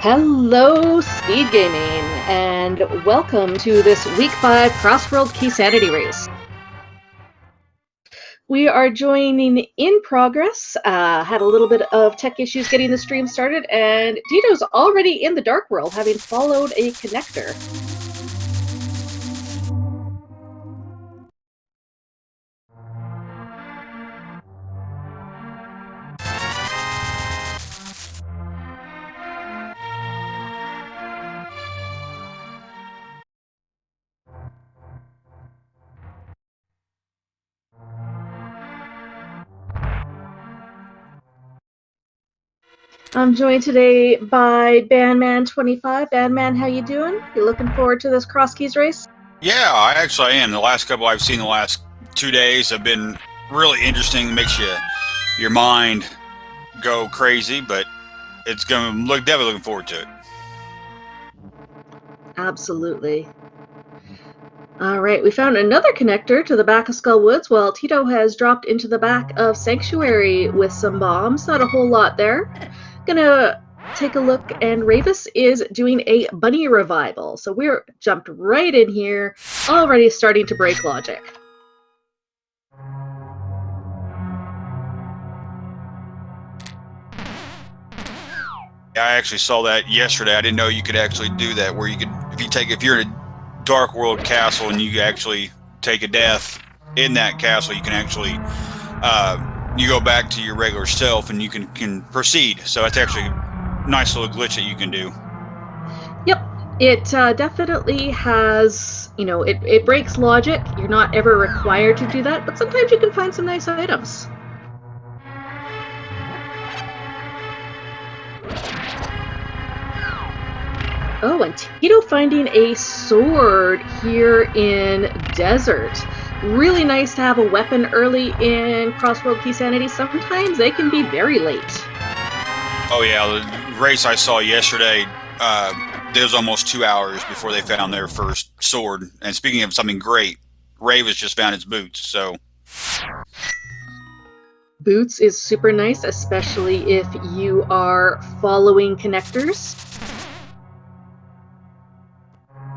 Hello, Speed Gaming, and welcome to this Week 5 Crossworld Key Sanity Race. We are joining in progress. Had a little bit of tech issues getting the stream started, and Tito's already in the Dark World, having followed a connector. I'm joined today by Bandman25. Bandman, how you doing? You looking forward to this Cross Keys race? Yeah, I actually am. The last couple I've seen the last 2 days have been really interesting. Makes your mind go crazy, but it's going to definitely looking forward to it. Absolutely. All right, we found another connector to the back of Skull Woods, while Teto has dropped into the back of Sanctuary with some bombs. Not a whole lot there. Gonna take a look, and Rayvis is doing a bunny revival. So we're jumped right in here, already starting to break logic. I actually saw that yesterday. I didn't know you could actually do that, where you could, if you're in a Dark World castle and you actually take a death in that castle, you can actually you go back to your regular self and you can proceed. So that's actually a nice little glitch that you can do. Yep, it definitely has, it breaks logic. You're not ever required to do that, but sometimes you can find some nice items. Oh, and Teto finding a sword here in Desert. Really nice to have a weapon early in Crossworld Key Sanity. Sometimes they can be very late. Oh yeah, the race I saw yesterday, there was almost 2 hours before they found their first sword. And speaking of something great, Rayvis just found his boots, so... Boots is super nice, especially if you are following connectors.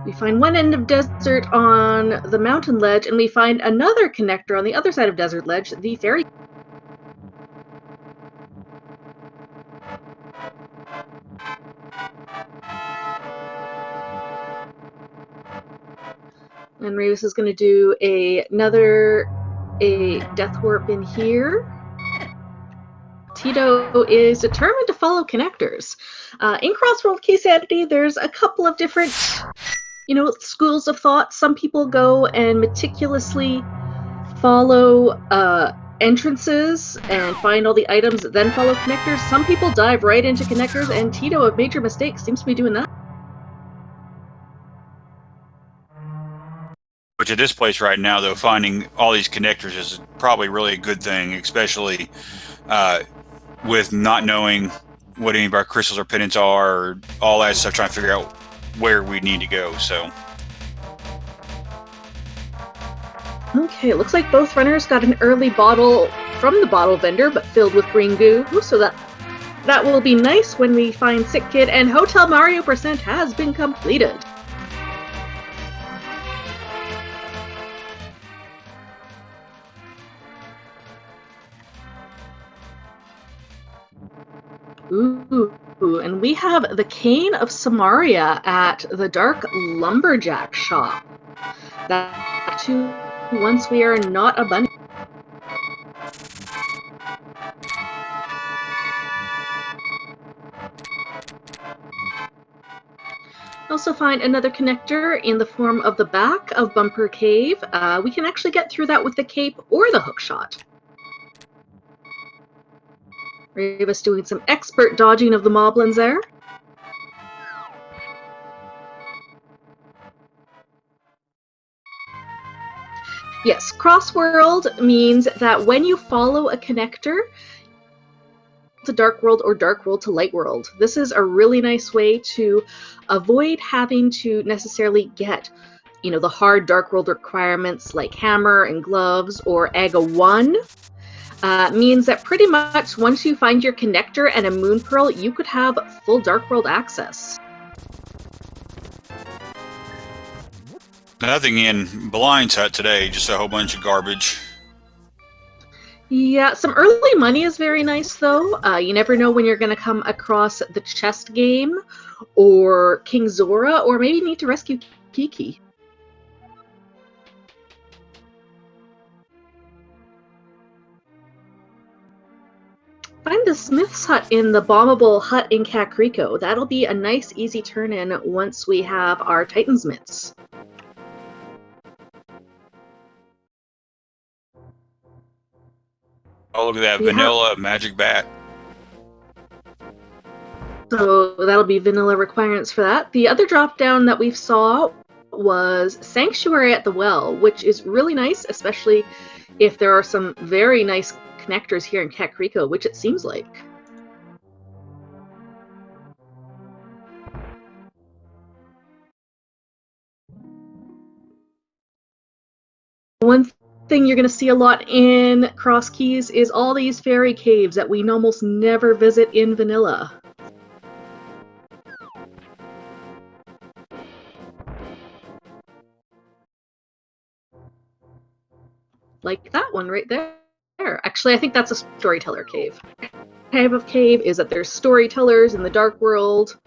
We find one end of Desert on the mountain ledge, and we find another connector on the other side of Desert Ledge, the ferry. And Rayvis is going to do another death warp in here. Teto is determined to follow connectors. In Crossworld Key Sanity, there's a couple of different schools of thought. Some people go and meticulously follow entrances and find all the items, then follow connectors. Some people dive right into connectors, and Teto, a major mistake, seems to be doing that. Which at this place right now, though, finding all these connectors is probably really a good thing, especially with not knowing what any of our crystals or pendants are, or all that stuff, trying to figure out where we need to go, so. Okay, it looks like both runners got an early bottle from the bottle vendor, but filled with green goo, so that will be nice when we find Sick Kid, and Hotel Mario % has been completed. Ooh, and we have the Cane of Samaria at the Dark Lumberjack shop. That too, once we are not a bunny. Also find another connector in the form of the back of Bumper Cave. We can actually get through that with the cape or the hookshot. Rayvis doing some expert dodging of the moblins there. Yes, Crossworld means that when you follow a connector to Dark World or Dark World to Light World, this is a really nice way to avoid having to necessarily get, the hard Dark World requirements like hammer and gloves or AGA 1. means that pretty much once you find your connector and a moon pearl, you could have full Dark World access. Nothing in Blind's hut today, just a whole bunch of garbage. Yeah, some early money is very nice, though. You never know when you're going to come across the chest game, or King Zora, or maybe need to rescue Kiki. Find the Smith's Hut in the bombable hut in Kakriko. That'll be a nice, easy turn-in once we have our Titan's mitts. Oh, look at that vanilla magic bat. So that'll be vanilla requirements for that. The other drop-down that we saw was Sanctuary at the Well, which is really nice, especially if there are some very nice connectors here in Kakriko, which it seems like. One thing you're going to see a lot in Cross Keys is all these fairy caves that we almost never visit in vanilla. Like that one right there. Actually, I think that's a storyteller cave. Type of cave is that there's storytellers in the Dark World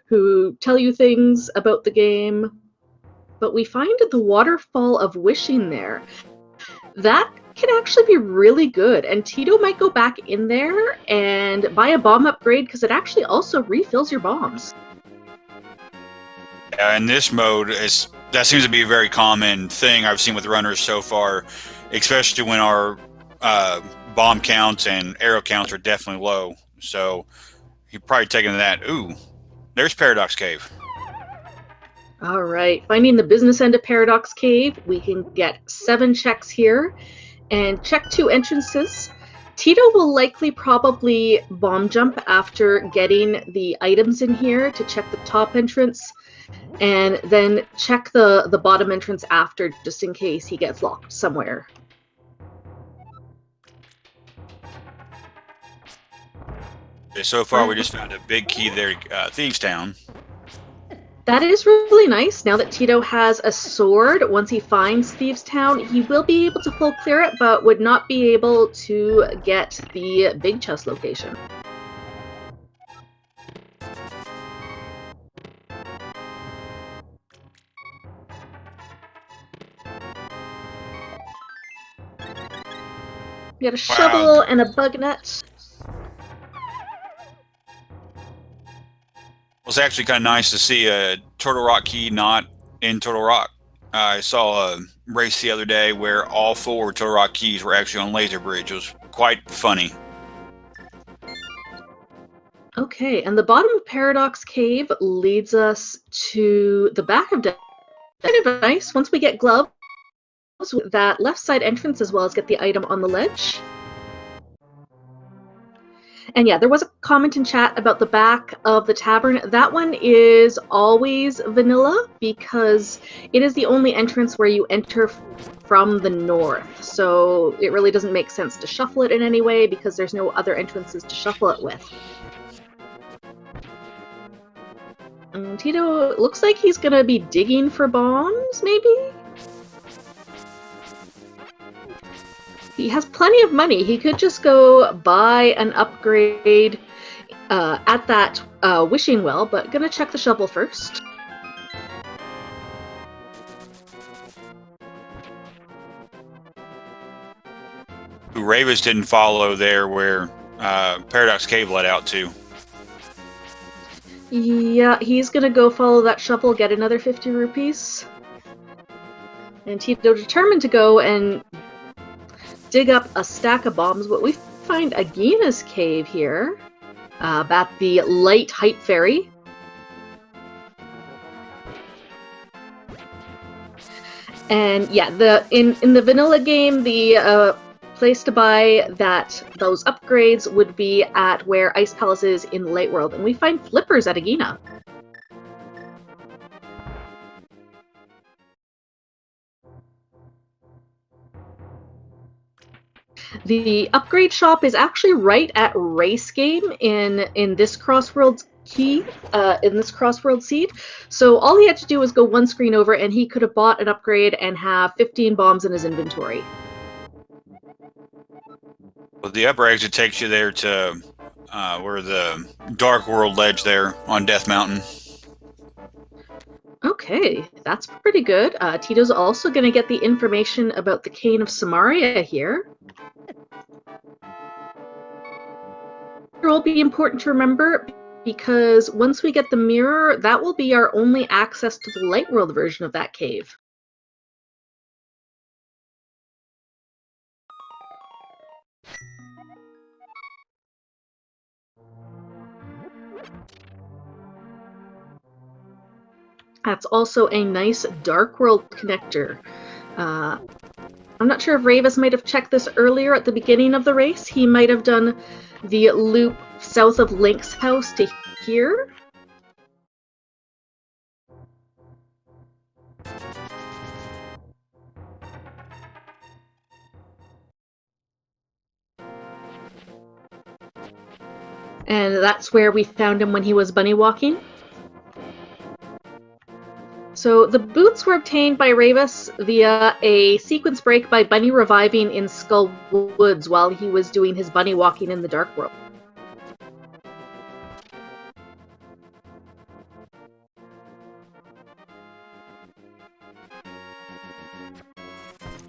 who tell you things about the game. But we find the Waterfall of Wishing there. That can actually be really good, and Teto might go back in there and buy a bomb upgrade because it actually also refills your bombs. Yeah, in this mode, that seems to be a very common thing I've seen with runners so far, especially when our bomb counts and arrow counts are definitely low. So you're probably taking that. Ooh, there's Paradox Cave. All right, finding the business end of Paradox Cave, we can get 7 checks here and check 2 entrances. Teto will likely probably bomb jump after getting the items in here to check the top entrance, and then check the bottom entrance after, just in case he gets locked somewhere. Okay, so far we just found a big key there, Thieves Town. That is really nice. Now that Teto has a sword, once he finds Thieves Town, he will be able to full clear it, but would not be able to get the big chest location. We got a shovel and a bug net. It was actually kind of nice to see a Turtle Rock key not in Turtle Rock. I saw a race the other day where all 4 Turtle Rock keys were actually on Laser Bridge. It was quite funny. Okay, and the bottom of Paradox Cave leads us to the back of Death. Kind of nice. Once we get gloves, that left side entrance as well as get the item on the ledge. And yeah, there was a comment in chat about the back of the tavern. That one is always vanilla because it is the only entrance where you enter from the north. So it really doesn't make sense to shuffle it in any way because there's no other entrances to shuffle it with. And Teto looks like he's gonna be digging for bombs, maybe? He has plenty of money. He could just go buy an upgrade at that wishing well, but gonna check the shovel first. Rayvis didn't follow there where Paradox Cave led out to. Yeah, he's gonna go follow that shovel, get another 50 rupees. And Teto determined to go and dig up a stack of bombs, but we find Agina's cave here at the Light Height Ferry. And yeah, in the vanilla game, the place to buy those upgrades would be at where Ice Palace is in Light World, and we find flippers at Agina. The upgrade shop is actually right at Race Game in this Crossworlds key, in this Crossworld seed. So all he had to do was go one screen over, and he could have bought an upgrade and have 15 bombs in his inventory. Well, the upper exit takes you there to where the Dark World ledge there on Death Mountain. Okay, that's pretty good. Tito's also going to get the information about the Cane of Samaria here. It will be important to remember because once we get the mirror, that will be our only access to the Light World version of that cave. That's also a nice Dark World connector. I'm not sure if Rayvis might have checked this earlier at the beginning of the race. He might have done the loop south of Link's house to here. And that's where we found him when he was bunny walking. So the boots were obtained by Rayvis via a sequence break by Bunny reviving in Skull Woods while he was doing his bunny walking in the Dark World.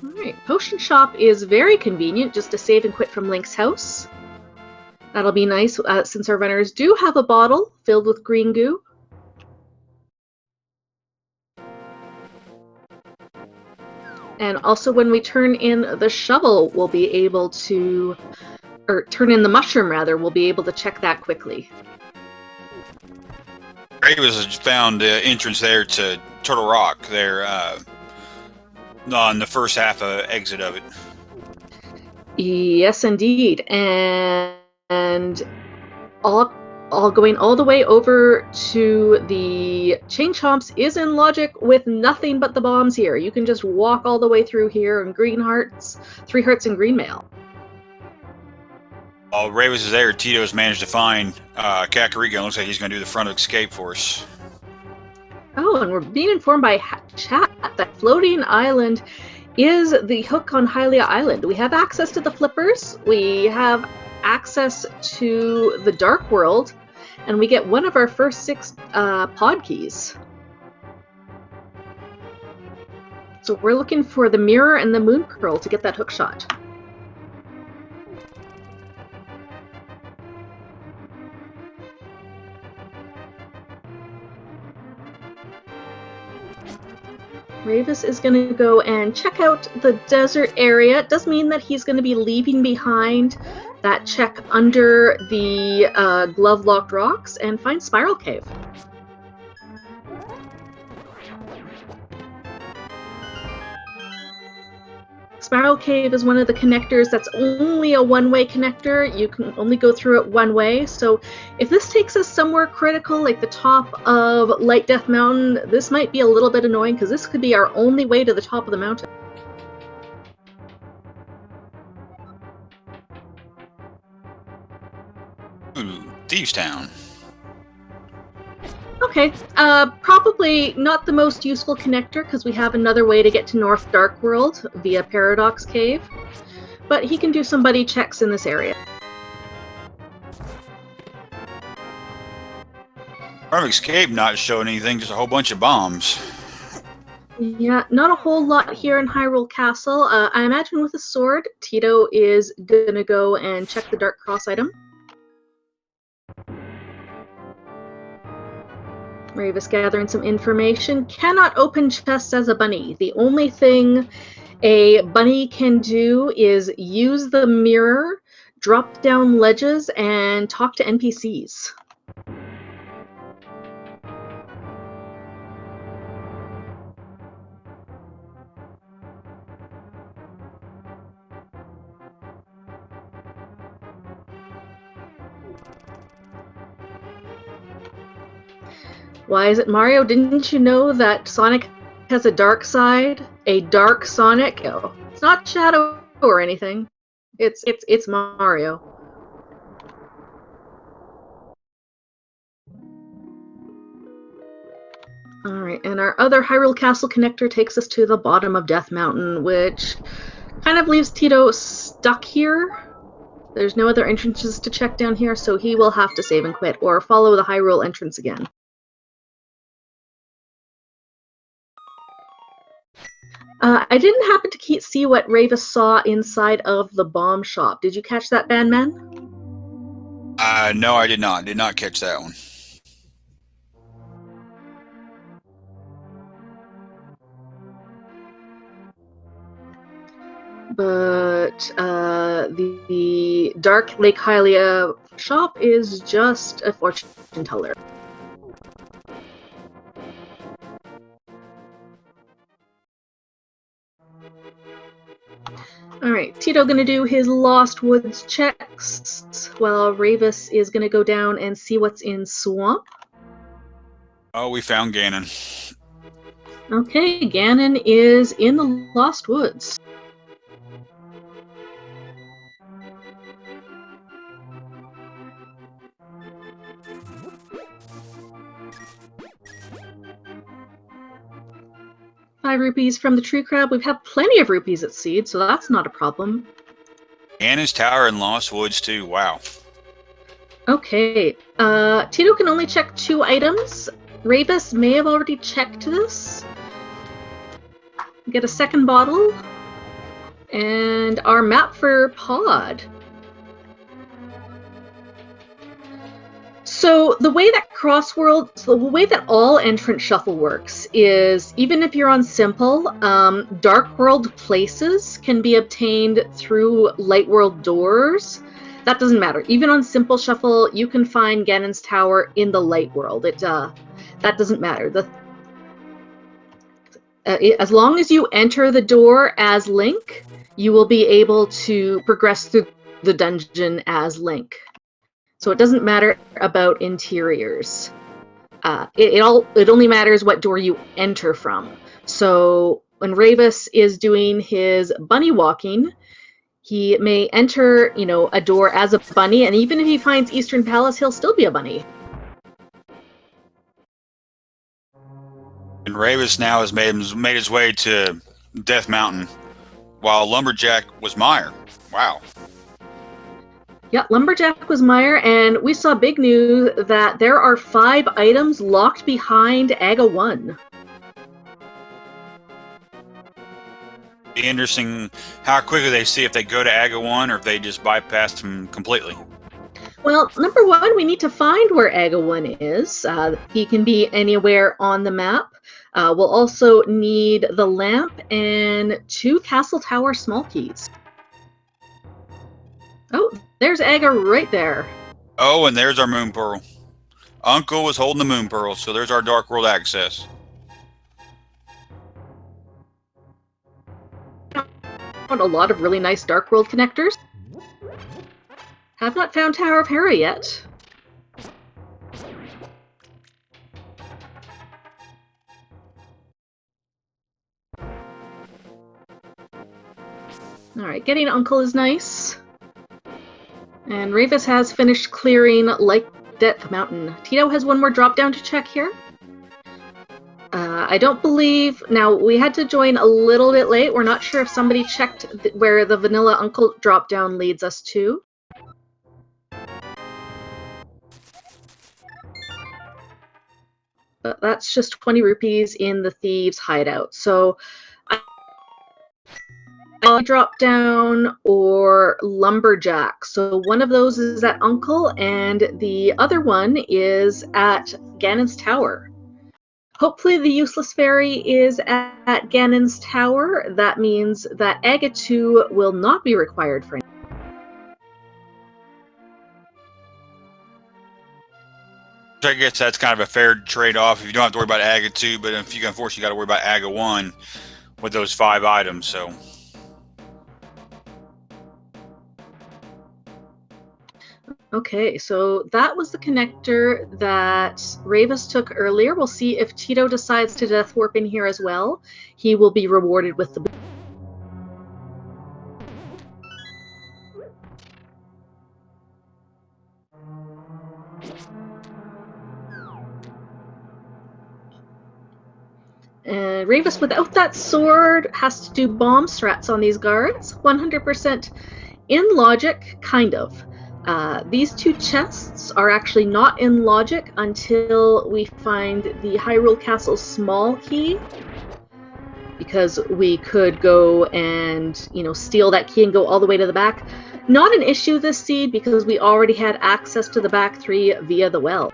Alright, Potion Shop is very convenient, just to save and quit from Link's house. That'll be nice since our runners do have a bottle filled with green goo. And also when we turn in the shovel, we'll be able to, or turn in the mushroom rather, we'll be able to check that quickly. Rayvis has found the entrance there to Turtle Rock there on the first half exit of it. Yes, indeed. And all going all the way over to the Chain Chomps is in logic with nothing but the bombs here. You can just walk all the way through here and green hearts, 3 hearts and green mail. While Rayvis is there, Tito's managed to find Kakariko. Looks like he's going to do the front escape for us. Oh, and we're being informed by chat that floating island is the hook on Hylia Island. We have access to the flippers, we have access to the Dark World, and we get one of our first 6 pod keys. So we're looking for the mirror and the moon pearl to get that hook shot. Rayvis is going to go and check out the desert area. It does mean that he's going to be leaving behind that check under the glove-locked rocks and find Spiral Cave. Spiral Cave is one of the connectors that's only a one-way connector. You can only go through it one way. So if this takes us somewhere critical, like the top of Light Death Mountain, this might be a little bit annoying because this could be our only way to the top of the mountain. Ooh, Thieves Town. Okay, probably not the most useful connector because we have another way to get to North Dark World via Paradox Cave, but he can do some buddy checks in this area. Front of escape not showing anything, just a whole bunch of bombs. Yeah, not a whole lot here in Hyrule Castle. I imagine with a sword, Teto is gonna go and check the Dark Cross item. Rayvis gathering some information. Cannot open chests as a bunny. The only thing a bunny can do is use the mirror, drop down ledges, and talk to NPCs. Why is it Mario? Didn't you know that Sonic has a dark side? A dark Sonic? Oh, it's not Shadow or anything. It's Mario. Alright, and our other Hyrule Castle connector takes us to the bottom of Death Mountain, which kind of leaves Teto stuck here. There's no other entrances to check down here, so he will have to save and quit, or follow the Hyrule entrance again. I didn't happen to see what Rayvis saw inside of the bomb shop. Did you catch that, Bandman? No, I did not. Did not catch that one. But the Dark Lake Hylia shop is just a fortune teller. Alright, Teto gonna do his Lost Woods checks, while Rayvis is gonna go down and see what's in Swamp. Oh, we found Ganon. Okay, Ganon is in the Lost Woods. ₹5 from the tree crab. We've had plenty of rupees at Seed, so that's not a problem. Ganon's Tower and Lost Woods too. Wow. Okay. Teto can only check 2 items. Rayvis may have already checked this. Get a second bottle. And our map for Pod. So the way that all entrant shuffle works is, even if you're on simple, Dark World places can be obtained through Light World doors. That doesn't matter. Even on simple shuffle, you can find Ganon's Tower in the Light World. That doesn't matter. As long as you enter the door as Link, you will be able to progress through the dungeon as Link. So it doesn't matter about interiors. It only matters what door you enter from. So when Rayvis is doing his bunny walking, he may enter, a door as a bunny, and even if he finds Eastern Palace, he'll still be a bunny. And Rayvis now has made his way to Death Mountain, while Lumberjack was Meyer. Wow. Yeah, Lumberjack was Meyer, and we saw big news that there are 5 items locked behind Aga 1. Be interesting how quickly they see if they go to Aga 1 or if they just bypass him completely. Well, number 1, we need to find where Aga 1 is. He can be anywhere on the map. We'll also need the lamp and 2 Castle Tower small keys. Oh, there's Aga right there. Oh, and there's our Moon Pearl. Uncle was holding the Moon Pearl, so there's our Dark World access. Found a lot of really nice Dark World connectors. Have not found Tower of Hera yet. Alright, getting Uncle is nice. And Rayvis has finished clearing Light Death Mountain. Teto has one more drop down to check here. I don't believe... Now, we had to join a little bit late. We're not sure if somebody checked where the Vanilla Uncle drop down leads us to. But that's just 20 rupees in the Thieves' Hideout. So I'll drop down or Lumberjack. So one of those is at Uncle, and the other one is at Ganon's Tower. Hopefully the Useless Fairy is at Ganon's Tower. That means that Aga 2 will not be required for anything. I guess that's kind of a fair trade-off. If you don't have to worry about Aga 2, but if you can force, you got to worry about Aga 1 with those 5 items. So. Okay, so that was the connector that Rayvis took earlier. We'll see if Teto decides to Death Warp in here as well. He will be rewarded with the... Rayvis without that sword has to do bomb strats on these guards. 100% in logic, kind of. These two chests are actually not in logic until we find the Hyrule Castle's small key, because we could go and, steal that key and go all the way to the back. Not an issue this seed, because we already had access to the back 3 via the well.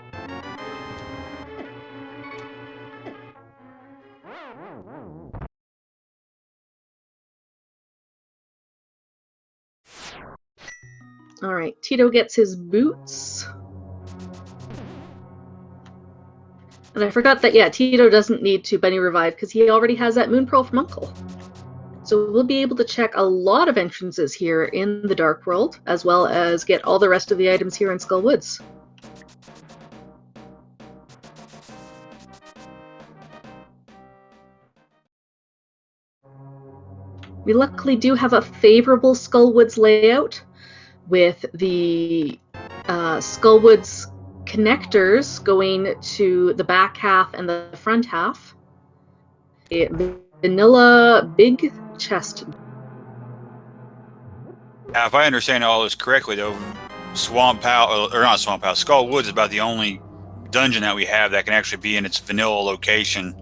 All right, Teto gets his boots. And I forgot that, yeah, Teto doesn't need to Bunny Revive because he already has that Moon Pearl from Uncle. So we'll be able to check a lot of entrances here in the Dark World, as well as get all the rest of the items here in Skull Woods. We luckily do have a favorable Skull Woods layout with the Skull Woods connectors going to the back half and the front half. A vanilla big chest. Now, if I understand all this correctly, though, Skull Woods is about the only dungeon that we have that can actually be in its vanilla location.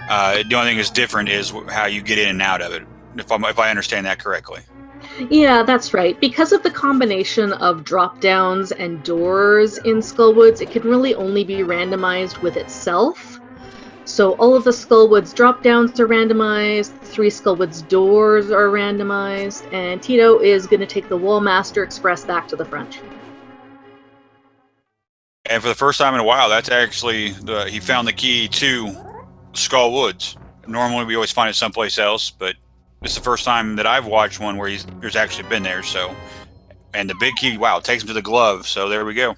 The only thing that's different is how you get in and out of it, if I understand that correctly. Yeah, that's right. Because of the combination of drop-downs and doors in Skull Woods, it can really only be randomized with itself. So all of the Skull Woods drop-downs are randomized, 3 Skull Woods doors are randomized, and Teto is going to take the Wallmaster Express back to the front. And for the first time in a while, that's actually he found the key to Skull Woods. Normally, we always find it someplace else, but it's the first time that I've watched one where there's actually been there. So, and the big key, wow, takes him to the glove. So there we go.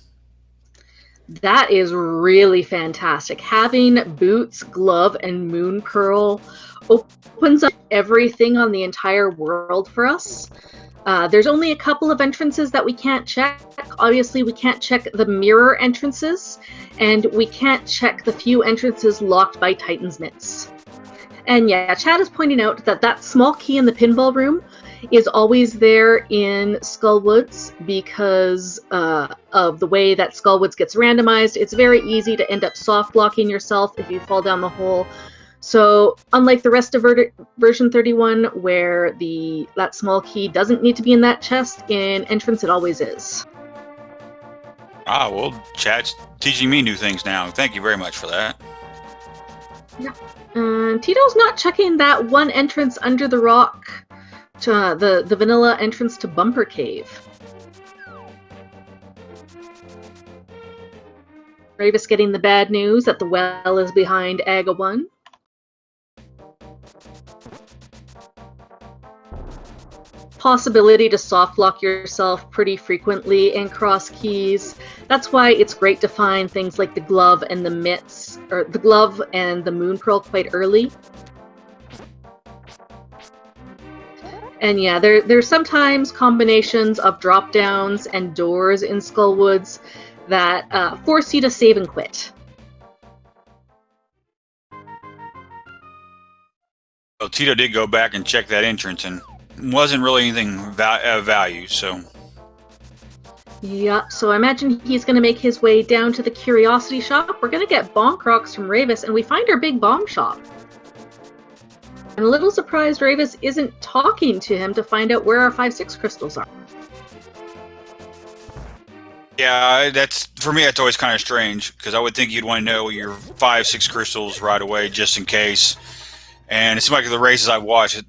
That is really fantastic. Having Boots, Glove, and Moon Pearl opens up everything on the entire world for us. There's only a couple of entrances that we can't check. Obviously, we can't check the mirror entrances, and we can't check the few entrances locked by Titan's Mitts. And yeah, Chad is pointing out that that small key in the pinball room is always there in Skull Woods because of the way that Skull Woods gets randomized. It's very easy to end up soft locking yourself if you fall down the hole. So unlike the rest of version 31, where that small key doesn't need to be in that chest, in entrance it always is. Ah, well, Chad's teaching me new things now. Thank you very much for that. Yeah. Tito's not checking that one entrance under the rock, to the vanilla entrance to Bumper Cave. Rayvis getting the bad news that the well is behind Aga 1. Possibility to soft lock yourself pretty frequently and cross keys. That's why it's great to find things like the glove and the mitts, or the glove and the Moon Pearl quite early. And yeah, there's sometimes combinations of drop downs and doors in Skull Woods that force you to save and quit. Well, Teto did go back and check that entrance and wasn't really anything of value, so. Yeah, so I imagine he's going to make his way down to the Curiosity Shop. We're going to get Bonk Rocks from Rayvis, and we find our big bomb shop. I'm a little surprised Rayvis isn't talking to him to find out where our 5-6 crystals are. Yeah, for me, that's always kind of strange, because I would think you'd want to know your 5-6 crystals right away, just in case. And it seems like the races I've watched,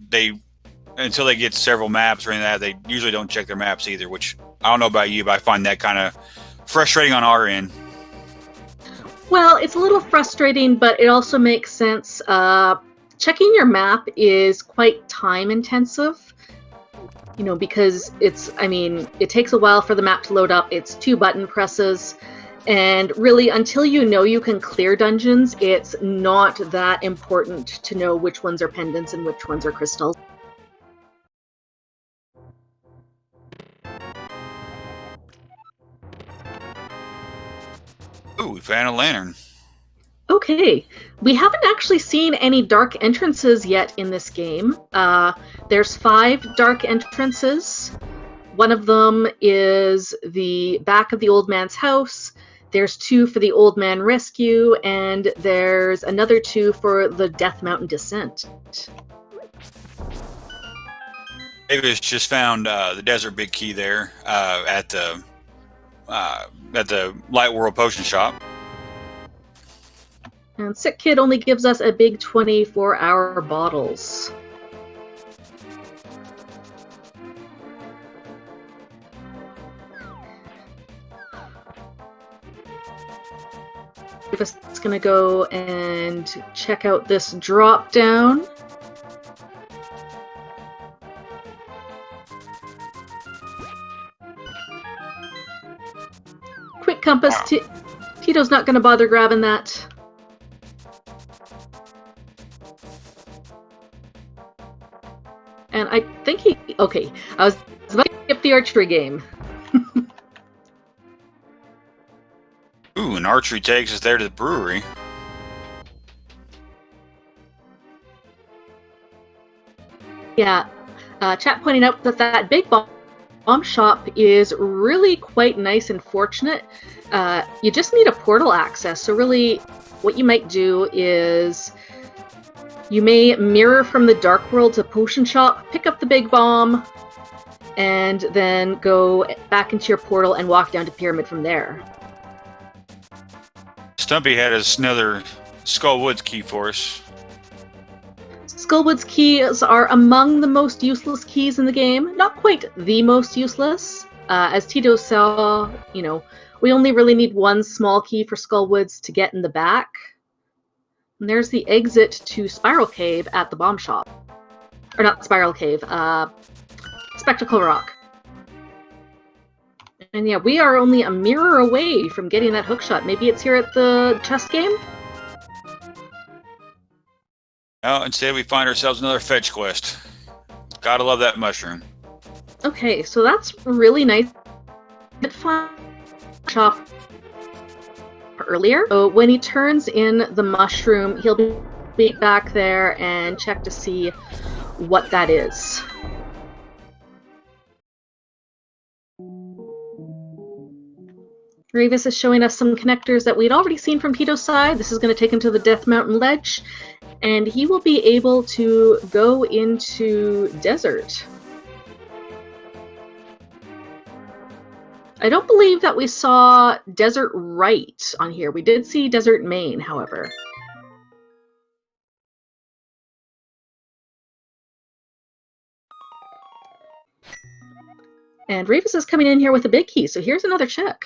until they get several maps or anything like that, they usually don't check their maps either, which I don't know about you, but I find that kind of frustrating on our end. Well, it's a little frustrating, but it also makes sense. Checking your map is quite time intensive, because it takes a while for the map to load up. It's 2 button presses. And really, until you can clear dungeons, it's not that important to know which ones are pendants and which ones are crystals. Ooh, we found a lantern. Okay, we haven't actually seen any dark entrances yet in this game. There's 5 dark entrances. One of them is the back of the old man's house. There's 2 for the old man rescue, and there's another 2 for the Death Mountain descent. Rayvis just found the desert big key there at the Light World Potion Shop. And Sick Kid only gives us a big 24-hour bottles. We're just gonna go and check out this drop down. Quick compass. Tito's not gonna bother grabbing that. And I think he... Okay, I was about to skip the archery game. Ooh, and archery takes us there to the brewery. Yeah, chat pointing out that that big bomb shop is really quite nice and fortunate. You just need a portal access, so really what you might do is you may mirror from the Dark World to Potion Shop, pick up the big bomb, and then go back into your portal and walk down to Pyramid from there. Stumpy had another Skullwoods key for us. Skullwood's keys are among the most useless keys in the game. Not quite the most useless. As Teto saw, you know, we only really need 1 small key for Skullwoods to get in the back. And there's the exit to Spiral Cave at the bomb shop. Or not Spiral Cave, Spectacle Rock. And yeah, we are only a mirror away from getting that hookshot. Maybe it's here at the chess game? No, instead we find ourselves another fetch quest. Gotta love that mushroom. Okay, so that's really nice. Fun shop earlier. So when he turns in the mushroom, he'll be back there and check to see what that is. Rayvis is showing us some connectors that we'd already seen from Tito's side. This is going to take him to the Death Mountain Ledge, and he will be able to go into Desert. I don't believe that we saw Desert Right on here. We did see Desert Main, however. And Rayvis is coming in here with a big key, so here's another check.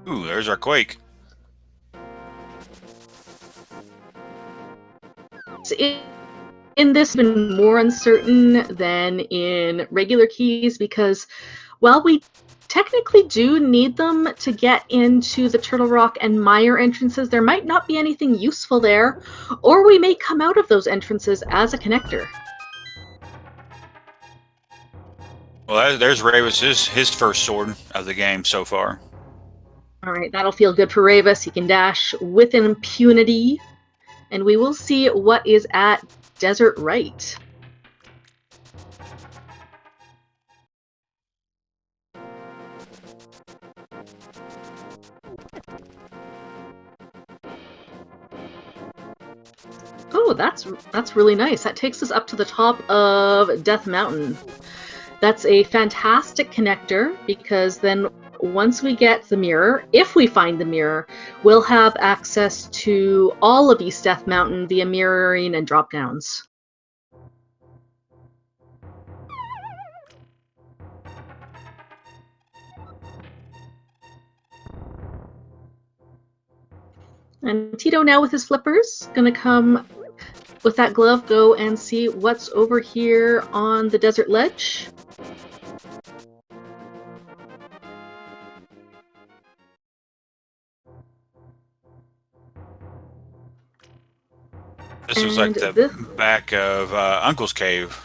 Ooh, there's our Quake. In this, been more uncertain than in regular keys because, while we technically do need them to get into the Turtle Rock and Mire entrances, there might not be anything useful there, or we may come out of those entrances as a connector. Well, there's Rayvis, his first sword of the game so far. All right, that'll feel good for Rayvis. He can dash with impunity, and we will see what is at Desert Right. Oh, that's really nice. That takes us up to the top of Death Mountain. That's a fantastic connector because then once we get the mirror, if we find the mirror, we'll have access to all of East Death Mountain via mirroring and drop downs. And Tito now with his flippers, gonna come with that glove, go and see what's over here on the desert ledge. This was like the back of Uncle's cave.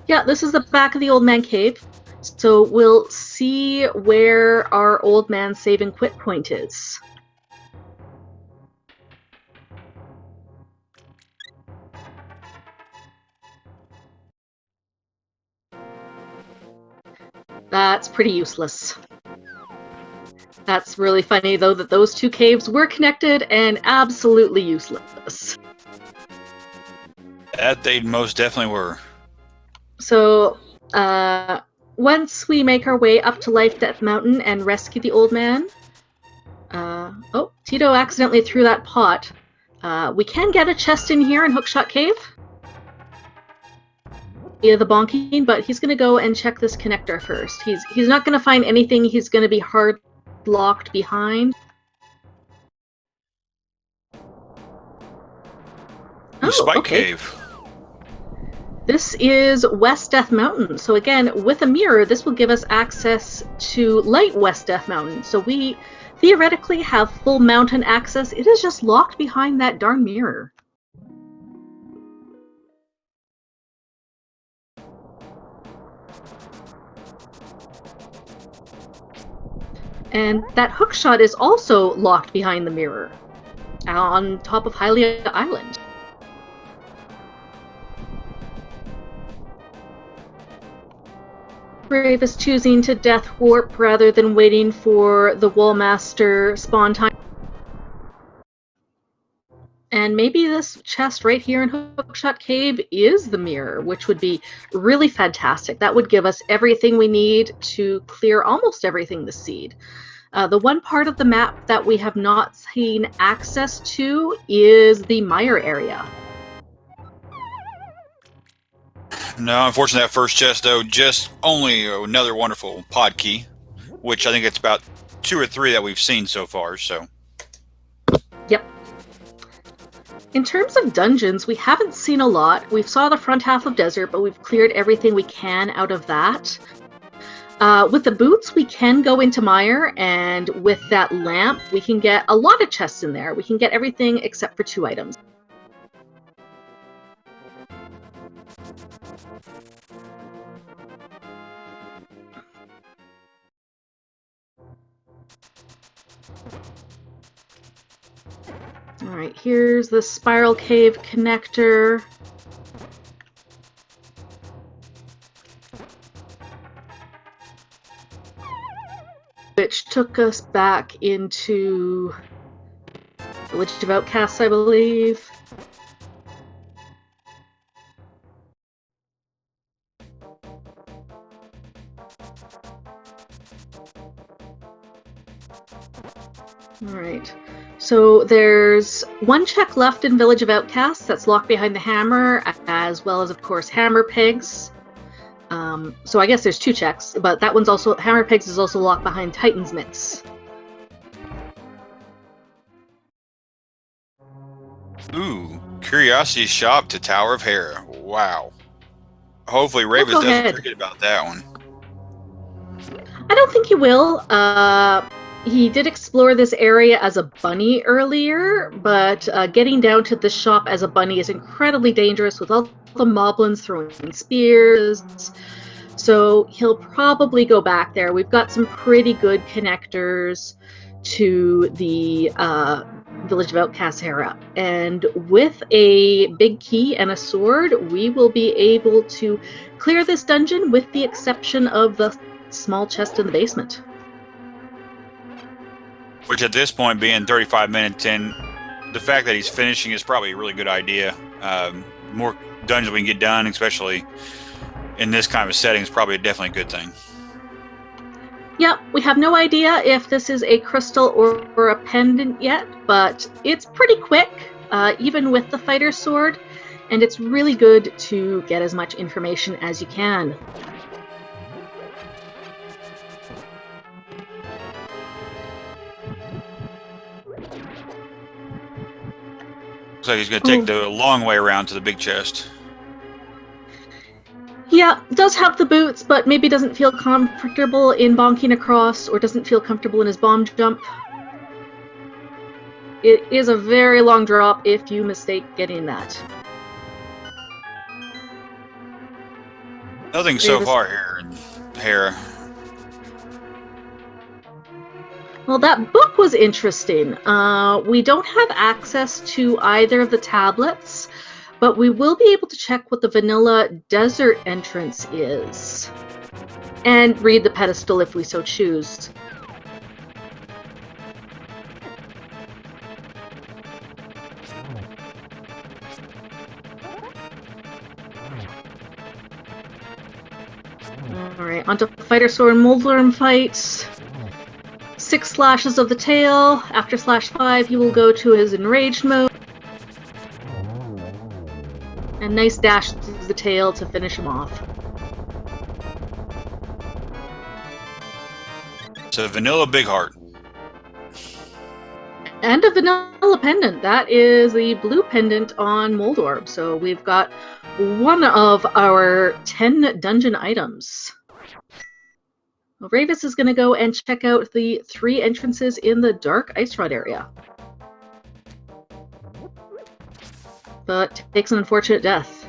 Yeah, this is the back of the old man cave. So we'll see where our old man save and quit point is. That's pretty useless. That's really funny, though, that those two caves were connected and absolutely useless. That they most definitely were. So, once we make our way up to Life Death Mountain and rescue the old man... oh, Teto accidentally threw that pot. We can get a chest in here in Hookshot Cave via the bonking, but he's going to go and check this connector first. He's not going to find anything. He's going to be hard locked behind. Ooh, Spike Cave. This is West Death Mountain. So again, with a mirror, this will give us access to Light West Death Mountain. So we theoretically have full mountain access. It is just locked behind that darn mirror. And that hookshot is also locked behind the mirror on top of Hylia Island. Rayvis choosing to death warp rather than waiting for the Wallmaster spawn time. And maybe this chest right here in Hookshot Cave is the mirror, which would be really fantastic. That would give us everything we need to clear almost everything this seed. The one part of the map that we have not seen access to is the mire area. No, unfortunately, that first chest, though, just only another wonderful pod key, which I think it's about 2 or 3 that we've seen so far, so. Yep. In terms of dungeons, we haven't seen a lot. We've saw the front half of Desert, but we've cleared everything we can out of that. With the boots, we can go into Mire, and with that lamp, we can get a lot of chests in there. We can get everything except for 2 items. Alright, here's the Spiral Cave connector. Which took us back into Village of Outcasts, I believe. Alright, so there's 1 check left in Village of Outcasts that's locked behind the hammer, as well as, of course, hammer pegs. So I guess there's 2 checks, but that one's also, hammer pegs is also locked behind Titan's Mitts. Ooh, Curiosity Shop to Tower of Hera. Wow. Hopefully Rayvis doesn't forget about that one. I don't think he will. He did explore this area as a bunny earlier, but getting down to the shop as a bunny is incredibly dangerous with all the moblins throwing spears. So he'll probably go back there. We've got some pretty good connectors to the Village of Outcasts Hera. And with a big key and a sword, we will be able to clear this dungeon with the exception of the small chest in the basement. Which at this point, being 35 minutes in, the fact that he's finishing is probably a really good idea. More dungeons we can get done, especially in this kind of setting, is probably definitely a good thing. Yep, we have no idea if this is a crystal or a pendant yet, but it's pretty quick, even with the fighter sword, and it's really good to get as much information as you can. Looks like he's going to take the long way around to the big chest. Yeah, does have the boots, but maybe doesn't feel comfortable in bonking across, or doesn't feel comfortable in his bomb jump. It is a very long drop if you mistake getting that. Nothing so far here. Hera. Well, that book was interesting. We don't have access to either of the tablets, but we will be able to check what the vanilla desert entrance is and read the pedestal if we so choose. Alright, onto Fighter Sword and Moldworm fights. 6 slashes of the tail. After slash 5, he will go to his enraged mode. And nice dash through the tail to finish him off. So vanilla big heart. And a vanilla pendant. That is the blue pendant on Moldorb. So we've got one of our 10 dungeon items. Well, Rayvis is going to go and check out the 3 entrances in the Dark Ice Rod area. But takes an unfortunate death.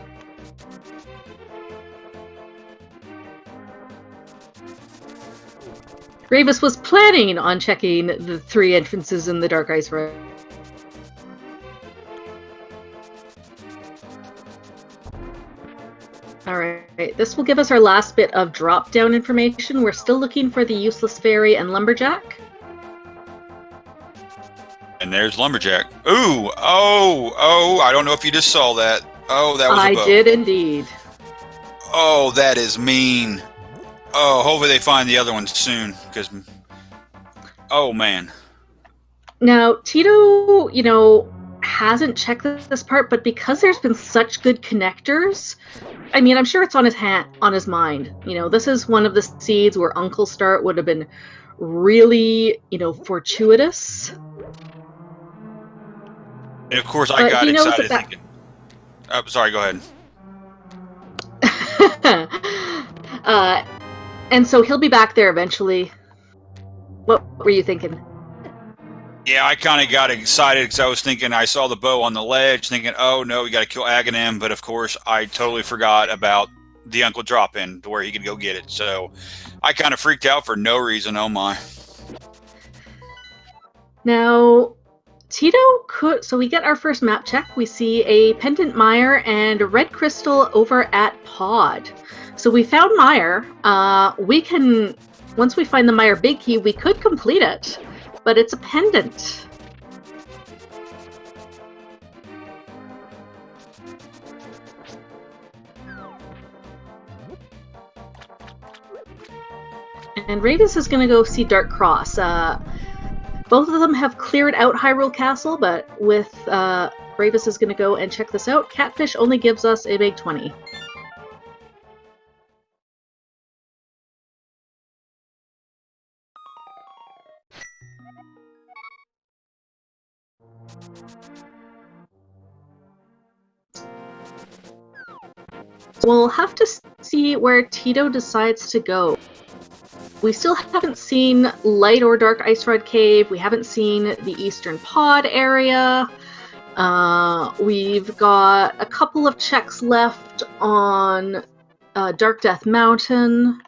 Rayvis was planning on checking the 3 entrances in the Dark Ice Rod. Alright, this will give us our last bit of drop-down information. We're still looking for the Useless Fairy and Lumberjack. And there's Lumberjack. Ooh! Oh! I don't know if you just saw that. Oh, that was a bow. I did indeed. Oh, that is mean. Oh, hopefully they find the other one soon, because... Oh, man. Now, Teto, hasn't checked this part, but because there's been such good connectors, I mean, I'm sure it's on his mind. This is one of the seeds where Uncle Start would have been really, fortuitous. And of course, I got excited thinking... Oh, sorry, go ahead. And so he'll be back there eventually. What were you thinking? Yeah, I kind of got excited because I was thinking, I saw the bow on the ledge, thinking, oh no, we got to kill Aghanim. But of course, I totally forgot about the Uncle drop-in to where he could go get it. So I kind of freaked out for no reason. Oh my. Now, Teto could... So we get our first map check. We see a Pendant Mire and a red crystal over at Pod. So we found Mire. We can... Once we find the Mire Big Key, we could complete it. But it's a pendant. And Rayvis is going to go see Dark Cross. Both of them have cleared out Hyrule Castle, but with Rayvis is going to go and check this out. Catfish only gives us a big 20. We'll have to see where Teto decides to go. We still haven't seen Light or Dark Ice Rod Cave. We haven't seen the Eastern Pod area. We've got a couple of checks left on Dark Death Mountain.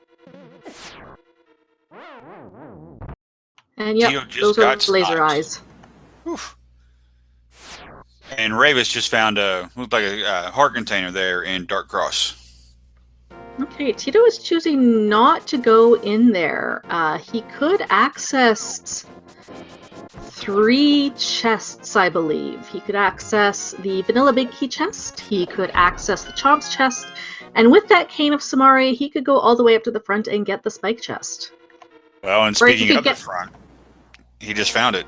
And yep, those are laser eyes. Oof. And Rayvis just found looked like a heart container there in Dark Cross. Okay, Teto is choosing not to go in there. He could access 3 chests, I believe. He could access the Vanilla Big Key chest, he could access the Chomps chest, and with that Cane of Samari, he could go all the way up to the front and get the Spike chest. Well, and speaking of the front, he just found it.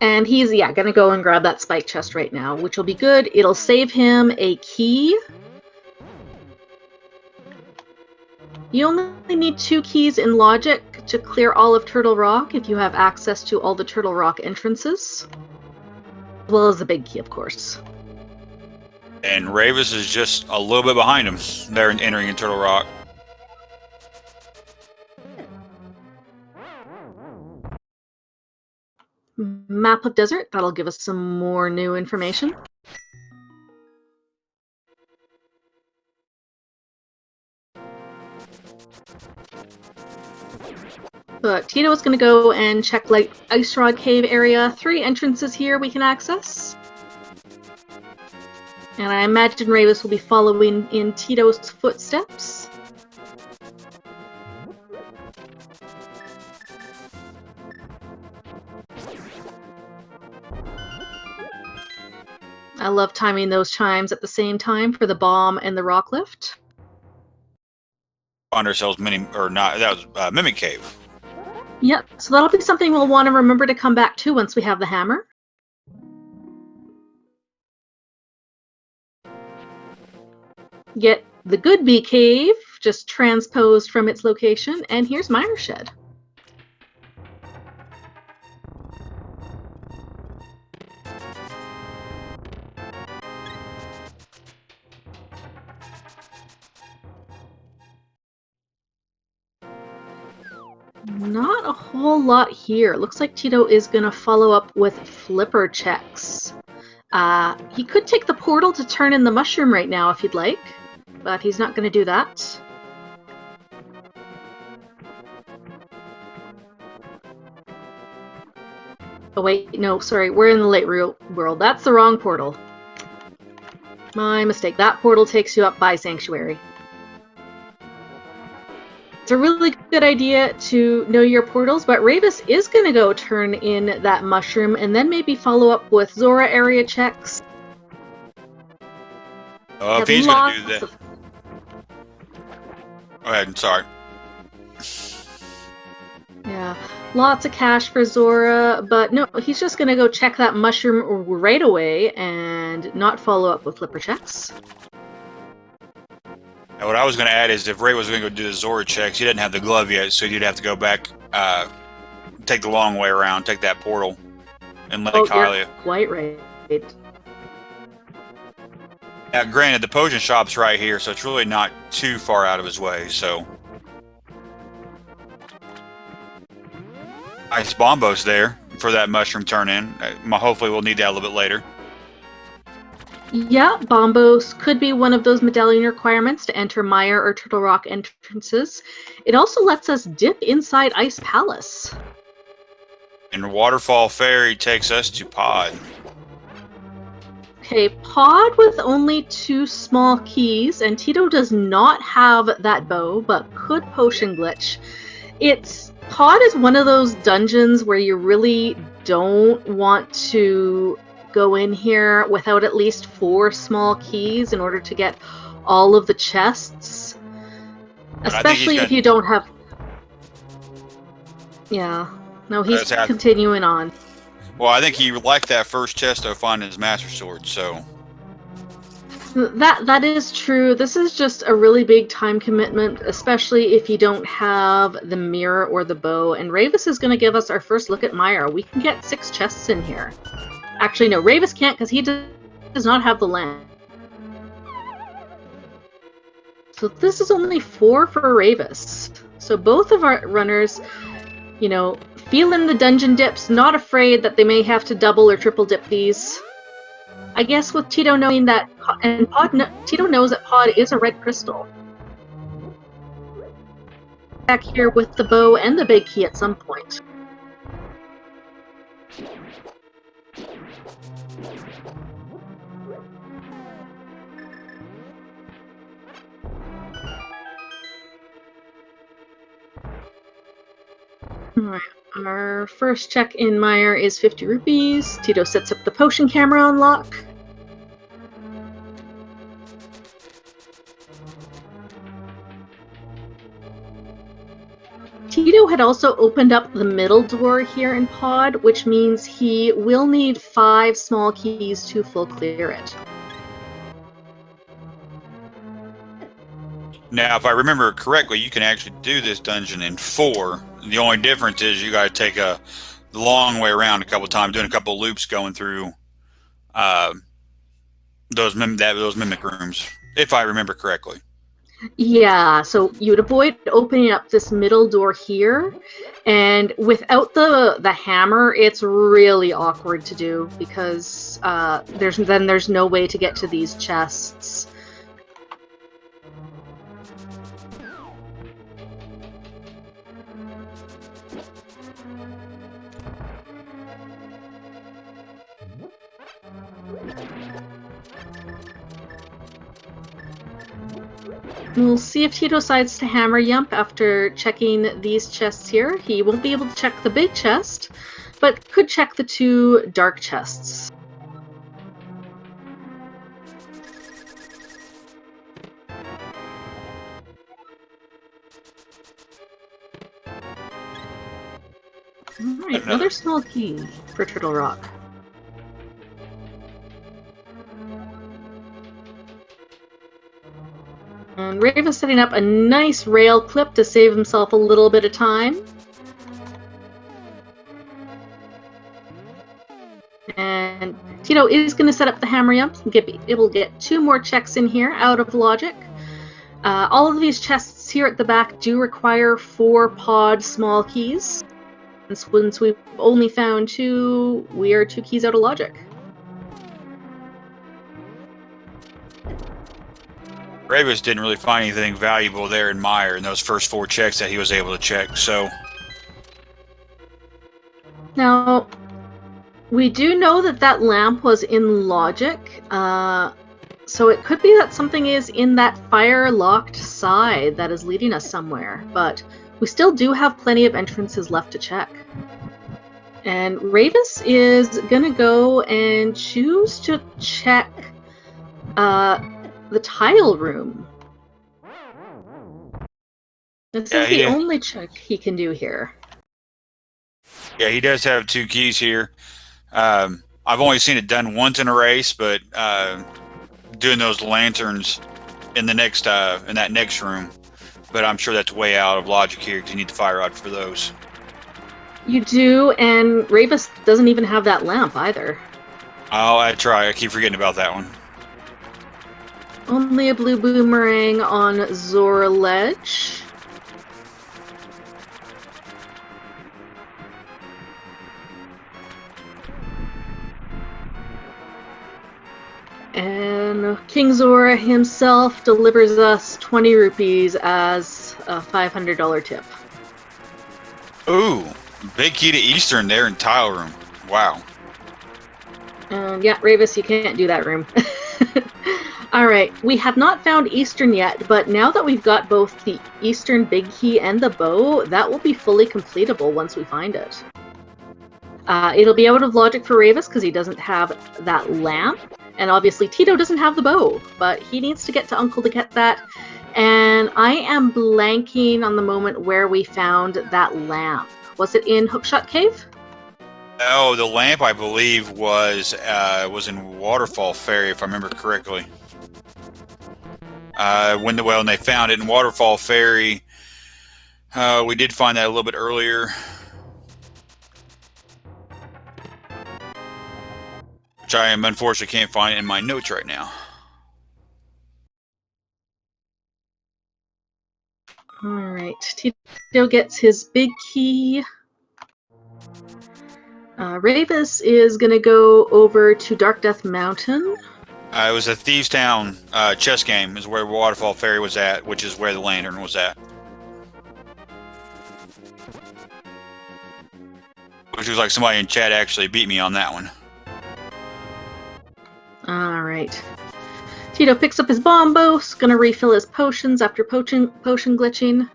And he's, gonna go and grab that Spike chest right now, which will be good. It'll save him a key. You only need 2 keys in Logic to clear all of Turtle Rock if you have access to all the Turtle Rock entrances. As well as the big key, of course. And Rayvis is just a little bit behind him. They're entering in Turtle Rock. Map of Desert, that'll give us some more new information. But Teto is going to go and check like Ice Rod Cave area. 3 entrances here we can access. And I imagine Rayvis will be following in Tito's footsteps. I love timing those chimes at the same time for the bomb and the rock lift. Find ourselves Mimic Cave. Yep, so that'll be something we'll want to remember to come back to once we have the hammer. Get the Good Bee Cave, just transposed from its location, and here's Mire Shed. Not a whole lot here. Looks like Teto is going to follow up with flipper checks. He could take the portal to turn in the mushroom right now if he'd like, but he's not going to do that. Oh wait, no, sorry, we're in the late world. That's the wrong portal. My mistake. That portal takes you up by Sanctuary. It's a really good idea to know your portals, but Rayvis is going to go turn in that mushroom and then maybe follow up with Zora area checks. Oh, if he's going to do that. Go ahead, I'm sorry. Yeah, lots of cash for Zora, but no, he's just going to go check that mushroom right away and not follow up with flipper checks. And what I was going to add is if Ray was going to go do the Zora checks, he didn't have the glove yet, so he'd have to go back, take the long way around, take that portal, and let Kylia. You're quite right. Now, granted, the potion shop's right here, so it's really not too far out of his way, so. Nice bombos there for that mushroom turn-in. Hopefully we'll need that a little bit later. Yeah, Bombos could be one of those medallion requirements to enter Mire or Turtle Rock entrances. It also lets us dip inside Ice Palace. And Waterfall Ferry takes us to Pod. Okay, Pod with only 2 small keys, and Teto does not have that bow, but could potion glitch. Pod is one of those dungeons where you really don't want to go in here without at least 4 small keys in order to get all of the chests. Especially if you don't have... Yeah. No, he's continuing on. Well, I think he liked that first chest to find his Master Sword, so... That is true. This is just a really big time commitment, especially if you don't have the mirror or the bow. And Rayvis is going to give us our first look at Mire. We can get 6 chests in here. Actually, no, Rayvis can't because he does not have the land. So this is only 4 for Rayvis. So both of our runners, feeling the dungeon dips, not afraid that they may have to double or triple dip these. I guess with Teto knowing that, and Teto knows that Pod is a red crystal. Back here with the bow and the big key at some point. Alright, our first check in Mire is 50 rupees. Teto sets up the potion camera on lock. Teto had also opened up the middle door here in Pod, which means he will need 5 small keys to full clear it. Now, if I remember correctly, you can actually do this dungeon in 4. The only difference is you got to take the long way around a couple of times, doing a couple of loops going through those mimic rooms, if I remember correctly. Yeah, so you would avoid opening up this middle door here, and without the hammer, it's really awkward to do because there's no way to get to these chests. We'll see if Teto decides to hammer Yump after checking these chests here. He won't be able to check the big chest, but could check the 2 dark chests. Alright, another small key for Turtle Rock. And Rayvis setting up a nice rail clip to save himself a little bit of time. And Teto is going to set up the hammer Yump and be able to get 2 more checks in here out of logic. All of these chests here at the back do require 4 pod small keys. And since we've only found 2, we are 2 keys out of logic. Rayvis didn't really find anything valuable there in Meyer in those first 4 checks that he was able to check, so... Now, we do know that that lamp was in logic, so it could be that something is in that fire-locked side that is leading us somewhere, but we still do have plenty of entrances left to check. And Rayvis is going to go and choose to check the tile room. This is the only check he can do here. Yeah, he does have 2 keys here. I've only seen it done once in a race, but doing those lanterns in the next in that next room. But I'm sure that's way out of logic here because you need the fire rod for those. You do, and Rayvis doesn't even have that lamp either. Oh, I try. I keep forgetting about that one. Only a blue boomerang on Zora Ledge. And King Zora himself delivers us 20 rupees as a $500 tip. Ooh, big key to Eastern there in tile room. Wow. Yeah, Rayvis, you can't do that room. Alright, we have not found Eastern yet, but now that we've got both the Eastern big key and the bow, that will be fully completable once we find it. It'll be out of logic for Rayvis because he doesn't have that lamp, and obviously Teto doesn't have the bow, but he needs to get to Uncle to get that. And I am blanking on the moment where we found that lamp. Was it in Hookshot Cave? Oh, the lamp, I believe, was in Waterfall Ferry, if I remember correctly. When they found it in Waterfall Ferry, we did find that a little bit earlier. Which I am unfortunately can't find in my notes right now. Alright, Teto gets his big key. Rayvis is going to go over to Dark Death Mountain. It was a Thieves Town chess game is where Waterfall Ferry was at, which is where the lantern was at. Which was like somebody in chat actually beat me on that one. Alright. Teto picks up his bombos, gonna refill his potions after potion glitching.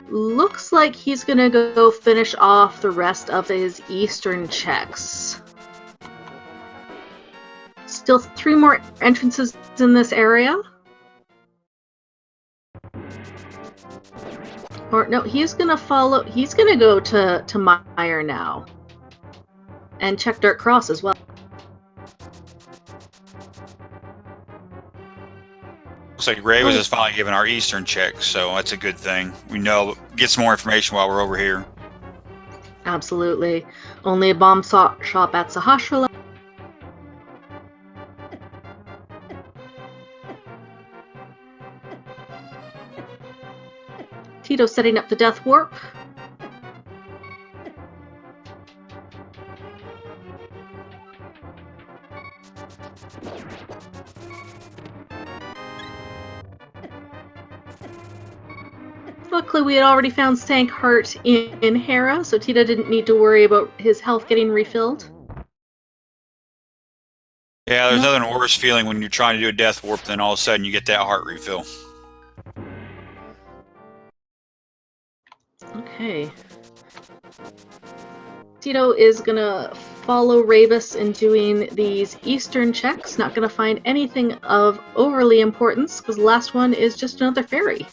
Looks like he's gonna go finish off the rest of his Eastern checks. Still 3 more entrances in this area. Or no, he's gonna go to Meyer now. And check Dark Cross as well. Looks like Rayvis is finally giving our Eastern check, so that's a good thing. We know, get some more information while we're over here. Absolutely. Only a bomb shop at Sahasrara. Teto setting up the Death Warp. Luckily, we had already found Stank Heart in Hera, so Teto didn't need to worry about his health getting refilled. Yeah, there's No. nothing worse feeling when you're trying to do a death warp than all of a sudden you get that heart refill. Okay. Teto is gonna follow Rayvis in doing these eastern checks. Not gonna find anything of overly importance because the last one is just another ferry.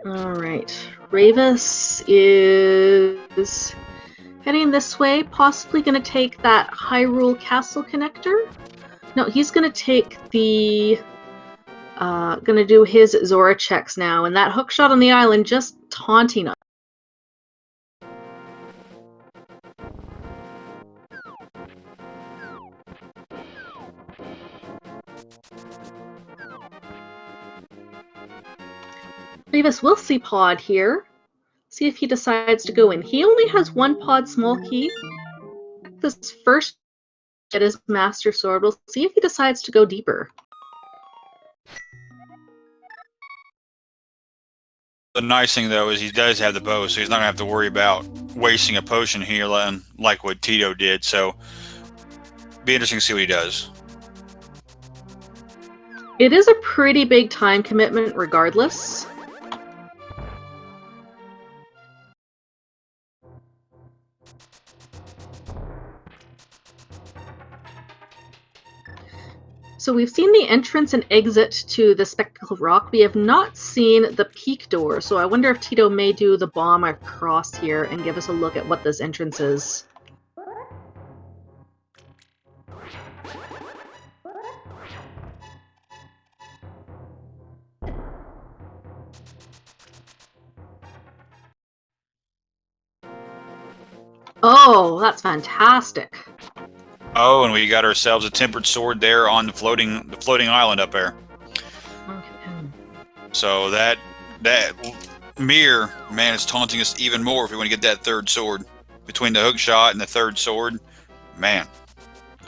Alright. Rayvis is heading this way, possibly going to take that Hyrule Castle connector. No, he's going to take the... going to do his Zora checks now, and that hookshot on the island just taunting us. Rayvis will see Pod here. See if he decides to go in. He only has one Pod small key. This first get his Master Sword. We'll see if he decides to go deeper. The nice thing, though, is he does have the bow, so he's not going to have to worry about wasting a potion here like what Teto did. So, be interesting to see what he does. It is a pretty big time commitment regardless. So we've seen the entrance and exit to the Spectacle Rock. We have not seen the peak door, so I wonder if Teto may do the bomb across here and give us a look at what this entrance is. Oh, that's fantastic. Oh, and we got ourselves a tempered sword there on the floating island up there. Okay. So that mirror, man, is taunting us even more if we want to get that third sword. Between the hook shot and the third sword, man.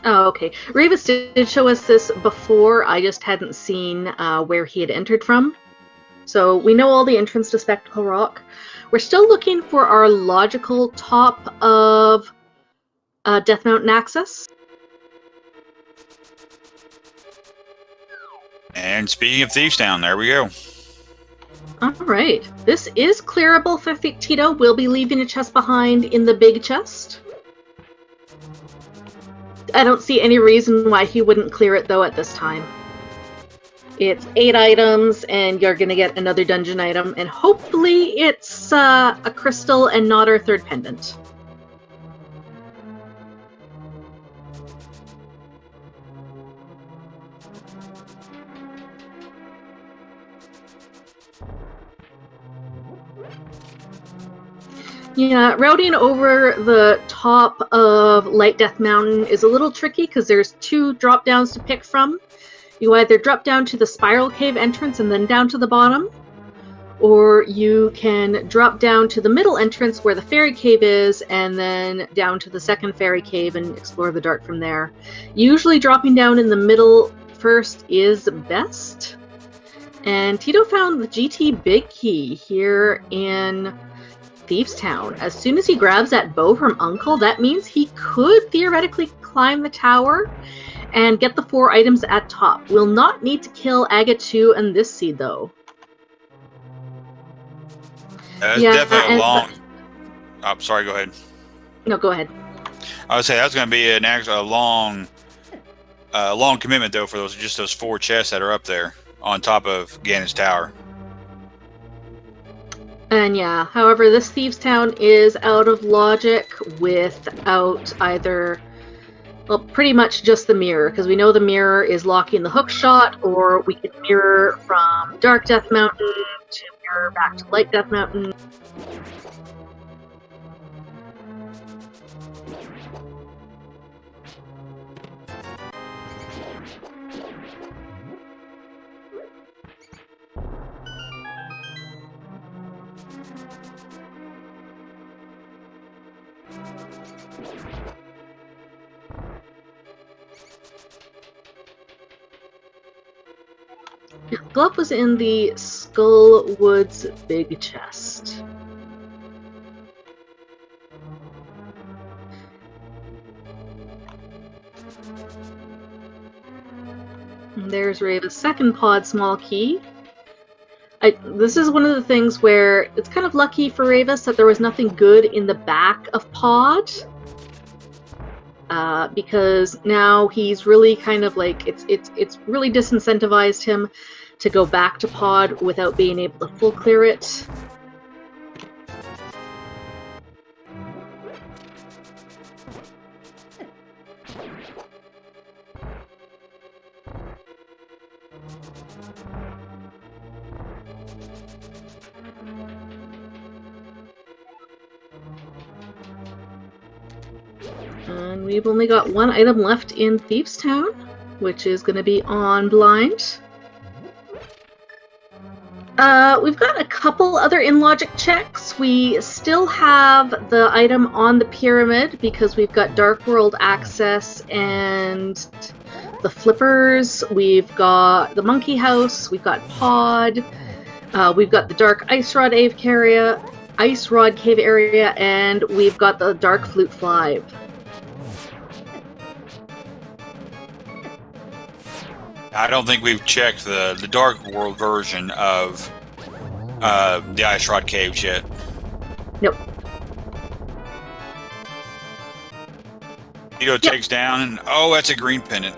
Oh, okay. Rayvis did show us this before. I just hadn't seen where he had entered from. So we know all the entrance to Spectacle Rock. We're still looking for our logical top of Death Mountain access. And speaking of Thieves Town, there we go. Alright. This is clearable for Teto. We'll be leaving a chest behind in the big chest. I don't see any reason why he wouldn't clear it, though, at this time. It's 8 items, and you're going to get another dungeon item, and hopefully it's a crystal and not our third pendant. Yeah, routing over the top of Light Death Mountain is a little tricky because there's 2 drop downs to pick from. You either drop down to the Spiral Cave entrance and then down to the bottom, or you can drop down to the middle entrance where the Fairy Cave is and then down to the second Fairy Cave and explore the dark from there. Usually dropping down in the middle first is best. And Teto found the GT Big Key here in Thieves Town. As soon as he grabs that bow from Uncle, that means he could theoretically climb the tower and get the 4 items at top. We'll not need to kill Aga 2 and this seed, though. That's definitely long. Oh, sorry, go ahead. No, go ahead. I would say that's going to be an actual long commitment, though, for those 4 chests that are up there on top of Ganon's tower. And yeah, however, this Thieves Town is out of logic without either, well, pretty much just the mirror, because we know the mirror is locking the hook shot, or we can mirror from Dark Death Mountain to mirror back to Light Death Mountain. Yeah, the glove was in the Skullwoods big chest. And there's Rayvis' second pod small key. This is one of the things where it's kind of lucky for Rayvis that there was nothing good in the back of pod. Because now he's really kind of like it's really disincentivized him to go back to pod without being able to full clear it. And we've only got one item left in Thieves Town, which is going to be on blind. We've got a couple other in-logic checks. We still have the item on the pyramid because we've got Dark World access and the flippers. We've got the monkey house. We've got pod. We've got the dark ice rod cave area, and we've got the dark flute fly. I don't think we've checked the Dark World version of the Ice Rod Caves yet. Nope. Teto takes down, and that's a green pennant.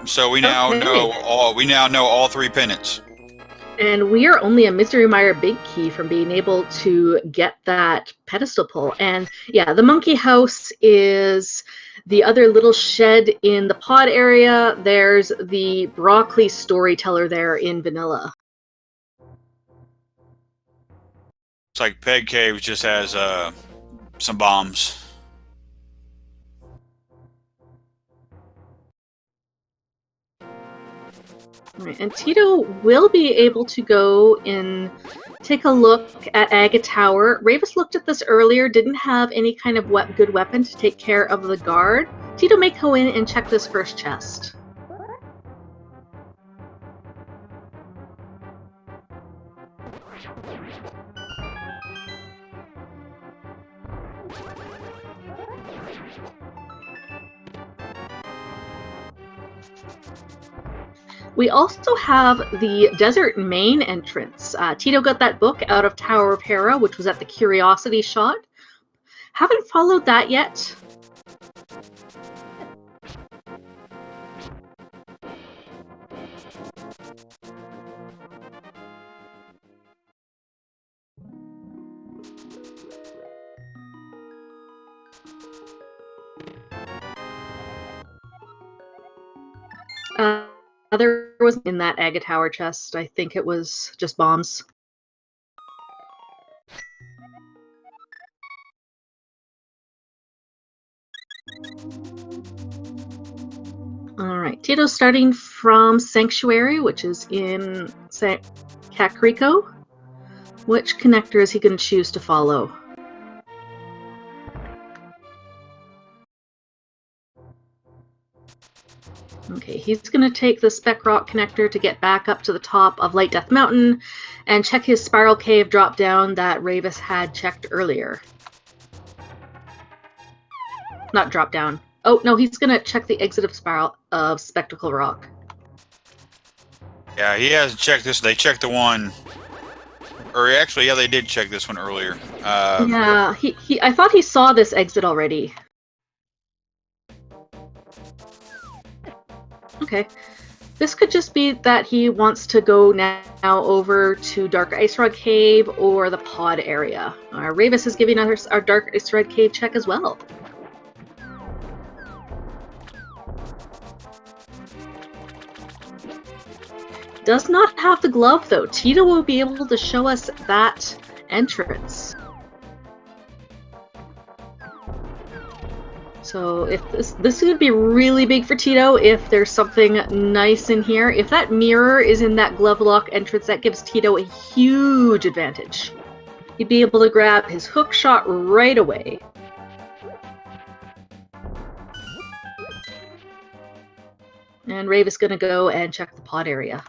So we now know all three pennants. And we are only a Mystery Mire big key from being able to get that pedestal pull. And yeah, the monkey house is the other little shed in the pod area. There's the broccoli storyteller there in vanilla. It's like Peg Caves just has some bombs. Right, and Teto will be able to go and take a look at Agate Tower. Rayvis looked at this earlier, didn't have any kind of good weapon to take care of the guard. Teto may go in and check this first chest. We also have the desert main entrance. Teto got that book out of Tower of Hera, which was at the Curiosity Shot. Haven't followed that yet. There was in that Agate Tower chest. I think it was just bombs. All right, Teto's starting from Sanctuary, which is in Kakariko. Which connector is he going to choose to follow? Okay, he's going to take the Spec Rock connector to get back up to the top of Light Death Mountain and check his Spiral Cave drop down that Rayvis had checked earlier. Not drop down. Oh, no, he's going to check the exit of Spectacle Rock. Yeah, he hasn't checked this. They checked the one... Or actually, yeah, they did check this one earlier. Yeah, I thought he saw this exit already. Okay. This could just be that he wants to go now over to Dark Ice Rod Cave or the pod area. Rayvis is giving us our Dark Ice Rod Cave check as well. Does not have the glove though. Teto will be able to show us that entrance. So if this would be really big for Teto if there's something nice in here. If that mirror is in that glove lock entrance, that gives Teto a huge advantage. He'd be able to grab his hook shot right away. And Rayvis is going to go and check the pod area.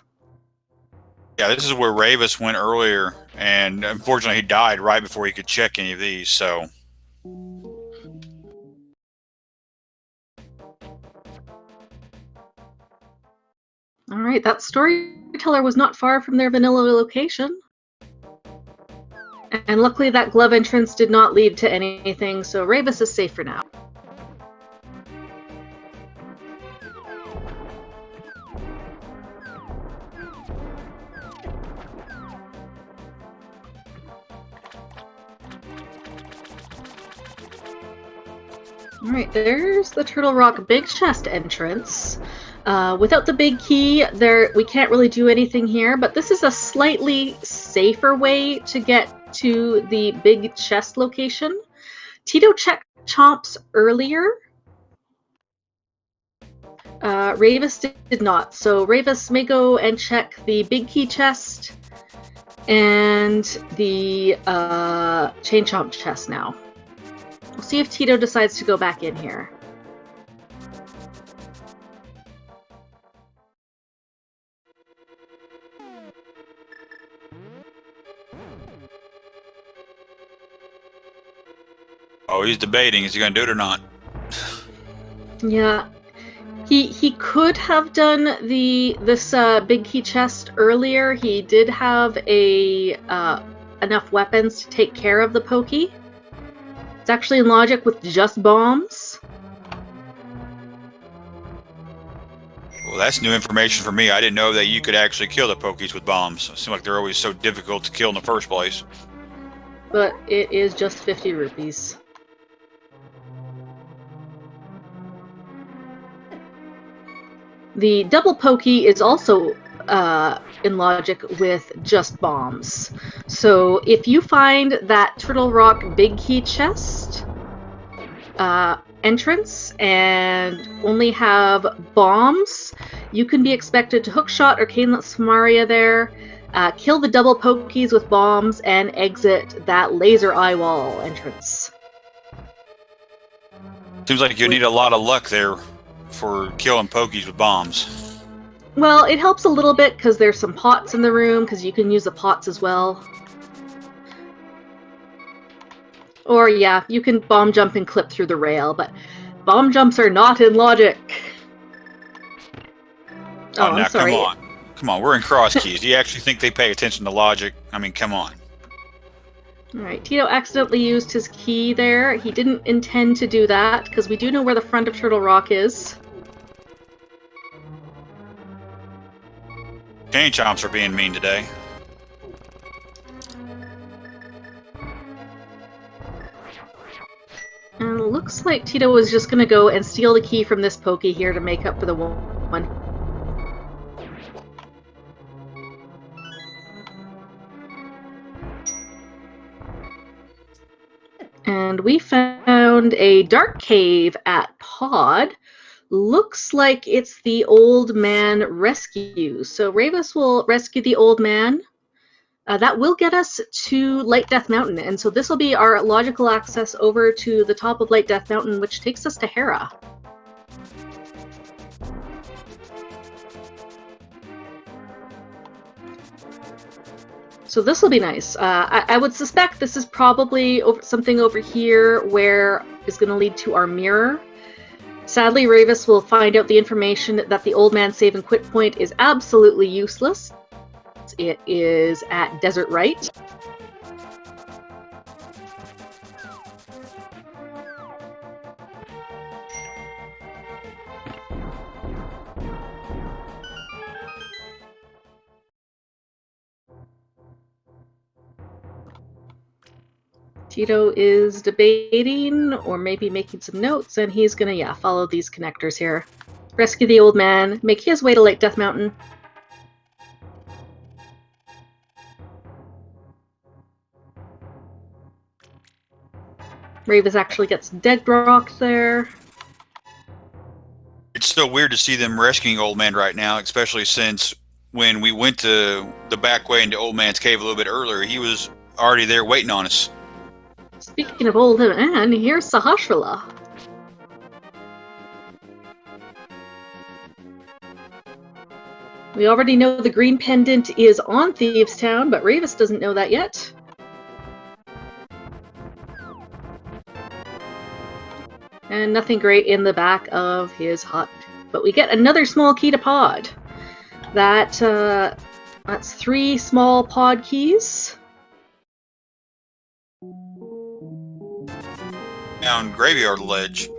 Yeah, this is where Rayvis went earlier, and unfortunately he died right before he could check any of these, so... All right, that storyteller was not far from their vanilla location. And luckily that glove entrance did not lead to anything, so Rayvis is safe for now. Alright, there's the Turtle Rock Big Chest entrance. Without the big key, we can't really do anything here, but this is a slightly safer way to get to the big chest location. Teto checked Chomps earlier. Rayvis did not, so Rayvis may go and check the big key chest and the Chain Chomp chest now. We'll see if Teto decides to go back in here. Oh, he's debating. Is he going to do it or not? Yeah. He could have done this big key chest earlier. He did have enough weapons to take care of the pokey. It's actually in logic with just bombs. Well, that's new information for me. I didn't know that you could actually kill the pokies with bombs. It seems like they're always so difficult to kill in the first place. But it is just 50 rupees. The double pokey is also in logic with just bombs. So if you find that Turtle Rock Big Key chest entrance and only have bombs, you can be expected to hookshot or Canelet Samaria there, kill the double pokies with bombs, and exit that laser eye wall entrance. Seems like you need a lot of luck there for killing pokies with bombs. Well, it helps a little bit because there's some pots in the room, because you can use the pots as well. Or yeah, you can bomb jump and clip through the rail, but bomb jumps are not in logic. Oh, now I'm sorry. come on. Come on, we're in cross keys. Do you actually think they pay attention to logic? I mean, come on. Alright, Teto accidentally used his key there. He didn't intend to do that, because we do know where the front of Turtle Rock is. Chain Chomps are being mean today. And it looks like Teto was just going to go and steal the key from this pokey here to make up for the one. And we found a dark cave at Pod. Looks like it's the old man rescue. So Rayvis will rescue the old man. That will get us to Light Death Mountain, and so this will be our logical access over to the top of Light Death Mountain, which takes us to Hera. So this will be nice. I would suspect this is probably something over here where is going to lead to our mirror. Sadly, Rayvis will find out the information that the old man save and quit point is absolutely useless. It is at Desert Right. Teto is debating or maybe making some notes, and he's gonna, follow these connectors here. Rescue the old man, make his way to Light Death Mountain. Rayvis actually gets dead rocked there. It's so weird to see them rescuing Old Man right now, especially since when we went to the back way into Old Man's cave a little bit earlier, he was already there waiting on us. Speaking of old man, here's Sahasrara. We already know the green pendant is on Thieves Town, but Rayvis doesn't know that yet. And nothing great in the back of his hut. But we get another small key to pod. That's 3 small pod keys. Down Graveyard Ledge.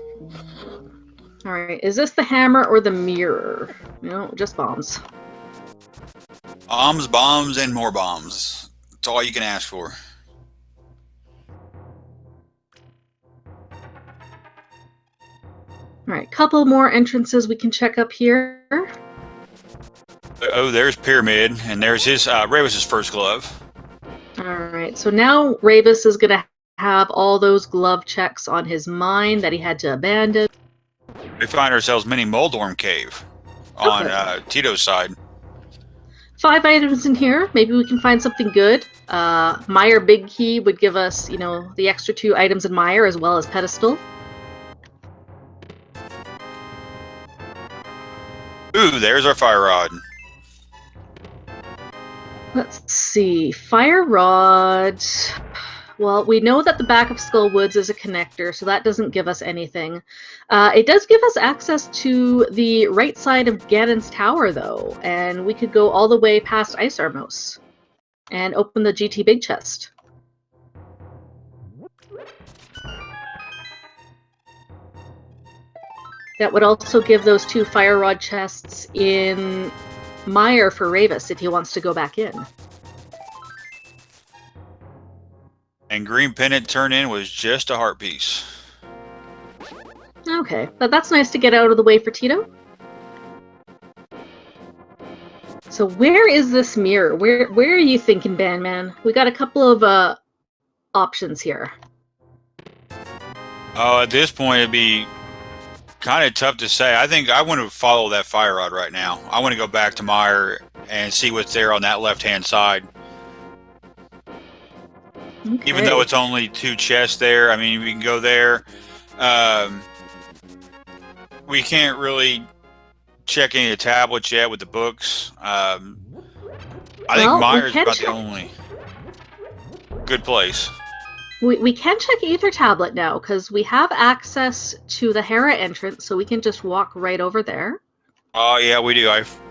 Alright, is this the hammer or the mirror? No, just bombs. Bombs, bombs, and more bombs. That's all you can ask for. Alright, couple more entrances we can check up here. Oh, there's Pyramid, and there's his Rayvis' first glove. Alright, so now Rayvis is going to have all those glove checks on his mine that he had to abandon. We find ourselves mini Moldorm Cave on Teto's side. 5 items in here. Maybe we can find something good. Mire Big Key would give us, you know, the extra 2 items in Mire as well as Pedestal. Ooh, there's our fire rod. Let's see. Fire rod. Well, we know that the back of Skull Woods is a connector, so that doesn't give us anything. It does give us access to the right side of Ganon's Tower, though, and we could go all the way past Ice Armos and open the GT Big Chest. That would also give those 2 fire rod chests in Mire for Rayvis if he wants to go back in. And green pendant turn in was just a heart piece. Okay, but that's nice to get out of the way for Teto. So where is this mirror? Where are you thinking, Bandman? We got a couple of options here. Oh, at this point it'd be kind of tough to say. I think I want to follow that fire rod right now. I want to go back to Mire and see what's there on that left-hand side. Okay. Even though it's only 2 chests there, I mean, we can go there. We can't really check any of the tablets yet with the books. I think Mire's about the only good place. We can check either tablet now, because we have access to the Hera entrance, so we can just walk right over there. Oh, yeah, we do.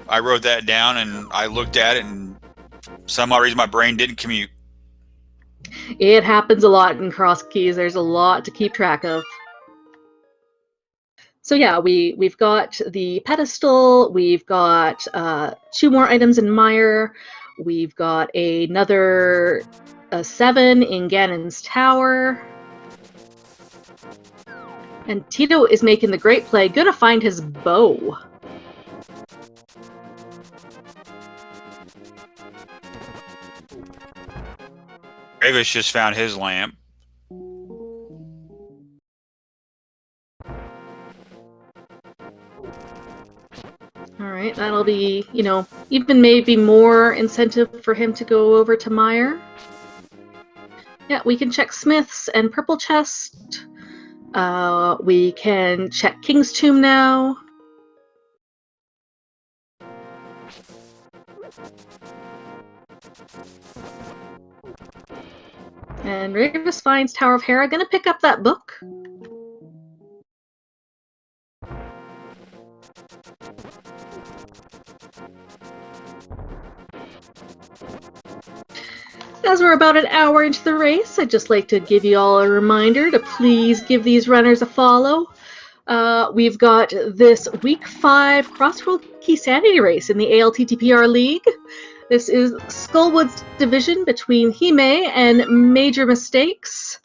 I wrote that down, and I looked at it, and for some odd reason my brain didn't commute. It happens a lot in Cross Keys. There's a lot to keep track of. So yeah, we've got the pedestal, we've got 2 more items in Mire, we've got another 7 in Ganon's Tower. And Teto is making the great play, gonna find his bow. Rayvis just found his lamp. Alright, that'll be, you know, even maybe more incentive for him to go over to Mire. Yeah, we can check Smith's and Purple Chest. We can check King's Tomb now. And Rayvis finds Tower of Hera. Gonna pick up that book. As we're about an hour into the race, I'd just like to give you all a reminder to please give these runners a follow. We've got this Week 5 Crossworld Key Sanity race in the ALTTPR League. This is Skullwood's division between Hime and Major Mistakes.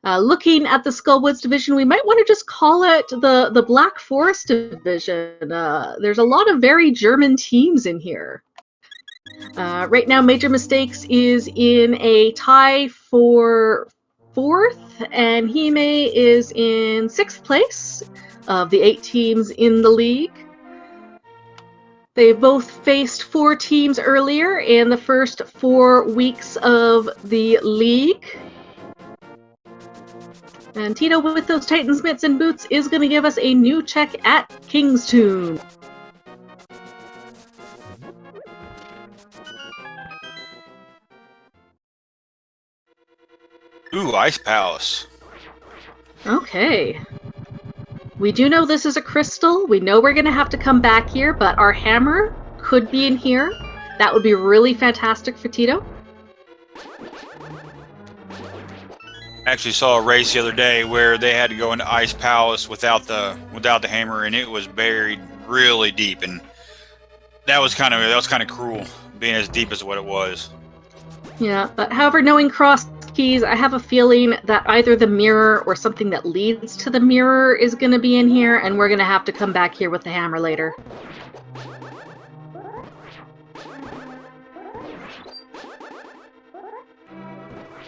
Looking at the Skullwoods division, we might want to just call it the Black Forest division. There's a lot of very German teams in here. Right now, Major Mistakes is in a tie for 4th, and Hime is in 6th place of the 8 teams in the league. They've both faced 4 teams earlier in the first 4 weeks of the league. And Teto, with those Titans mitts and boots, is going to give us a new check at King's Tomb. Ooh, Ice Palace. Okay. We do know this is a crystal. We know we're going to have to come back here, but our hammer could be in here. That would be really fantastic for Teto. I actually saw a race the other day where they had to go into Ice Palace without the hammer, and it was buried really deep, and that was kind of cruel, being as deep as what it was. Yeah, but however, knowing cross keys, I have a feeling that either the mirror or something that leads to the mirror is going to be in here, and we're going to have to come back here with the hammer later.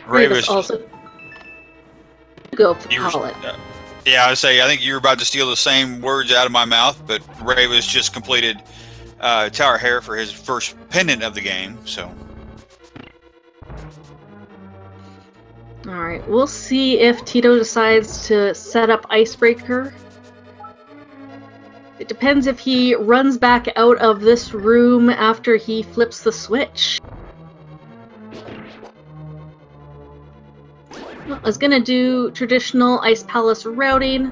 Rayvis also go call it. Yeah, I say I think you were about to steal the same words out of my mouth, but Rayvis just completed Tower Hair for his first pendant of the game, so. Alright, we'll see if Teto decides to set up Icebreaker. It depends if he runs back out of this room after he flips the switch. I was gonna do traditional Ice Palace routing.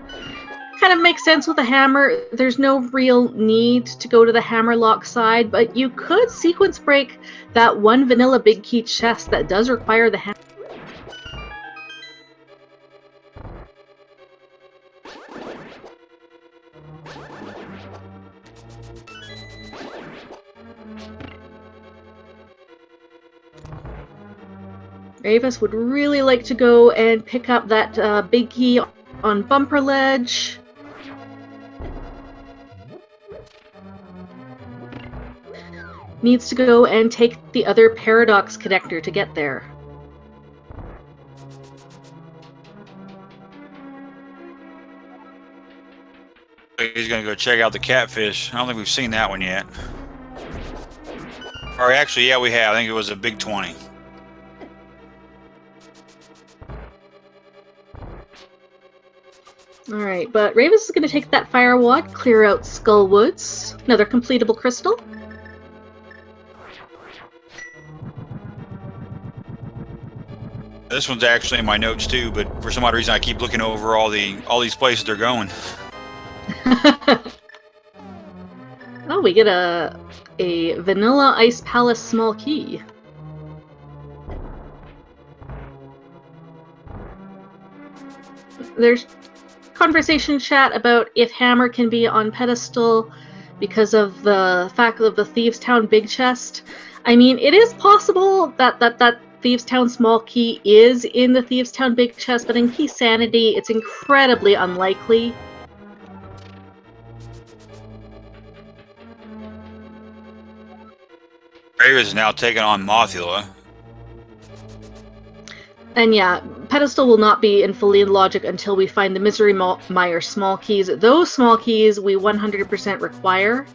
Kind of makes sense with a hammer. There's no real need to go to the hammerlock side, but you could sequence break that one vanilla big key chest that does require the hammer. Rayvis would really like to go and pick up that big key on Bumper Ledge. Needs to go and take the other Paradox connector to get there. He's gonna go check out the catfish. I don't think we've seen that one yet. Or actually, yeah, we have. I think it was a big 20. Alright, but Rayvis is going to take that Fire Wad, clear out Skull Woods, another completable crystal. This one's actually in my notes too, but for some odd reason I keep looking over all these places they're going. Oh, we get a Vanilla Ice Palace small key. There's conversation chat about if hammer can be on pedestal because of the fact of the Thieves Town big chest. I mean, it is possible that Thieves Town small key is in the Thieves Town big chest, but in Key Sanity, it's incredibly unlikely. Rayvis is now taking on Mothula. And yeah, pedestal will not be in Fullian logic until we find the Misery Mire small keys. Those small keys we 100% require,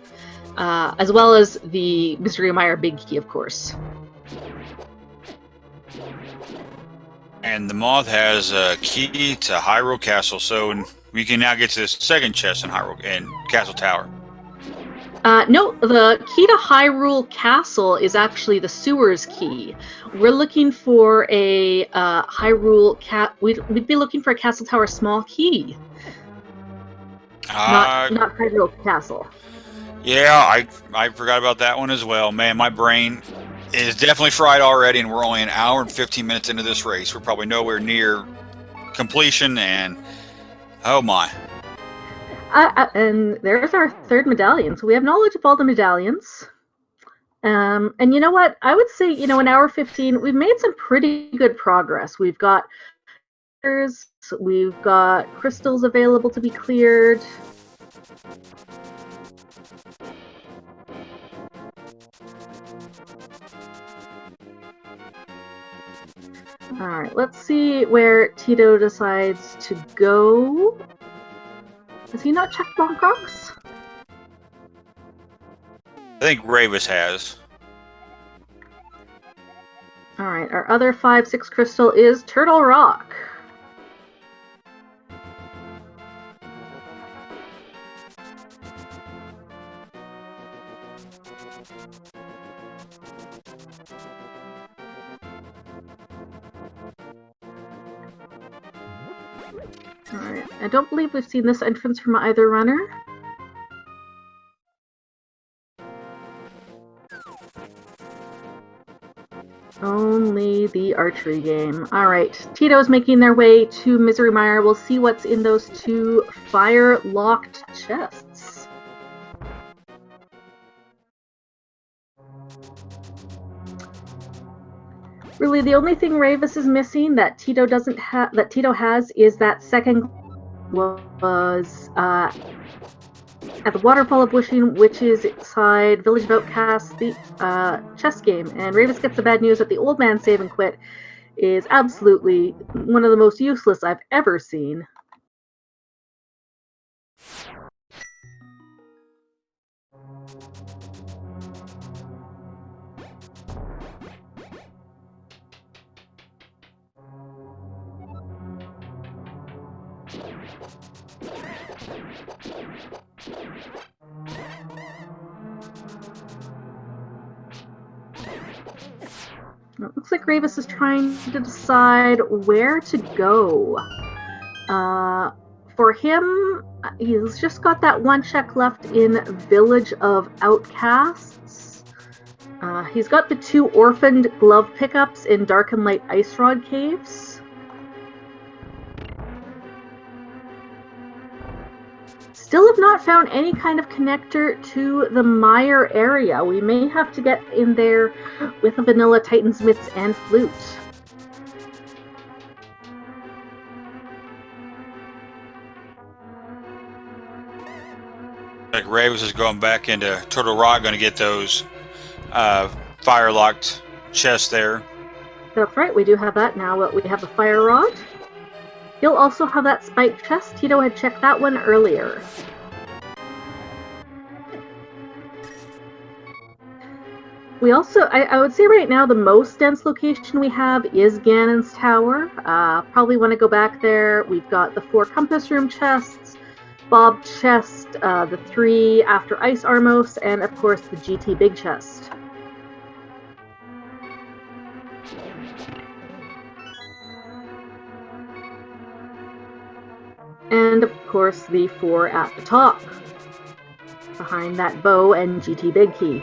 as well as the Misery Mire big key, of course. And the Moth has a key to Hyrule Castle, so we can now get to the second chest in Hyrule and Castle Tower. No, the key to Hyrule Castle is actually the sewers key. We're looking for a Hyrule we'd be looking for a Castle Tower small key. Not Hyrule Castle. Yeah, I forgot about that one as well. Man, my brain is definitely fried already, and we're only an hour and 15 minutes into this race. We're probably nowhere near completion, and oh my. And there's our third medallion. So we have knowledge of all the medallions. And you know what? I would say, an hour 15, we've made some pretty good progress. We've got crystals available to be cleared. All right, let's see where Teto decides to go. Has he not checked Bonk Rocks? I think Rayvis has. Alright, our other 5/6 crystal is Turtle Rock. Alright, I don't believe we've seen this entrance from either runner. Only the archery game. Alright, Tito's making their way to Misery Mire. We'll see what's in those two fire-locked chests. Really, the only thing Rayvis is missing that Teto doesn't have, that Teto has, is that second was at the Waterfall of Wishing, which is inside Village of Outcasts, the chess game. And Rayvis gets the bad news that the old man save and quit is absolutely one of the most useless I've ever seen. It looks like Rayvis is trying to decide where to go. For him, he's just got that one check left in Village of Outcasts. He's got the 2 orphaned glove pickups in Dark and Light Ice Rod Caves. Still have not found any kind of connector to the Mire area. We may have to get in there with a vanilla Titan's Mitts and flute. Like Rayvis is going back into Turtle Rock, going to get those fire-locked chests there. That's right, we do have that now, but we have the fire rod. You'll also have that spiked chest. Teto had checked that one earlier. We also, I would say right now, the most dense location we have is Ganon's Tower. Probably want to go back there. We've got the 4 Compass Room chests, Bob chest, the 3 After Ice Armos, and of course the GT Big chest. And of course the 4 at the top, behind that bow and GT Big key.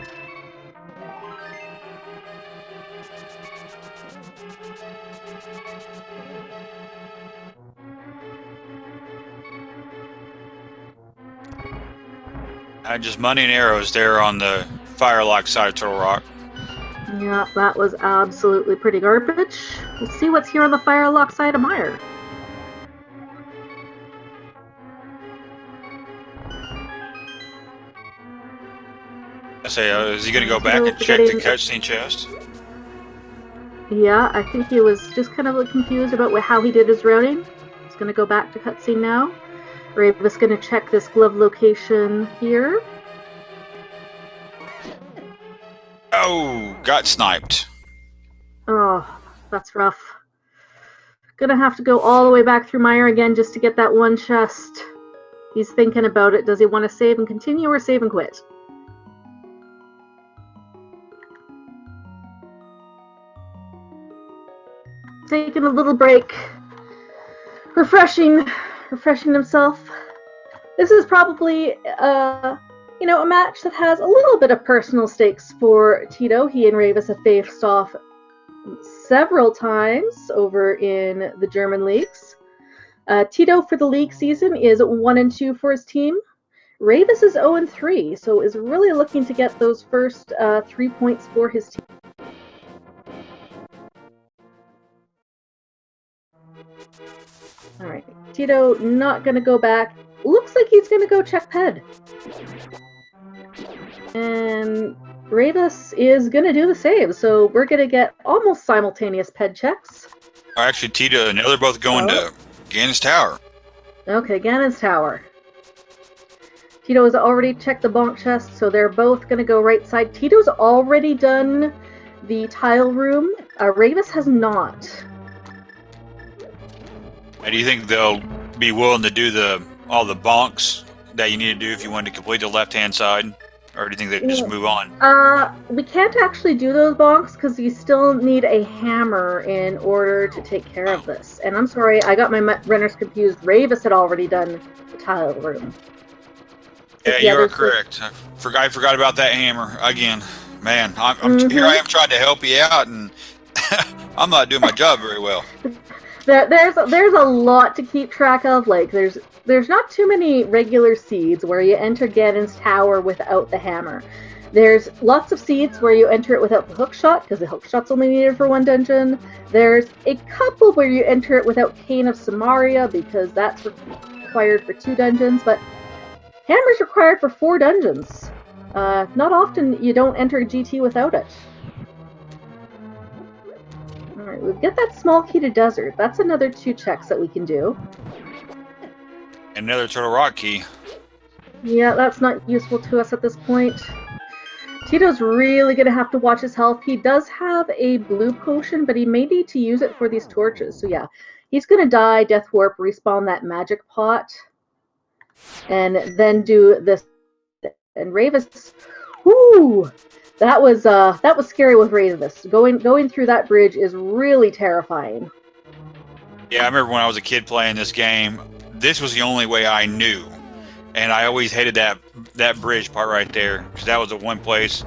Just money and arrows there on the fire-locked side of Turtle Rock. Yeah, that was absolutely pretty garbage. We'll see what's here on the fire-locked side of Mire. I say, is he going to go back and check the cutscene chest? Yeah, I think he was just kind of confused about how he did his routing. He's going to go back to cutscene now. Rayvis going to check this glove location here. Oh, got sniped. Oh, that's rough. Gonna have to go all the way back through Mire again just to get that one chest. He's thinking about it. Does he want to save and continue or save and quit? Taking a little break. Refreshing himself. This is probably, a match that has a little bit of personal stakes for Teto. He and Rayvis have faced off several times over in the German leagues. Teto for the league season is 1-2 for his team. Rayvis is 0-3, so is really looking to get those first 3 points for his team. Alright, Teto not going to go back. Looks like he's going to go check Ped. And Rayvis is going to do the save, so we're going to get almost simultaneous Ped checks. Actually, Teto and they're both going to Ganon's Tower. Okay, Ganon's Tower. Teto has already checked the bonk chest, so they're both going to go right side. Tito's already done the tile room. Rayvis has not. And do you think they'll be willing to do all the bonks that you need to do if you want to complete the left-hand side? Or do you think they just move on? We can't actually do those bonks because you still need a hammer in order to take care of this. And I'm sorry, I got my runners confused. Rayvis had already done the tile room. Yeah, you are correct. I forgot about that hammer again. Man, here I am trying to help you out, and I'm not doing my job very well. There's a lot to keep track of. Like there's not too many regular seeds where you enter Ganon's tower without the hammer. There's lots of seeds where you enter it without the hook shot because the hook shot's only needed for one dungeon. There's a couple where you enter it without Cane of Samaria because that's required for 2 dungeons, but hammer's required for 4 dungeons. Not often you don't enter GT without it. Alright, we get that small key to desert. That's another 2 checks that we can do. Another turtle rock key. Yeah, that's not useful to us at this point. Tito's really going to have to watch his health. He does have a blue potion, but he may need to use it for these torches. So yeah, he's going to die, death warp, respawn that magic pot, and then do this. And Rayvis, whoo! That was scary with Rayvis. Going through that bridge is really terrifying. Yeah, I remember when I was a kid playing this game, this was the only way I knew. And I always hated that bridge part right there, because that was the one place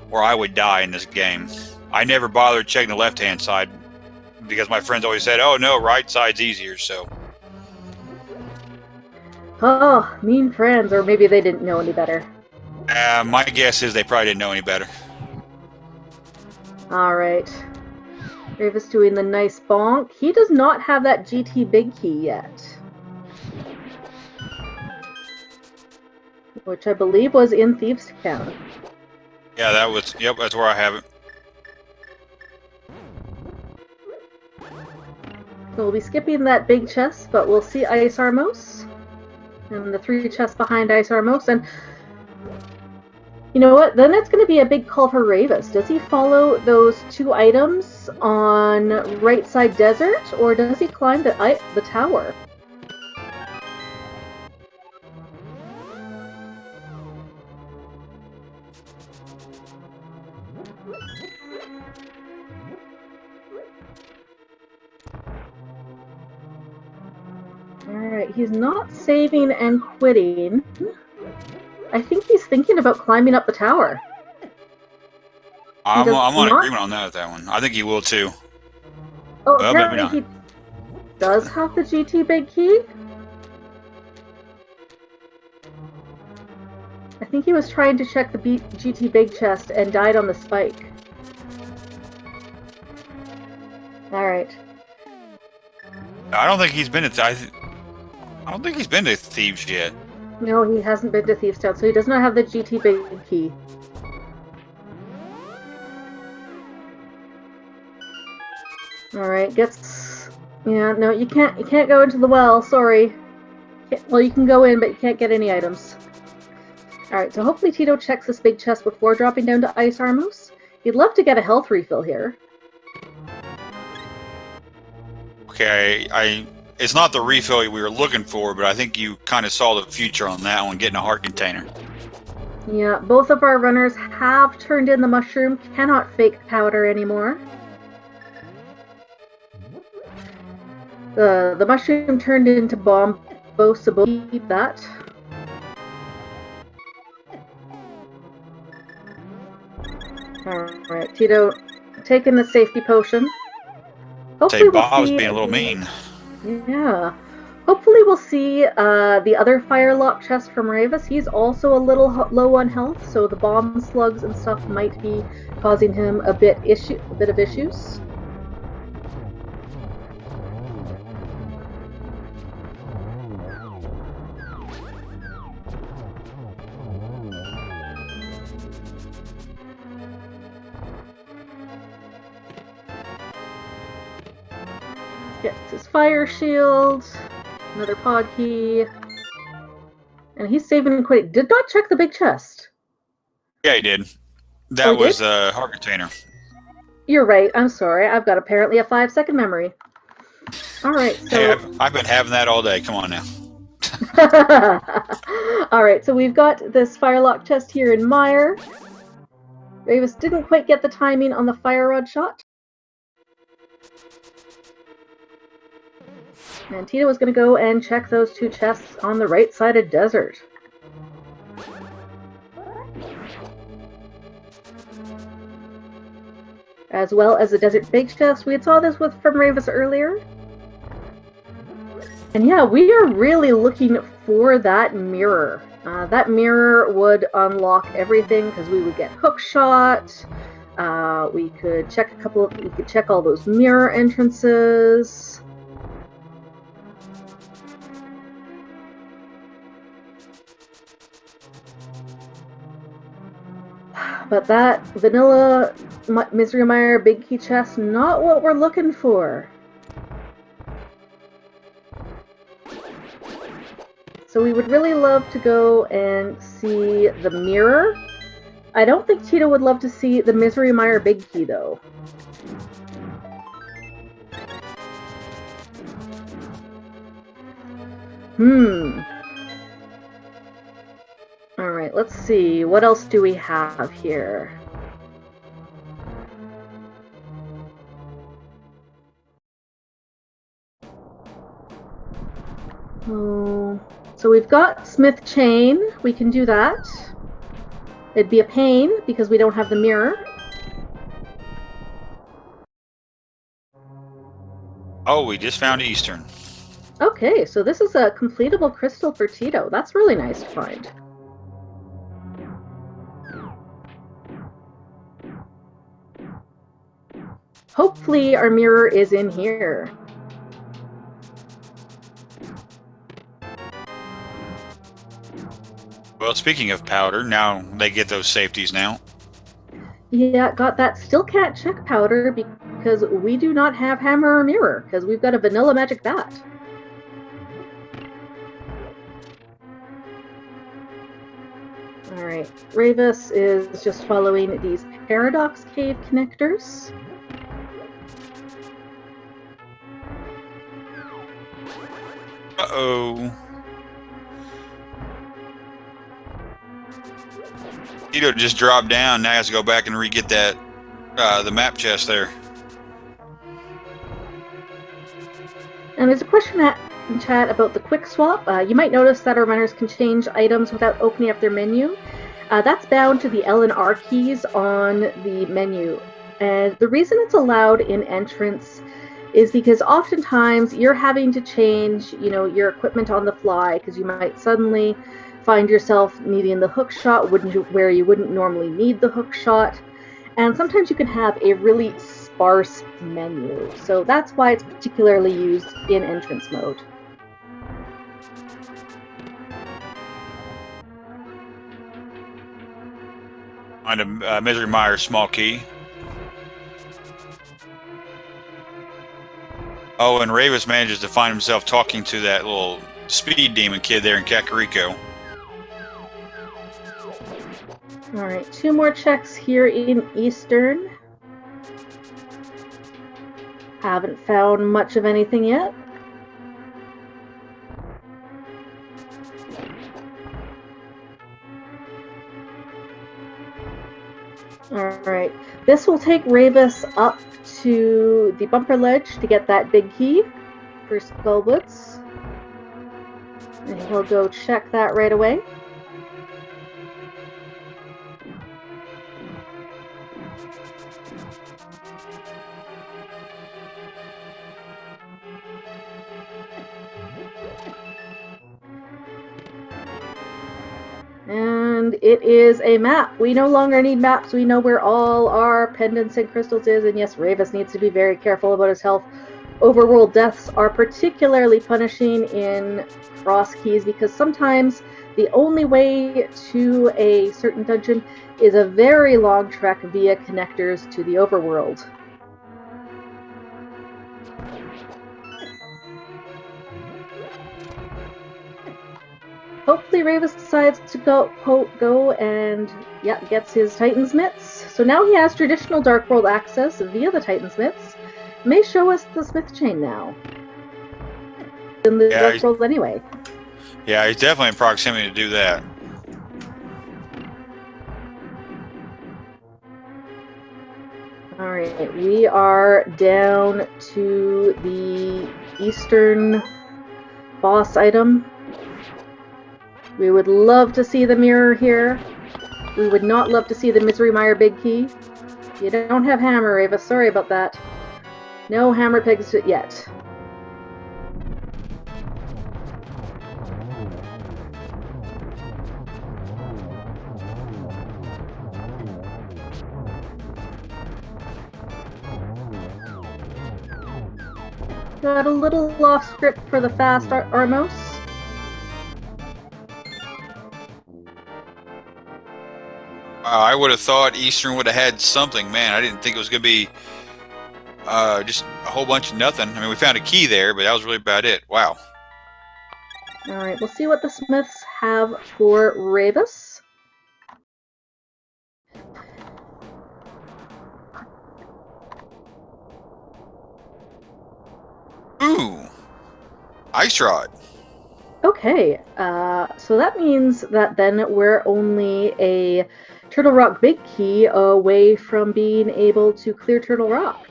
where I would die in this game. I never bothered checking the left-hand side, because my friends always said, oh no, right side's easier, so. Oh, mean friends, or maybe they didn't know any better. My guess is they probably didn't know any better. Alright. Rayvis doing the nice bonk. He does not have that GT big key yet. Which I believe was in Thieves' Town. Yeah, yep, that's where I have it. So we'll be skipping that big chest, but we'll see Ice Armos. And the 3 chests behind Ice Armos. And you know what? Then it's going to be a big call for Rayvis. Does he follow those 2 items on right side desert, or does he climb the tower? Alright, he's not saving and quitting. I think he's thinking about climbing up the tower. I'm on agreement on that one. I think he will too. Oh, well, apparently he does have the GT big key. I think he was trying to check the GT big chest and died on the spike. Alright. I don't think he's been to I don't think he's been to Thieves yet. No, he hasn't been to Thieves' Town, so he does not have the GT big key. Alright, yeah, no, you can't go into the well, sorry. Well, you can go in, but you can't get any items. Alright, so hopefully Teto checks this big chest before dropping down to Ice Armos. He'd love to get a health refill here. Okay, it's not the refill we were looking for, but I think you kind of saw the future on that one, getting a heart container. Yeah, both of our runners have turned in the mushroom, cannot fake powder anymore. The mushroom turned into Bombo, so keep that. Alright, Teto taking the safety potion. Hopefully Bob's being a little mean. Yeah. Hopefully we'll see the other firelock chest from Rayvis. He's also a little low on health, so the bomb slugs and stuff might be causing him a bit of issues. Gets his fire shield, another pod key, and he's saving and quitting. Did not check the big chest. Yeah, he did. That was a heart container. You're right. I'm sorry. I've got apparently a 5-second memory. All right. So hey, I've been having that all day. Come on now. All right, so we've got this firelock chest here in Mire. Rayvis didn't quite get the timing on the fire rod shot. And Teto was going to go and check those 2 chests on the right side of desert. As well as the desert bake chest. We had saw this from Rayvis earlier. And yeah, we are really looking for that mirror. That mirror would unlock everything because we would get hookshot. We could check all those mirror entrances. But that vanilla Misery Mire big key chest, not what we're looking for. So we would really love to go and see the mirror. I don't think Teto would love to see the Misery Mire big key, though. Alright, let's see. What else do we have here? Oh, so we've got Smith Chain. We can do that. It'd be a pain because we don't have the mirror. Oh, we just found Eastern. Okay, so this is a completable crystal for Teto. That's really nice to find. Hopefully our mirror is in here. Well, speaking of powder, now they get those safeties now. Yeah, got that. Still can't check powder because we do not have hammer or mirror because we've got a vanilla magic bat. Alright, Rayvis is just following these Paradox Cave connectors. Uh-oh. Teto just dropped down. Now he has to go back and re-get that, the map chest there. And there's a question in chat about the quick swap. You might notice that our runners can change items without opening up their menu. That's bound to the L and R keys on the menu. And the reason it's allowed in entrance is because oftentimes you're having to change, your equipment on the fly because you might suddenly find yourself needing the hook shot where you wouldn't normally need the hook shot. And sometimes you can have a really sparse menu. So that's why it's particularly used in entrance mode. On a Misery Mire small key. Oh, and Rayvis manages to find himself talking to that little speed demon kid there in Kakariko. Alright, 2 more checks here in Eastern. Haven't found much of anything yet. Alright, this will take Rayvis up to the bumper ledge to get that big key for Skullboots. And he'll go check that right away. And it is a map. We no longer need maps. We know where all our pendants and crystals is. And yes, Rayvis needs to be very careful about his health. Overworld deaths are particularly punishing in cross keys because sometimes the only way to a certain dungeon is a very long trek via connectors to the overworld. Hopefully Rayvis decides to go and gets his Titan's Mitts. So now he has traditional Dark World access via the Titan's Mitts. May show us the Smith Chain now. In the Dark World anyway. Yeah, he's definitely in proximity to do that. Alright, we are down to the eastern boss item. We would love to see the mirror here. We would not love to see the Misery Mire Big Key. You don't have hammer, Rayvis. Sorry about that. No hammer pigs yet. Got a little off script for the fast Armos. Wow, I would have thought Eastern would have had something. Man, I didn't think it was going to be just a whole bunch of nothing. I mean, we found a key there, but that was really about it. Wow. Alright, we'll see what the Smiths have for Rayvis. Ooh, ice rod. Okay, so that means that then we're only a Turtle Rock Big Key away from being able to clear Turtle Rock.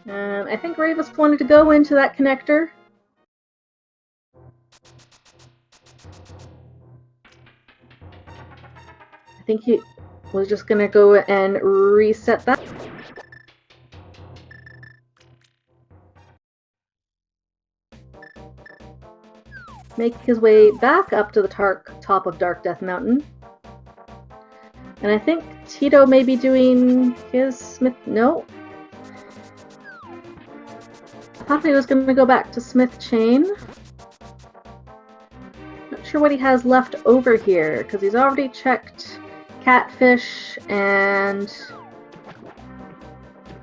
I think Rayvis wanted to go into that connector. I think he was just going to go and reset that. Make his way back up to the top of Dark Death Mountain. And I think Teto may be doing his Smith... No. I thought he was going to go back to Smith Chain. Not sure what he has left over here, because he's already checked Catfish and...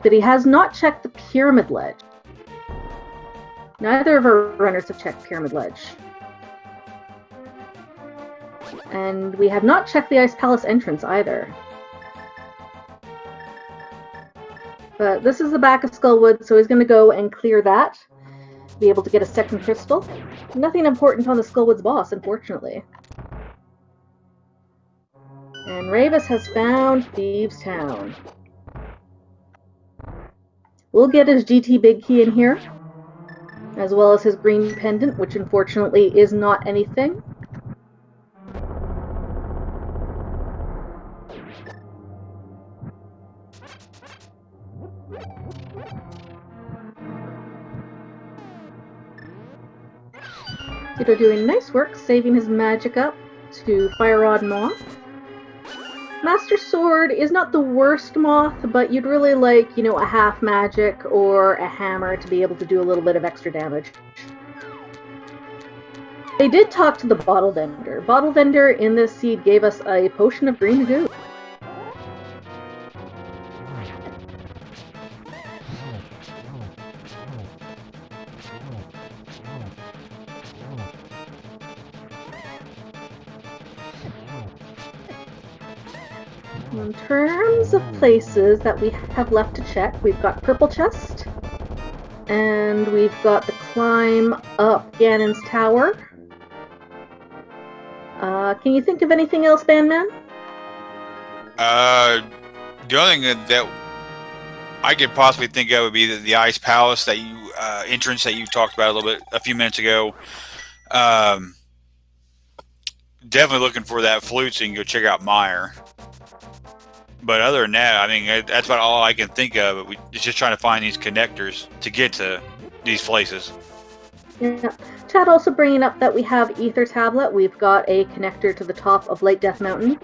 But he has not checked the Pyramid Ledge. Neither of our runners have checked Pyramid Ledge. And we have not checked the Ice Palace entrance either. But this is the back of Skullwood, so he's going to go and clear that. Be able to get a second crystal. Nothing important on the Skullwood's boss, unfortunately. And Rayvis has found Thieves' Town. We'll get his GT Big Key in here, as well as his green pendant, which unfortunately is not anything. Teto doing nice work, saving his magic up to Fire Rod Moth. Master Sword is not the worst moth, but you'd really like, you know, a half magic or a hammer to be able to do a little bit of extra damage. They did talk to the Bottle Vendor. Bottle Vendor in this seed gave us a potion of green goo. In terms of places that we have left to check, we've got Purple Chest, and we've got the climb up Ganon's Tower. Can you think of anything else, Bandman? The only thing that I could possibly think of would be the Ice Palace that you entrance that you talked about a few minutes ago. Definitely looking for that flute so you can go check out Mire. But other than that, I mean, that's about all I can think of. It's just trying to find these connectors to get to these places. Yeah. Chad also bringing up that we have Ether Tablet. We've got a connector to the top of Late Death Mountain.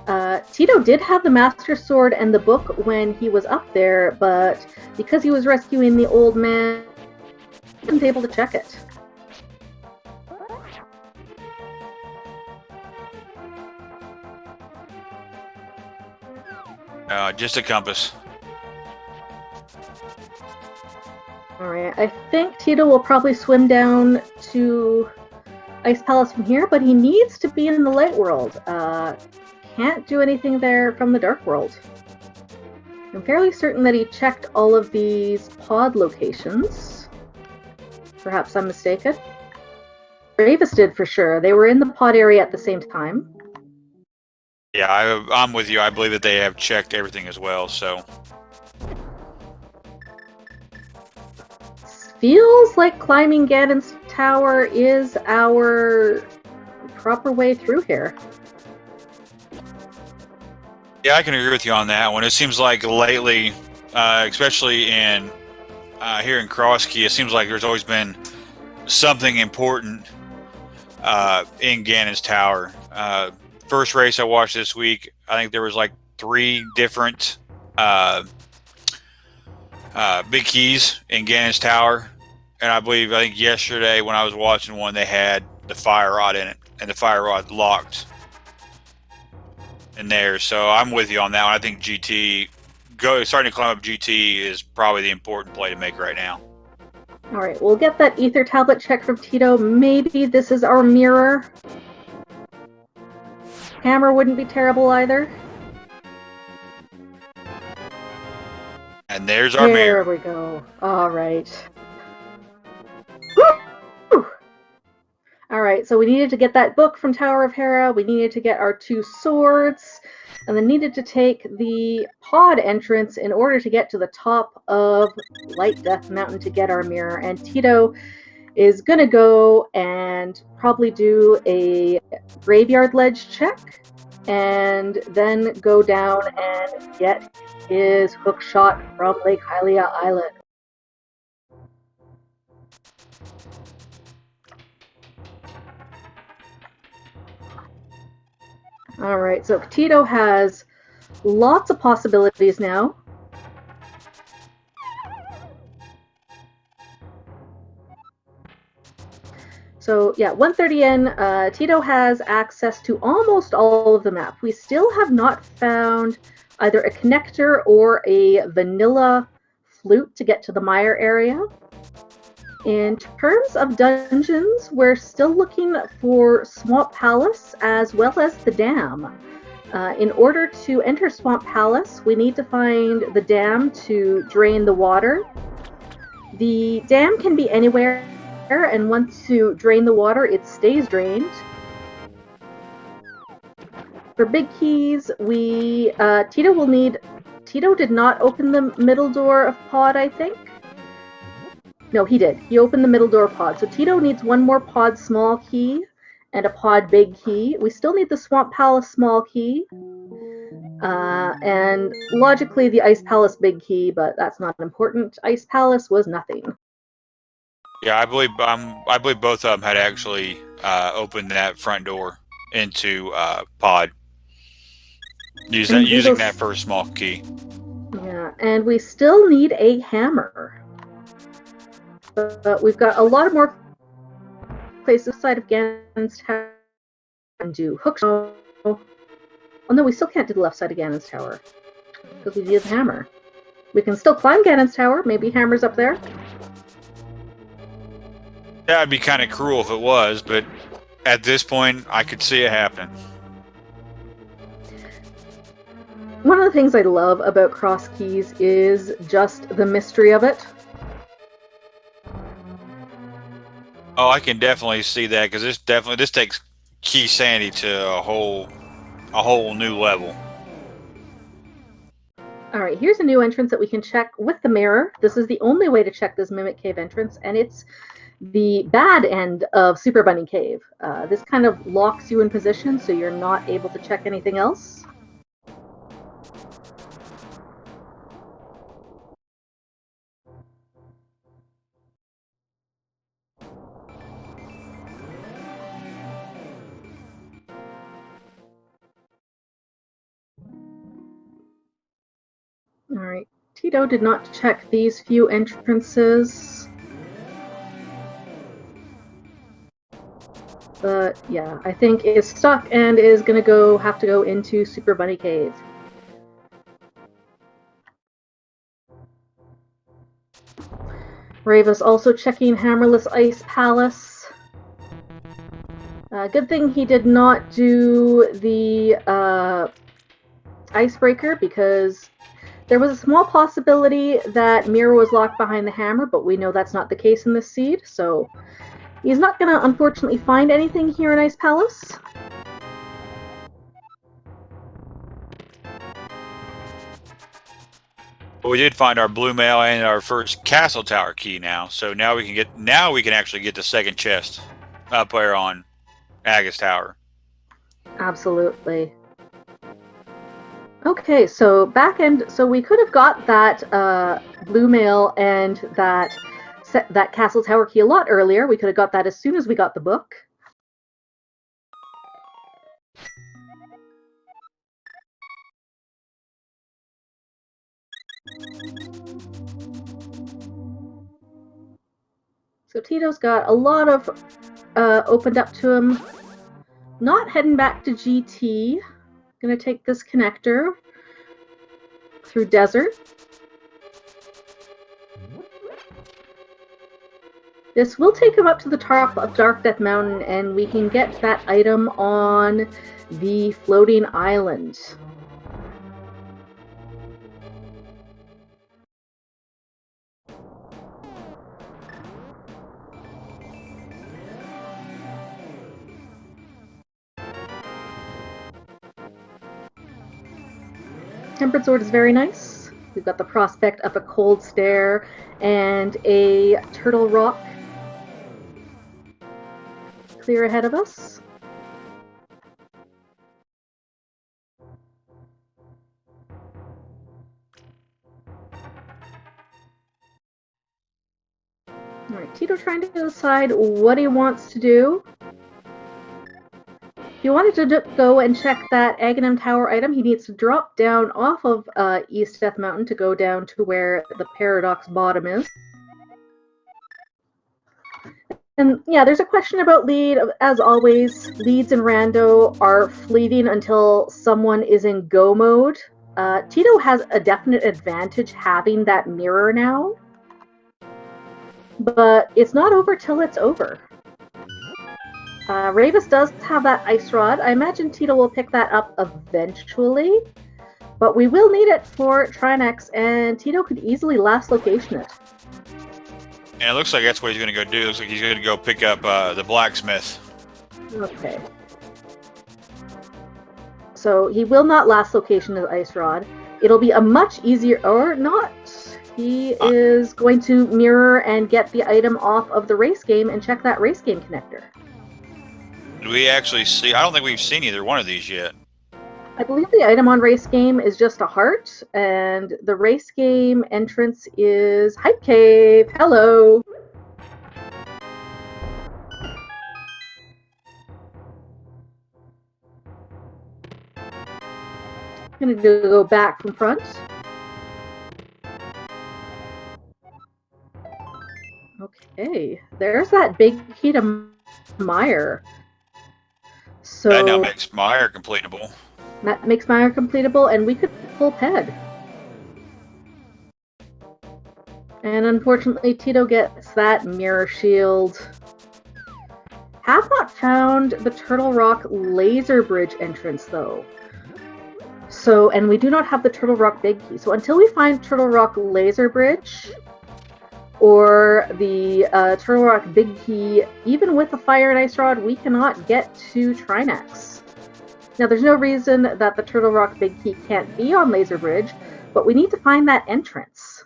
Teto did have the Master Sword and the book when he was up there, but because he was rescuing the old man, he wasn't able to check it. Just a compass. Alright, I think Teto will probably swim down to Ice Palace from here, but he needs to be in the Light World. Can't do anything there from the Dark World. I'm fairly certain that he checked all of these pod locations. Perhaps I'm mistaken. Rayvis did for sure. They were in the pod area at the same time. Yeah, I'm with you. I believe that they have checked everything as well, so. Feels like climbing Ganon's tower is our proper way through here. Yeah, I can agree with you on that one. It seems like lately, especially in here in Cross Key, it seems like there's always been something important in Ganon's tower. First race I watched this week, I think there was like 3 different big keys in Ganon's tower, and I think yesterday when I was watching one, they had the fire rod in it, and the fire rod locked in there. So I'm with you on that one. I think starting to climb up GT is probably the important play to make right now. All right, we'll get that ether tablet check from Teto. Maybe this is our mirror. Hammer wouldn't be terrible either. And there's our mirror. There we go. All right. All right, so we needed to get that book from Tower of Hera. We needed to get our 2 swords, and then needed to take the pod entrance in order to get to the top of Light Death Mountain to get our mirror. And Teto is going to go and probably do a graveyard ledge check, and then go down and get his hook shot from Lake Hylia Island. All right, so Teto has lots of possibilities now. So yeah, 130N, Teto has access to almost all of the map. We still have not found either a connector or a vanilla flute to get to the mire area. In terms of dungeons, we're still looking for Swamp Palace as well as the dam. In order to enter Swamp Palace, we need to find the dam to drain the water. The dam can be anywhere, and once you drain the water, it stays drained. For big keys, Teto will need... Teto did not open the middle door of pod, I think. No, he did. He opened the middle door pod. So Teto needs 1 more pod small key and a pod big key. We still need the Swamp Palace small key. And logically the Ice Palace big key, but that's not important. Ice Palace was nothing. Yeah, I believe both of them had actually opened that front door into pod using that first small key. Yeah, and we still need a hammer. But we've got a lot of more places side of Ganon's Tower and do hooks. Oh no, we still can't do the left side of Ganon's Tower because we need the hammer. We can still climb Ganon's Tower. Maybe hammer's up there. That'd be kind of cruel if it was, but at this point, I could see it happening. One of the things I love about Cross Keys is just the mystery of it. Oh, I can definitely see that because this takes Key Sandy to a whole new level. All right, here's a new entrance that we can check with the mirror. This is the only way to check this Mimic Cave entrance, and it's the bad end of Super Bunny Cave. This kind of locks you in position so you're not able to check anything else. Alright, Teto did not check these few entrances. But yeah, I think is stuck and is gonna have to go into Super Bunny Cave. Rayvis also checking Hammerless Ice Palace. Good thing he did not do the Icebreaker, because There was a small possibility that Mira was locked behind the hammer, but we know that's not the case in this seed, so he's not going to unfortunately find anything here in Ice Palace. But we did find our blue mail and our first castle tower key now, so now we can actually get the second chest up there on Agus Tower. Absolutely. Okay, so so we could have got that blue mail and that castle tower key a lot earlier. We could have got that as soon as we got the book. So Tito's got a lot of opened up to him. Not heading back to GT. Gonna take this connector through desert. This will take him up to the top of Dark Death Mountain, and we can get that item on the floating island. Tempered Sword is very nice. We've got the prospect of a cold stare and a turtle rock clear ahead of us. Alright, Teto trying to decide what he wants to do. If he wanted to go and check that Aghanim Tower item, he needs to drop down off of East Death Mountain to go down to where the Paradox bottom is. And yeah, there's a question about lead. As always, leads in Rando are fleeting until someone is in go mode. Teto has a definite advantage having that mirror now, but it's not over till it's over. Rayvis does have that ice rod. I imagine Teto will pick that up eventually, but we will need it for Trinex, and Teto could easily last location it. And it looks like that's what he's going to go do. It looks like he's going to go pick up the blacksmith. Okay. So he will not last location his ice rod. It'll be a much easier, or not. He is going to mirror and get the item off of the race game and check that race game connector. Did we actually see? I don't think we've seen either one of these yet. I believe the item on race game is just a heart, and the race game entrance is Hype Cave. Hello. I'm gonna go back from front. Okay, there's that big key to Meyer. So That now makes Meyer completable. That makes Meyer completable, and we could pull Ped. And unfortunately, Teto gets that mirror shield. Have not found the Turtle Rock Laser Bridge entrance, though. So, and we do not have the Turtle Rock Big Key. So until we find Turtle Rock Laser Bridge, or the Turtle Rock Big Key, even with the Fire and Ice Rod, we cannot get to Trinex. Now, there's no reason that the Turtle Rock Big Key can't be on Laser Bridge, but we need to find that entrance.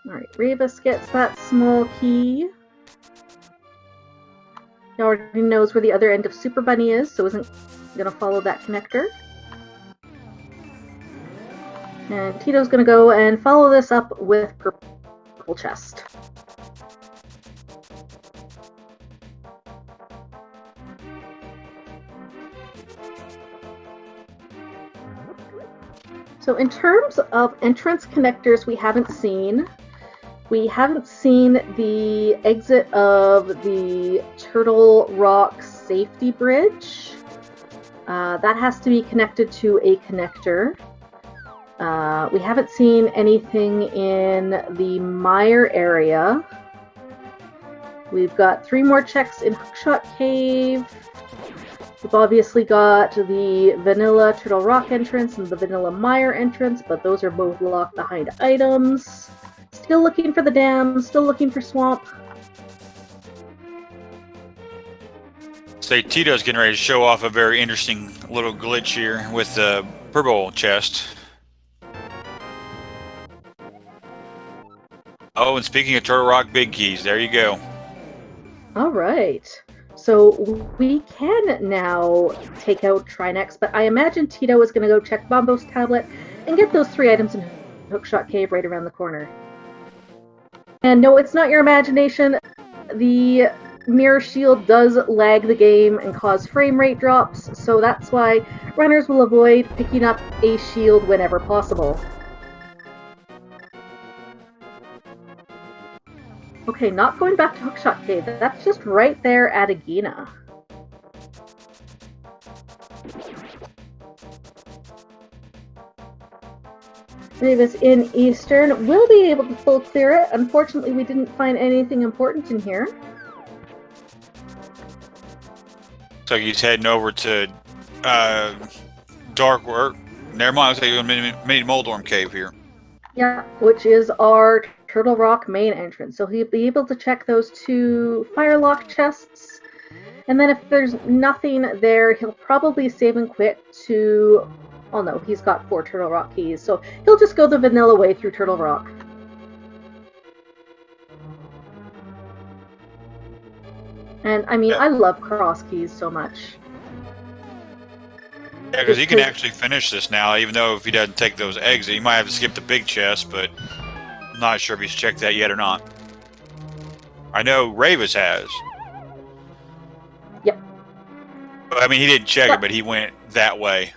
Alright, Rayvis gets that small key. He already knows where the other end of Super Bunny is, so isn't going to follow that connector. And Tito's going to go and follow this up with Purple Chest. So in terms of entrance connectors we haven't seen the exit of the Turtle Rock Safety Bridge. That has to be connected to a connector. We haven't seen anything in the mire area. We've got 3 more checks in Hookshot Cave. We've obviously got the vanilla Turtle Rock entrance and the vanilla mire entrance, but those are both locked behind items. Still looking for the dam, still looking for swamp. Say Tito's getting ready to show off a very interesting little glitch here with the purple chest. Oh, and speaking of Turtle Rock Big Keys, there you go. All right. So we can now take out Trinex, but I imagine Teto is going to go check Bombo's tablet and get those 3 items in Hookshot Cave right around the corner. And no, it's not your imagination. The mirror shield does lag the game and cause frame rate drops, so that's why runners will avoid picking up a shield whenever possible. Okay, not going back to Hookshot Cave. That's just right there at Agina. Rayvis in Eastern will be able to full clear it. Unfortunately, we didn't find anything important in here. So he's heading over to Dark Work. Never mind, I was thinking mini Moldorm Cave here. Yeah, which is our Turtle Rock main entrance. So he'll be able to check those 2 Firelock chests. And then if there's nothing there, he'll probably save and quit to... Oh no, he's got 4 Turtle Rock keys. So he'll just go the vanilla way through Turtle Rock. And I mean, I love cross keys so much. Yeah, because he can actually finish this now, even though if he doesn't take those eggs, he might have to skip the big chest, but I'm not sure if he's checked that yet or not. I know Rayvis has. Yep. But, I mean, he didn't check it, but he went that way.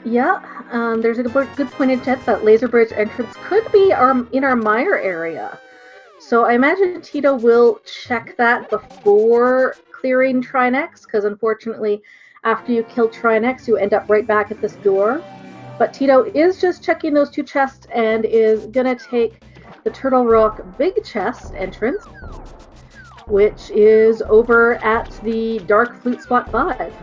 Yeah, there's a good point in chat that Laser Bridge entrance could be in our mire area. So I imagine Teto will check that before clearing Trinex, because unfortunately, after you kill Trinex, you end up right back at this door. But Teto is just checking those 2 chests and is gonna take the Turtle Rock Big Chest entrance, which is over at the Dark Flute Spot 5.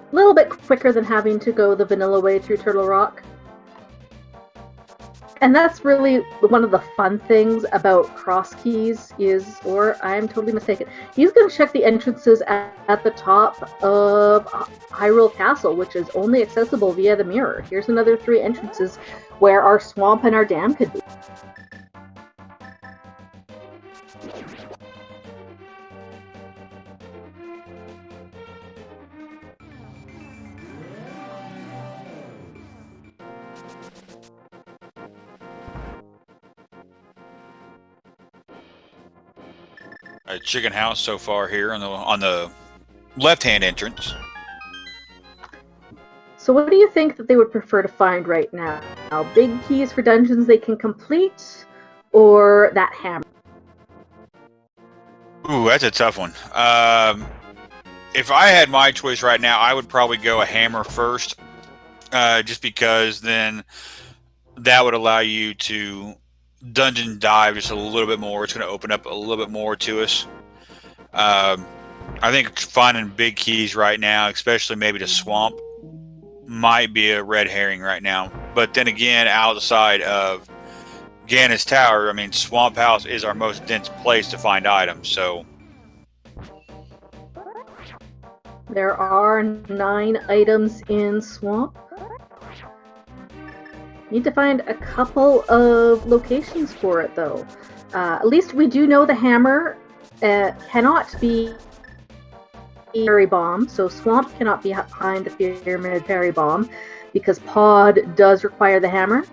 A little bit quicker than having to go the vanilla way through Turtle Rock. And that's really one of the fun things about cross keys is, or I'm totally mistaken, he's going to check the entrances at the top of Hyrule Castle, which is only accessible via the mirror. Here's another 3 entrances where our swamp and our dam could be. A chicken house so far here on the left-hand entrance. So what do you think that they would prefer to find right now? Big keys for dungeons they can complete, or that hammer? Ooh, that's a tough one. If I had my choice right now, I would probably go a hammer first, just because then that would allow you to dungeon dive just a little bit more. It's going to open up a little bit more to us. I think finding big keys right now, especially maybe the swamp, might be a red herring right now. But then again, outside of Gannis Tower, I mean, Swamp House is our most dense place to find items, so... There are 9 items in Swamp. Need to find a couple of locations for it, though. At least we do know the hammer cannot be Fairy Bomb, so Swamp cannot be behind the Pyramid Fairy Bomb, because Pod does require the hammer.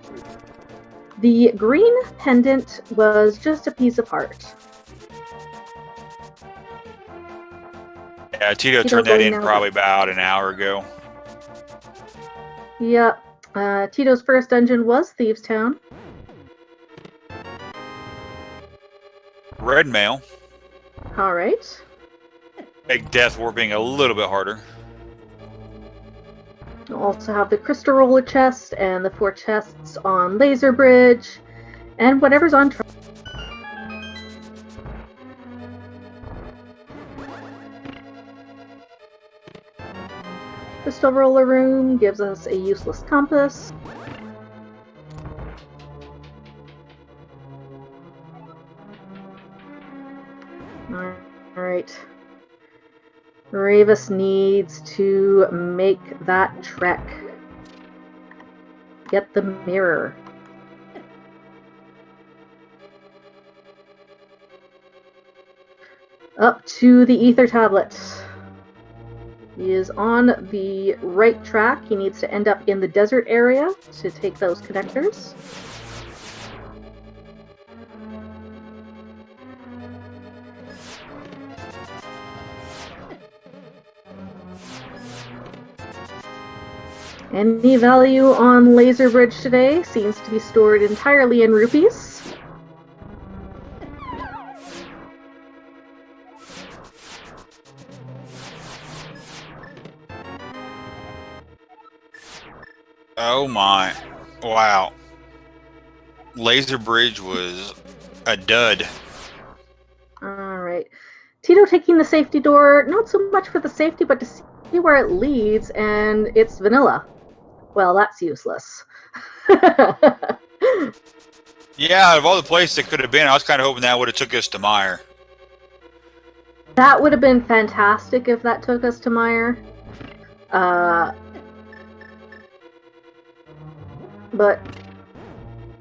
The green pendant was just a piece of heart. Yeah, Teto turned that in probably about an hour ago. Yeah, Tito's first dungeon was Thieves' Town. Red mail. Alright. Make death warping a little bit harder. You'll also have the crystal roller chest and the 4 chests on Laser Bridge, and whatever's on Crystal roller room gives us a useless compass. Alright. Rayvis needs to make that trek. Get the mirror. Up to the ether tablet. He is on the right track. He needs to end up in the desert area to take those connectors. Any value on Laser Bridge today seems to be stored entirely in rupees. Oh my. Wow. Laser Bridge was a dud. Alright. Teto taking the safety door, not so much for the safety, but to see where it leads, and it's vanilla. Well, that's useless. Yeah, out of all the places it could have been, I was kind of hoping that would have took us to Meyer. That would have been fantastic if that took us to Meyer. But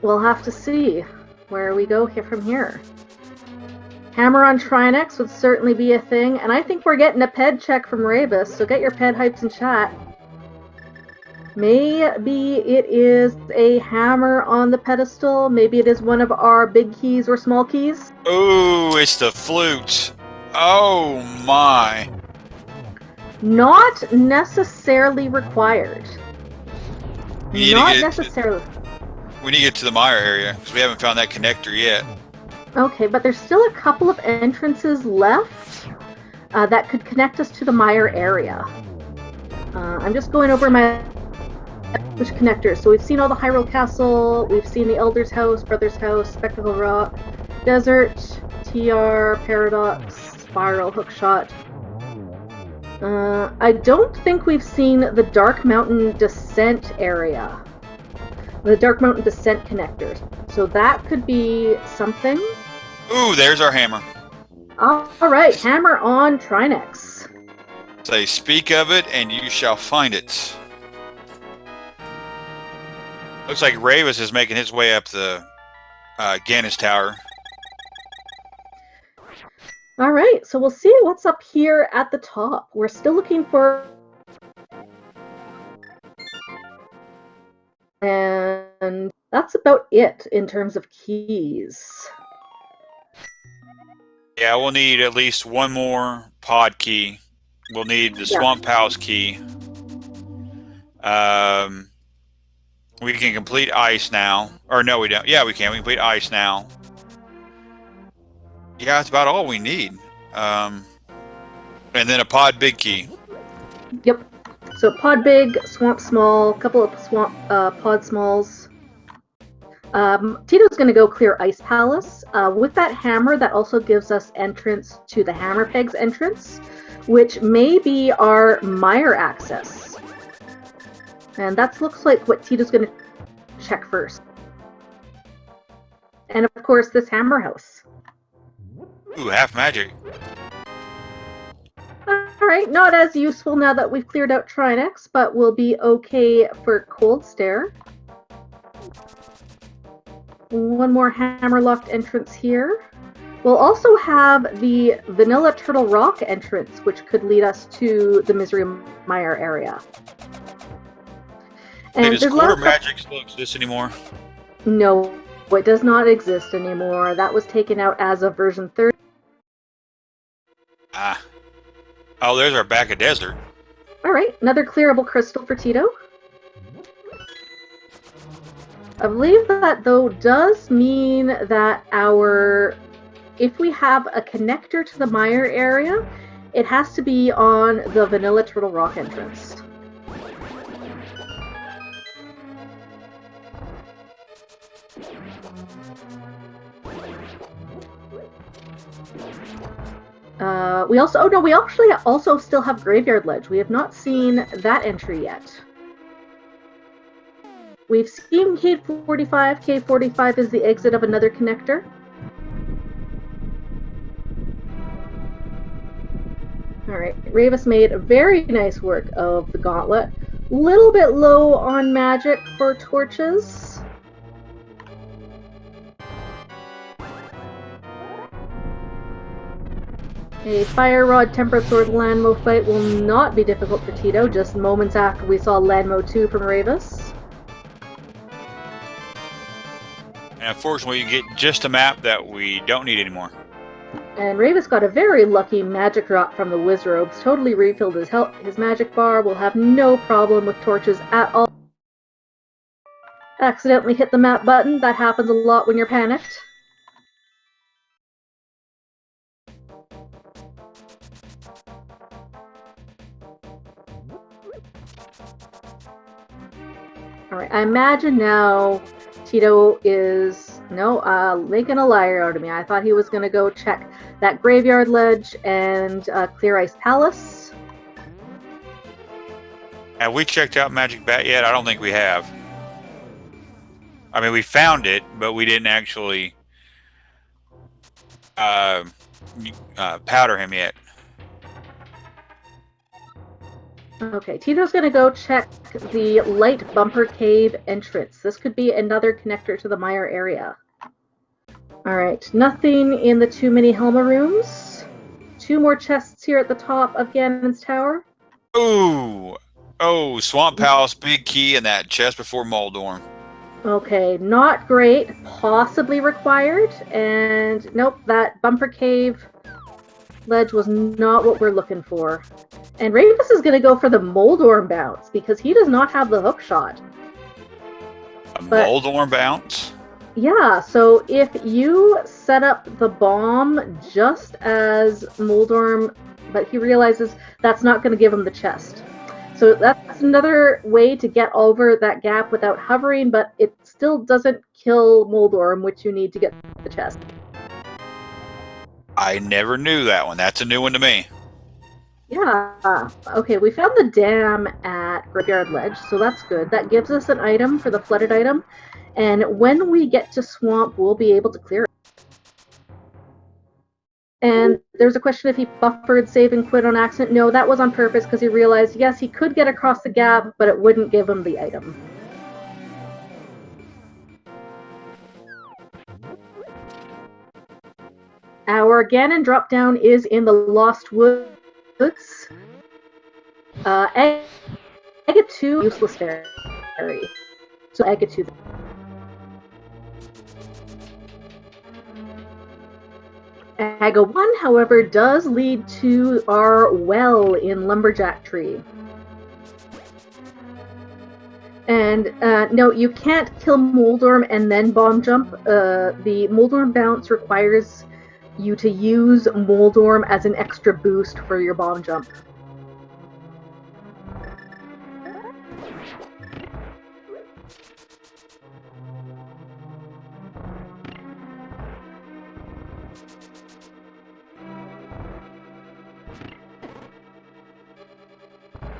we'll have to see where we go here from here. Hammer on Trinex would certainly be a thing, and I think we're getting a ped check from Rayvis, so get your ped hypes in chat. Maybe it is a hammer on the pedestal. Maybe it is one of our big keys or small keys. Ooh, it's the flute. Oh my. Not necessarily required. Not necessarily. We need to get to the Meyer area, because we haven't found that connector yet. Okay, but there's still a couple of entrances left that could connect us to the Meyer area. I'm just going over my which connectors. So we've seen all the Hyrule Castle, we've seen the Elder's House, Brother's House, Spectacle Rock, Desert, TR, Paradox, Spiral, Hookshot. I don't think we've seen the Dark Mountain Descent area. The Dark Mountain Descent connectors. So that could be something. Ooh, there's our hammer. Alright, hammer on Trinex. Say, speak of it, and you shall find it. Looks like Rayvis is making his way up the Ganis Tower. Alright, so we'll see what's up here at the top. We're still looking for... And that's about it in terms of keys. Yeah, we'll need at least one more pod key. We'll need the Swamp House key. We can complete ice now. Or no, we don't. Yeah, we can. We can complete ice now. Yeah, that's about all we need. And then a pod big key. Yep. So pod big, swamp small, couple of swamp pod smalls. Tito's going to go clear Ice Palace. With that hammer, that also gives us entrance to the Hammer Pegs entrance, which may be our Meyer access. And that looks like what Tito's going to check first. And of course, this Hammer House. Ooh, half magic. Alright, not as useful now that we've cleared out Trinex, but will be okay for Cold Stare. One more hammer-locked entrance here. We'll also have the Vanilla Turtle Rock entrance, which could lead us to the Misery Mire area. And does quarter magic still exist anymore? No, it does not exist anymore. That was taken out as of version 30. Ah. Oh, there's our back of desert. Alright, another clearable crystal for Teto. I believe that, though, does mean that if we have a connector to the mire area, it has to be on the Vanilla Turtle Rock entrance. We actually also still have Graveyard Ledge. We have not seen that entry yet. We've seen K45. K45 is the exit of another connector. Alright, Rayvis made very nice work of the gauntlet. Little bit low on magic for torches. A Fire Rod Temperate Sword Landmo fight will not be difficult for Teto, just moments after we saw Landmo 2 from Rayvis. And unfortunately, you get just a map that we don't need anymore. And Rayvis got a very lucky magic drop from the Wizrobes. Totally refilled his magic bar. Will have no problem with torches at all. Accidentally hit the map button. That happens a lot when you're panicked. Alright, I imagine now Teto is making a liar out of me. I thought he was going to go check that Graveyard Ledge and Clear Ice Palace. Have we checked out Magic Bat yet? I don't think we have. I mean, we found it, but we didn't actually powder him yet. Okay, Tito's going to go check the Light Bumper Cave entrance. This could be another connector to the Mire area. Alright, nothing in the 2 mini Helma rooms. 2 more chests here at the top of Ganon's Tower. Ooh! Oh, Swamp Palace, big key, and that chest before Moldorm. Okay, not great. Possibly required. And nope, that Bumper Cave ledge was not what we're looking for. And Rayvis is going to go for the Moldorm bounce because he does not have the hook shot. Moldorm bounce? Yeah, so if you set up the bomb just as Moldorm, but he realizes that's not going to give him the chest. So that's another way to get over that gap without hovering, but it still doesn't kill Moldorm, which you need to get the chest. I never knew that one. That's a new one to me. Yeah. Okay, we found the dam at Graveyard Ledge, so that's good. That gives us an item for the flooded item, and when we get to Swamp, we'll be able to clear it. And there's a question if he buffered save and quit on accident. No, that was on purpose because he realized, yes, he could get across the gap, but it wouldn't give him the item. Our Ganon drop down is in the Lost Woods. Aga 2, useless fairy. So Aga 2. Aga 1, however, does lead to our well in Lumberjack Tree. And no, you can't kill Moldorm and then bomb jump. The Moldorm bounce requires you to use Moldorm as an extra boost for your bomb jump.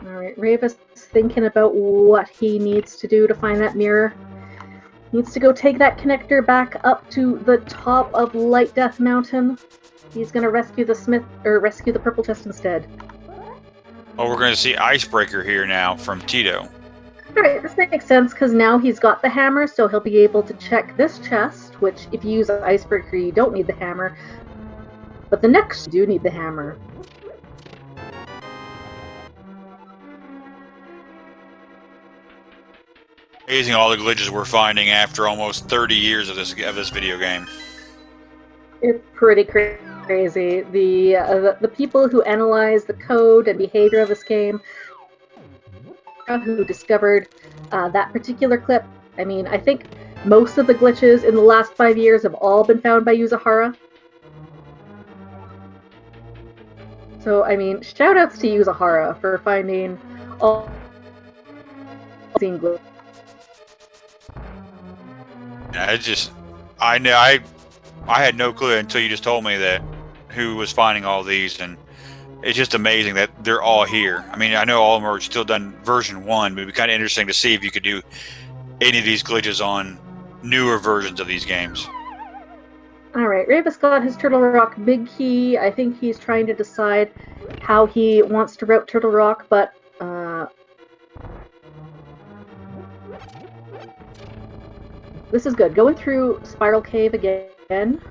Alright, Rayvis is thinking about what he needs to do to find that mirror. Needs to go take that connector back up to the top of Light Death Mountain. He's gonna rescue the purple chest instead. Oh, we're gonna see Icebreaker here now from Teto. Alright, this makes sense because now he's got the hammer, so he'll be able to check this chest, which if you use an Icebreaker you don't need the hammer, but the next you do need the hammer. Amazing all the glitches we're finding after almost 30 years of this video game. It's pretty crazy. The people who analyze the code and behavior of this game, who discovered that particular clip, I mean, I think most of the glitches in the last 5 years have all been found by Yuzahara. So, I mean, shoutouts to Yuzahara for finding all scene glitches. I know I had no clue until you just told me that who was finding all these, and it's just amazing that they're all here. I mean, I know all of them are still done version 1, but it'd be kind of interesting to see if you could do any of these glitches on newer versions of these games. Alright, Rayvis got his Turtle Rock big key. I think he's trying to decide how he wants to route Turtle Rock, but this is good. Going through Spiral Cave again.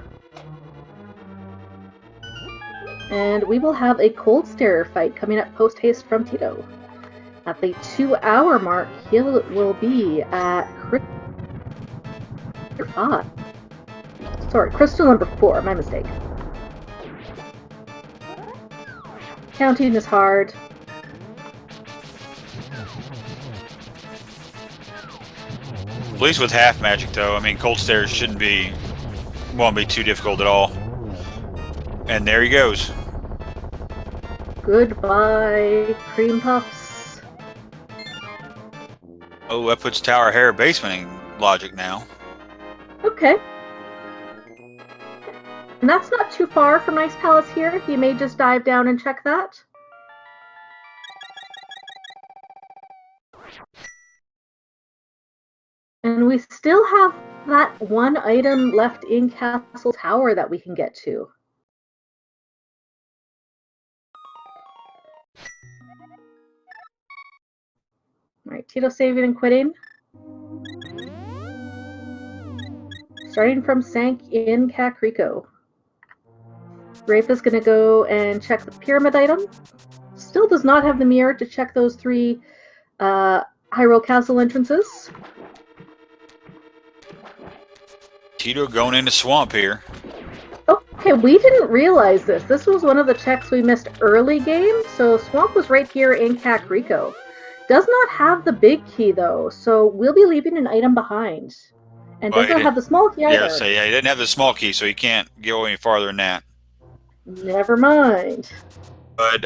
And we will have a Cold Stare fight coming up post-haste from Teto. At the 2-hour mark, he will be at Crystal 5. Sorry, Crystal number 4, my mistake. Counting is hard. At least with half magic, though. I mean, Cold Stairs won't be too difficult at all. And there he goes. Goodbye, Cream Puffs. Oh, that puts Tower Hair Basement in logic now. Okay. And that's not too far from Ice Palace here. He may just dive down and check that. And we still have that one item left in Castle Tower that we can get to. Alright, Teto saving and quitting. Starting from Sank in Kakariko. Rafe is going to go and check the pyramid item. Still does not have the mirror to check those 3 Hyrule Castle entrances. Teto going into Swamp here. Okay, we didn't realize this. This was one of the checks we missed early game, so Swamp was right here in Kakariko. Does not have the big key, though, so we'll be leaving an item behind. And does not have the small key either. Yeah, he didn't have the small key, so he can't go any farther than that. Never mind. But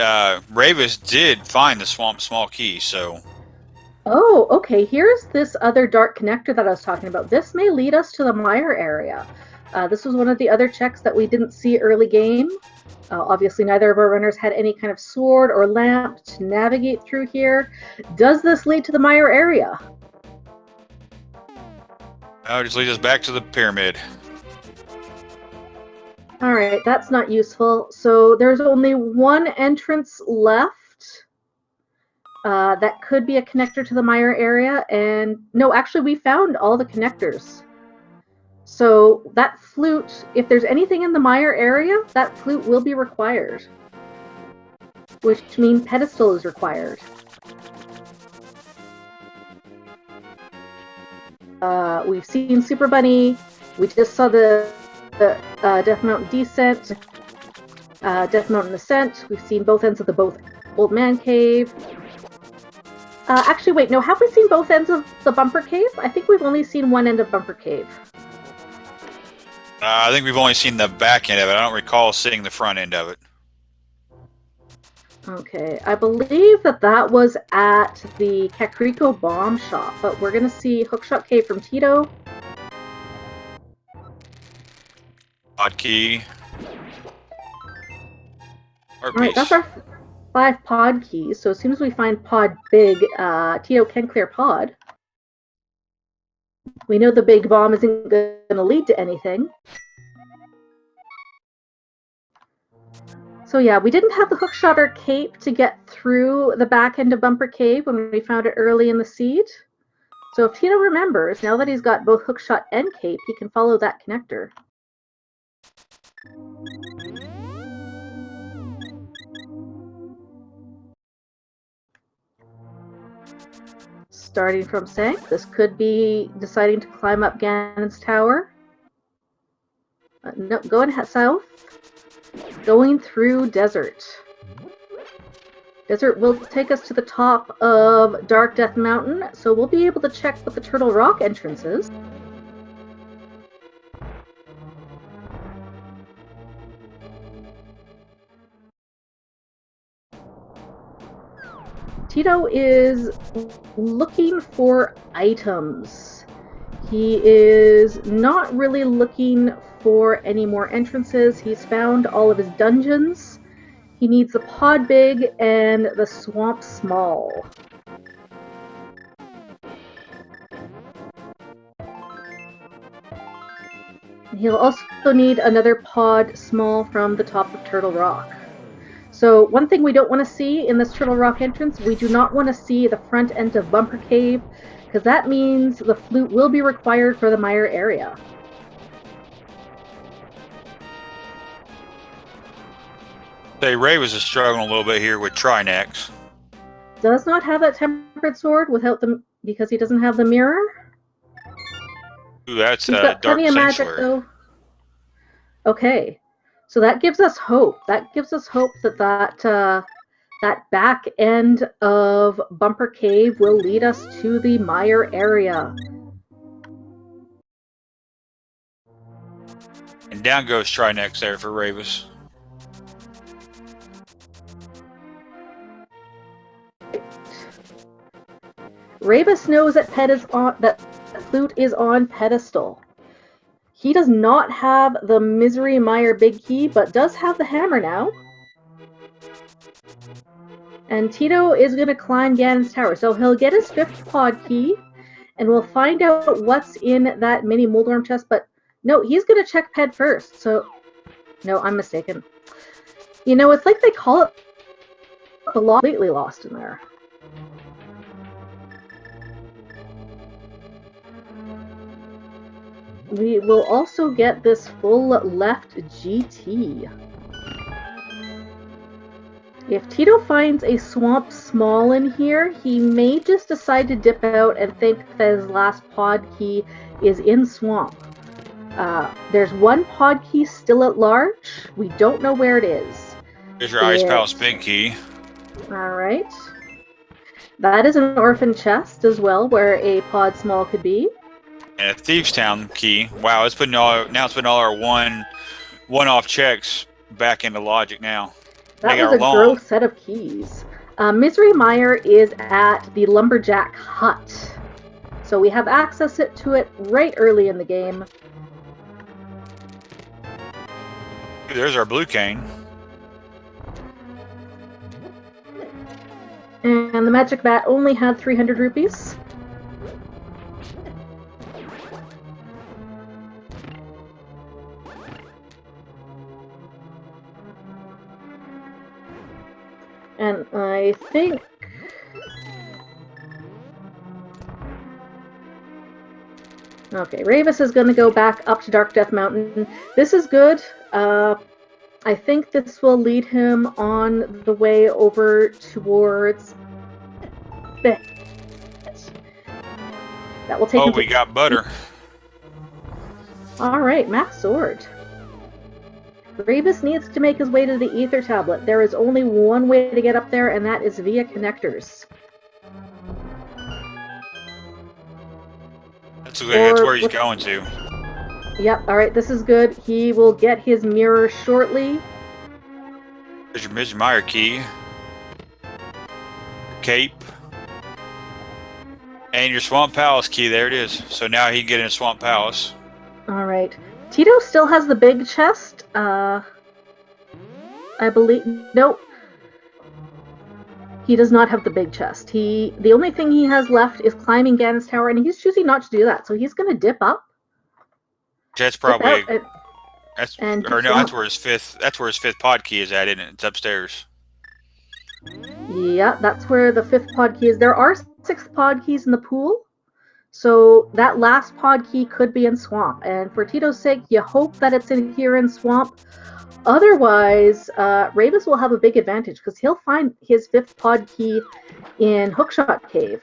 Rayvis did find the Swamp small key, so... Oh, okay, here's this other dark connector that I was talking about. This may lead us to the Mire area. This was one of the other checks that we didn't see early game. Obviously, neither of our runners had any kind of sword or lamp to navigate through here. Does this lead to the Mire area? No, it just leads us back to the pyramid. Alright, that's not useful. So there's only one entrance left. That could be a connector to the Mire area. And no, actually we found all the connectors. So that flute, if there's anything in the Mire area, that flute will be required. Which means pedestal is required. We've seen Super Bunny. We just saw the Death Mountain Descent. Death Mountain Ascent. We've seen both ends of the Old Man Cave. Actually, wait, no, have we seen both ends of the Bumper Cave? I think we've only seen one end of Bumper Cave. I think we've only seen the back end of it. I don't recall seeing the front end of it. Okay, I believe that was at the Kakariko Bomb Shop, but we're going to see Hookshot Cave from Teto. Pod key. Alright, that's our 5 pod keys, so as soon as we find pod big, Teto can clear pod. We know the big bomb isn't going to lead to anything. So yeah, we didn't have the hookshot or cape to get through the back end of Bumper Cave when we found it early in the seed. So if Teto remembers, now that he's got both hookshot and cape, he can follow that connector. Starting from Sank, this could be deciding to climb up Ganon's tower. No, going south. Going through Desert. Desert will take us to the top of Dark Death Mountain, so we'll be able to check what the Turtle Rock entrance is. Teto is looking for items. He is not really looking for any more entrances. He's found all of his dungeons. He needs the pod big and the swamp small. He'll also need another pod small from the top of Turtle Rock. So one thing we don't want to see in this Turtle Rock entrance, we do not want to see the front end of Bumper Cave, because that means the flute will be required for the mire area. Say, Rayvis is struggling a little bit here with Trinex. Does not have that tempered sword without the because he doesn't have the mirror. Ooh, that's He's got Dark plenty of magic Sanctuary. though. Okay, so that gives us hope. That gives us hope that that back end of Bumper Cave will lead us to the mire area. And down goes Trinex there for Rayvis. Rayvis knows that that flute is on pedestal. He does not have the Misery Mire big key, but does have the hammer now. And Teto is going to climb Ganon's tower, so he'll get his 5th pod key, and we'll find out what's in that mini Moldorm chest. But no, he's going to check Ped first. So no, I'm mistaken. You know, it's like they call it the law completely lost in there. We will also get this full left GT. If Teto finds a swamp small in here, he may just decide to dip out and think that his last pod key is in swamp. There's one pod key still at large. We don't know where it is. Here's your Ice Palace big key. Alright. That is an orphan chest as well, where a pod small could be. And a Thieves Town key. Wow, it's putting all our one-off checks back into logic now. That was a gross set of keys. Misery Mire is at the Lumberjack Hut. So we have access to it right early in the game. There's our blue cane. And the magic bat only had 300 rupees. And I think... Okay, Rayvis is going to go back up to Dark Death Mountain. This is good. I think this will lead him on the way over towards... That will take him we got butter. Alright, Max Sword. Rayvis needs to make his way to the Ether Tablet. There is only one way to get up there, and that is via connectors. That's where he's going to. Yep, alright, this is good. He will get his mirror shortly. There's your Misery Mire key. Cape. And your Swamp Palace key, there it is. So now he can get in Swamp Palace. Alright. Teto still has the big chest. I believe... Nope. He does not have the big chest. The only thing he has left is climbing Ganon's tower, and he's choosing not to do that. So he's going to dip up. That's probably... That's where his fifth pod key is at, isn't it? It's upstairs. Yeah, that's where the 5th pod key is. There are 6 pod keys in the pool. So that last pod key could be in Swamp. And for Tito's sake, you hope that it's in here in Swamp. Otherwise, Rayvis will have a big advantage because he'll find his 5th pod key in Hookshot Cave.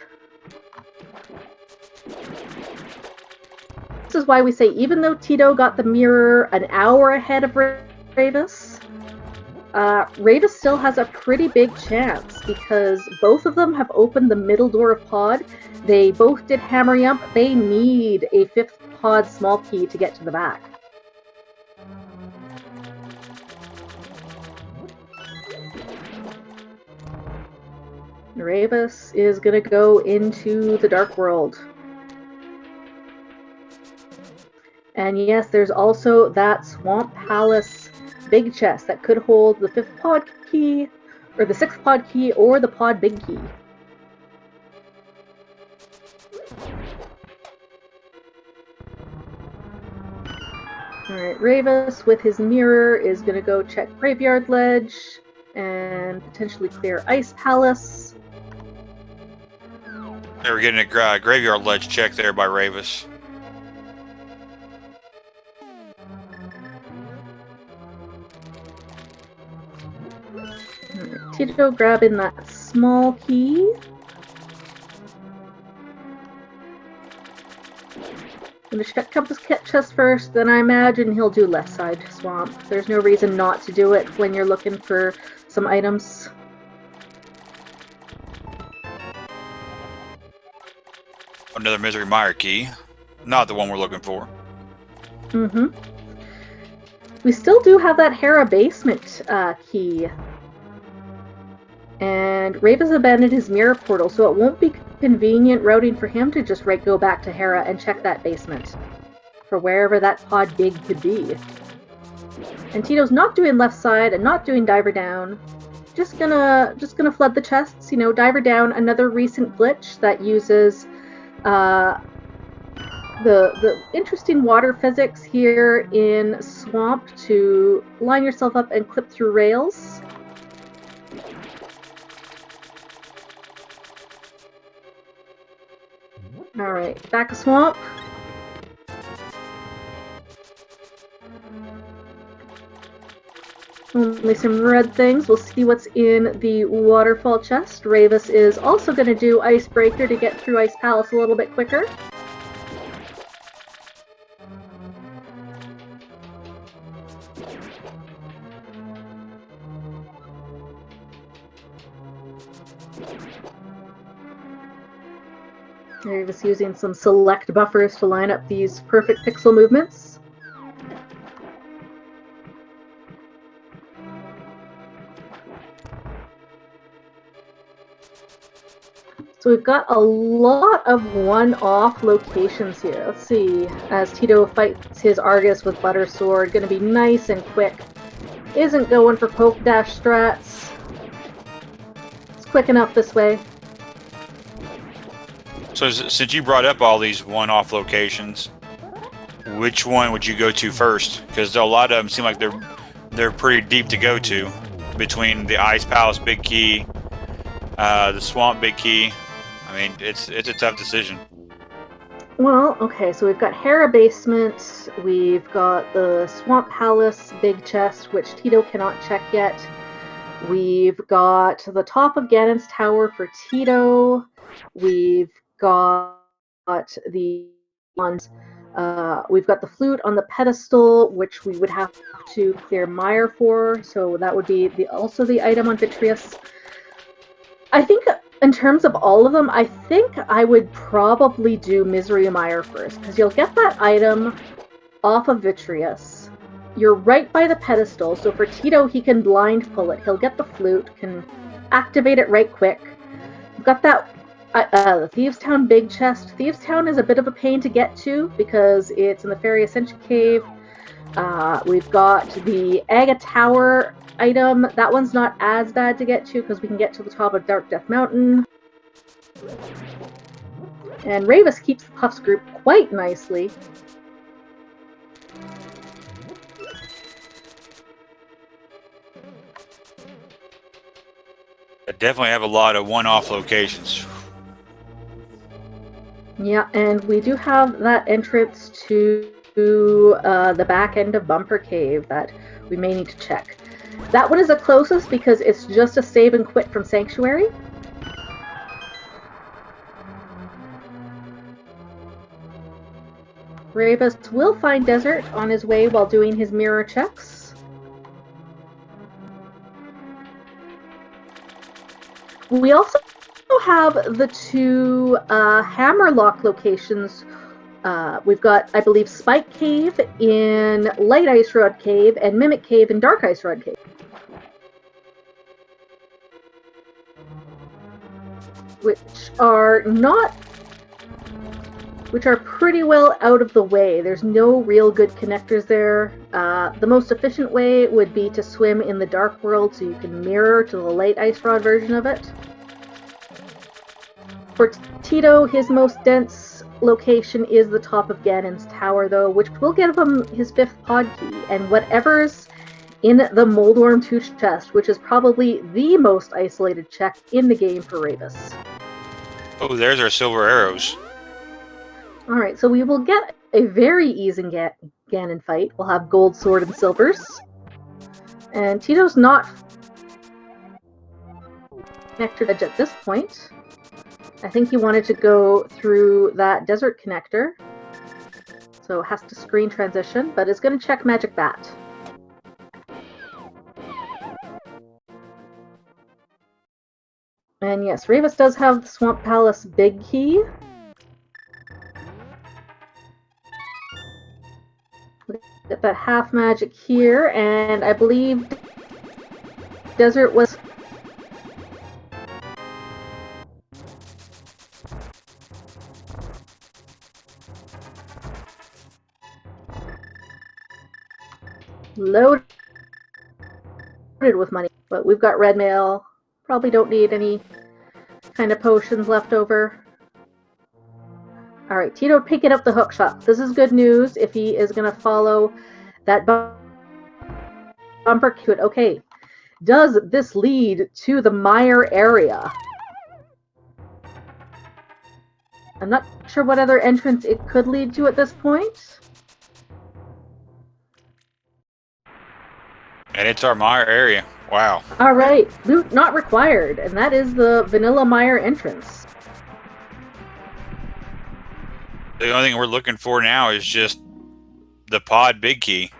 This is why we say, even though Teto got the mirror an hour ahead of Rayvis, Rayvis still has a pretty big chance because both of them have opened the middle door of pod. They both did hammer yump. They need a 5th pod small key to get to the back. Rayvis is gonna go into the Dark World. And yes, there's also that Swamp Palace big chest that could hold the 5th pod key, or the 6th pod key, or the pod big key. Alright, Rayvis with his mirror is going to go check Graveyard Ledge and potentially clear Ice Palace. They were getting a Graveyard Ledge check there by Rayvis. Teto grabbing that small key. I'm going to check Compass chest first, then I imagine he'll do left side swamp. There's no reason not to do it when you're looking for some items. Another Misery Mire key. Not the one we're looking for. Mm-hmm. We still do have that Hera basement key. And Rayvis abandoned his mirror portal, so it won't be convenient routing for him to just go back to Hera and check that basement for wherever that pod big could be. And Tito's not doing left side and not doing diver down. Just gonna flood the chests. You know, diver down, another recent glitch that uses the interesting water physics here in Swamp to line yourself up and clip through rails. Alright, back to Swamp. Only some red things. We'll see what's in the waterfall chest. Rayvis is also going to do Icebreaker to get through Ice Palace a little bit quicker. Rayvis using some select buffers to line up these perfect pixel movements. So we've got a lot of one-off locations here. Let's see, as Teto fights his Argus with Butter Sword, gonna be nice and quick. Isn't going for poke dash strats. It's quick enough this way. So since you brought up all these one-off locations, which one would you go to first? Because a lot of them seem like they're pretty deep to go to, between the Ice Palace Big Key, the Swamp Big Key. I mean, it's a tough decision. Well, okay, so we've got Hera Basement, we've got the Swamp Palace Big Chest, which Teto cannot check yet. We've got the top of Ganon's Tower for Teto. We've got the ones. We've got the flute on the pedestal, which we would have to clear Mire for, so that would be also the item on Vitreous. I think in terms of all of them, I think I would probably do Misery Mire first, because you'll get that item off of Vitreous. You're right by the pedestal, so for Teto, he can blind pull it. He'll get the flute, can activate it right quick. We've got that Thieves' Town Big Chest. Thieves' Town is a bit of a pain to get to because it's in the Fairy Ascension Cave. We've got the Aga Tower item. That one's not as bad to get to because we can get to the top of Dark Death Mountain. And Rayvis keeps the Puffs group quite nicely. I definitely have a lot of one-off locations. Yeah, and we do have that entrance to the back end of Bumper Cave that we may need to check. That one is the closest because it's just a save and quit from Sanctuary. Rayvis will find Desert on his way while doing his mirror checks. We also have the two Hammerlock locations. We've got, I believe, Spike Cave in Light Ice Rod Cave and Mimic Cave in Dark Ice Rod Cave. which are pretty well out of the way. There's no real good connectors there. The most efficient way would be to swim in the dark world so you can mirror to the light ice rod version of it. For Teto, his most dense location is the top of Ganon's tower, though, which will give him his 5th pod key, and whatever's in the Moldworm Tooth chest, which is probably the most isolated check in the game for Rayvis. Oh, there's our silver arrows. Alright, so we will get a very easy Ganon fight. We'll have gold sword and silvers. And Tito's not connector edge at this point. I think he wanted to go through that desert connector. So has to screen transition, but is going to check Magic Bat. And yes, Rayvis does have the Swamp Palace big key. Get that half magic here, and I believe desert was loaded with money, but we've got red mail. Probably don't need any kind of potions left over. Alright, Teto picking up the hook shot. This is good news if he is going to follow that bumper to it. Okay, does this lead to the mire area? I'm not sure what other entrance it could lead to at this point. And it's our mire area. Wow. Alright, loot not required, and that is the vanilla mire entrance. The only thing we're looking for now is just the pod big key.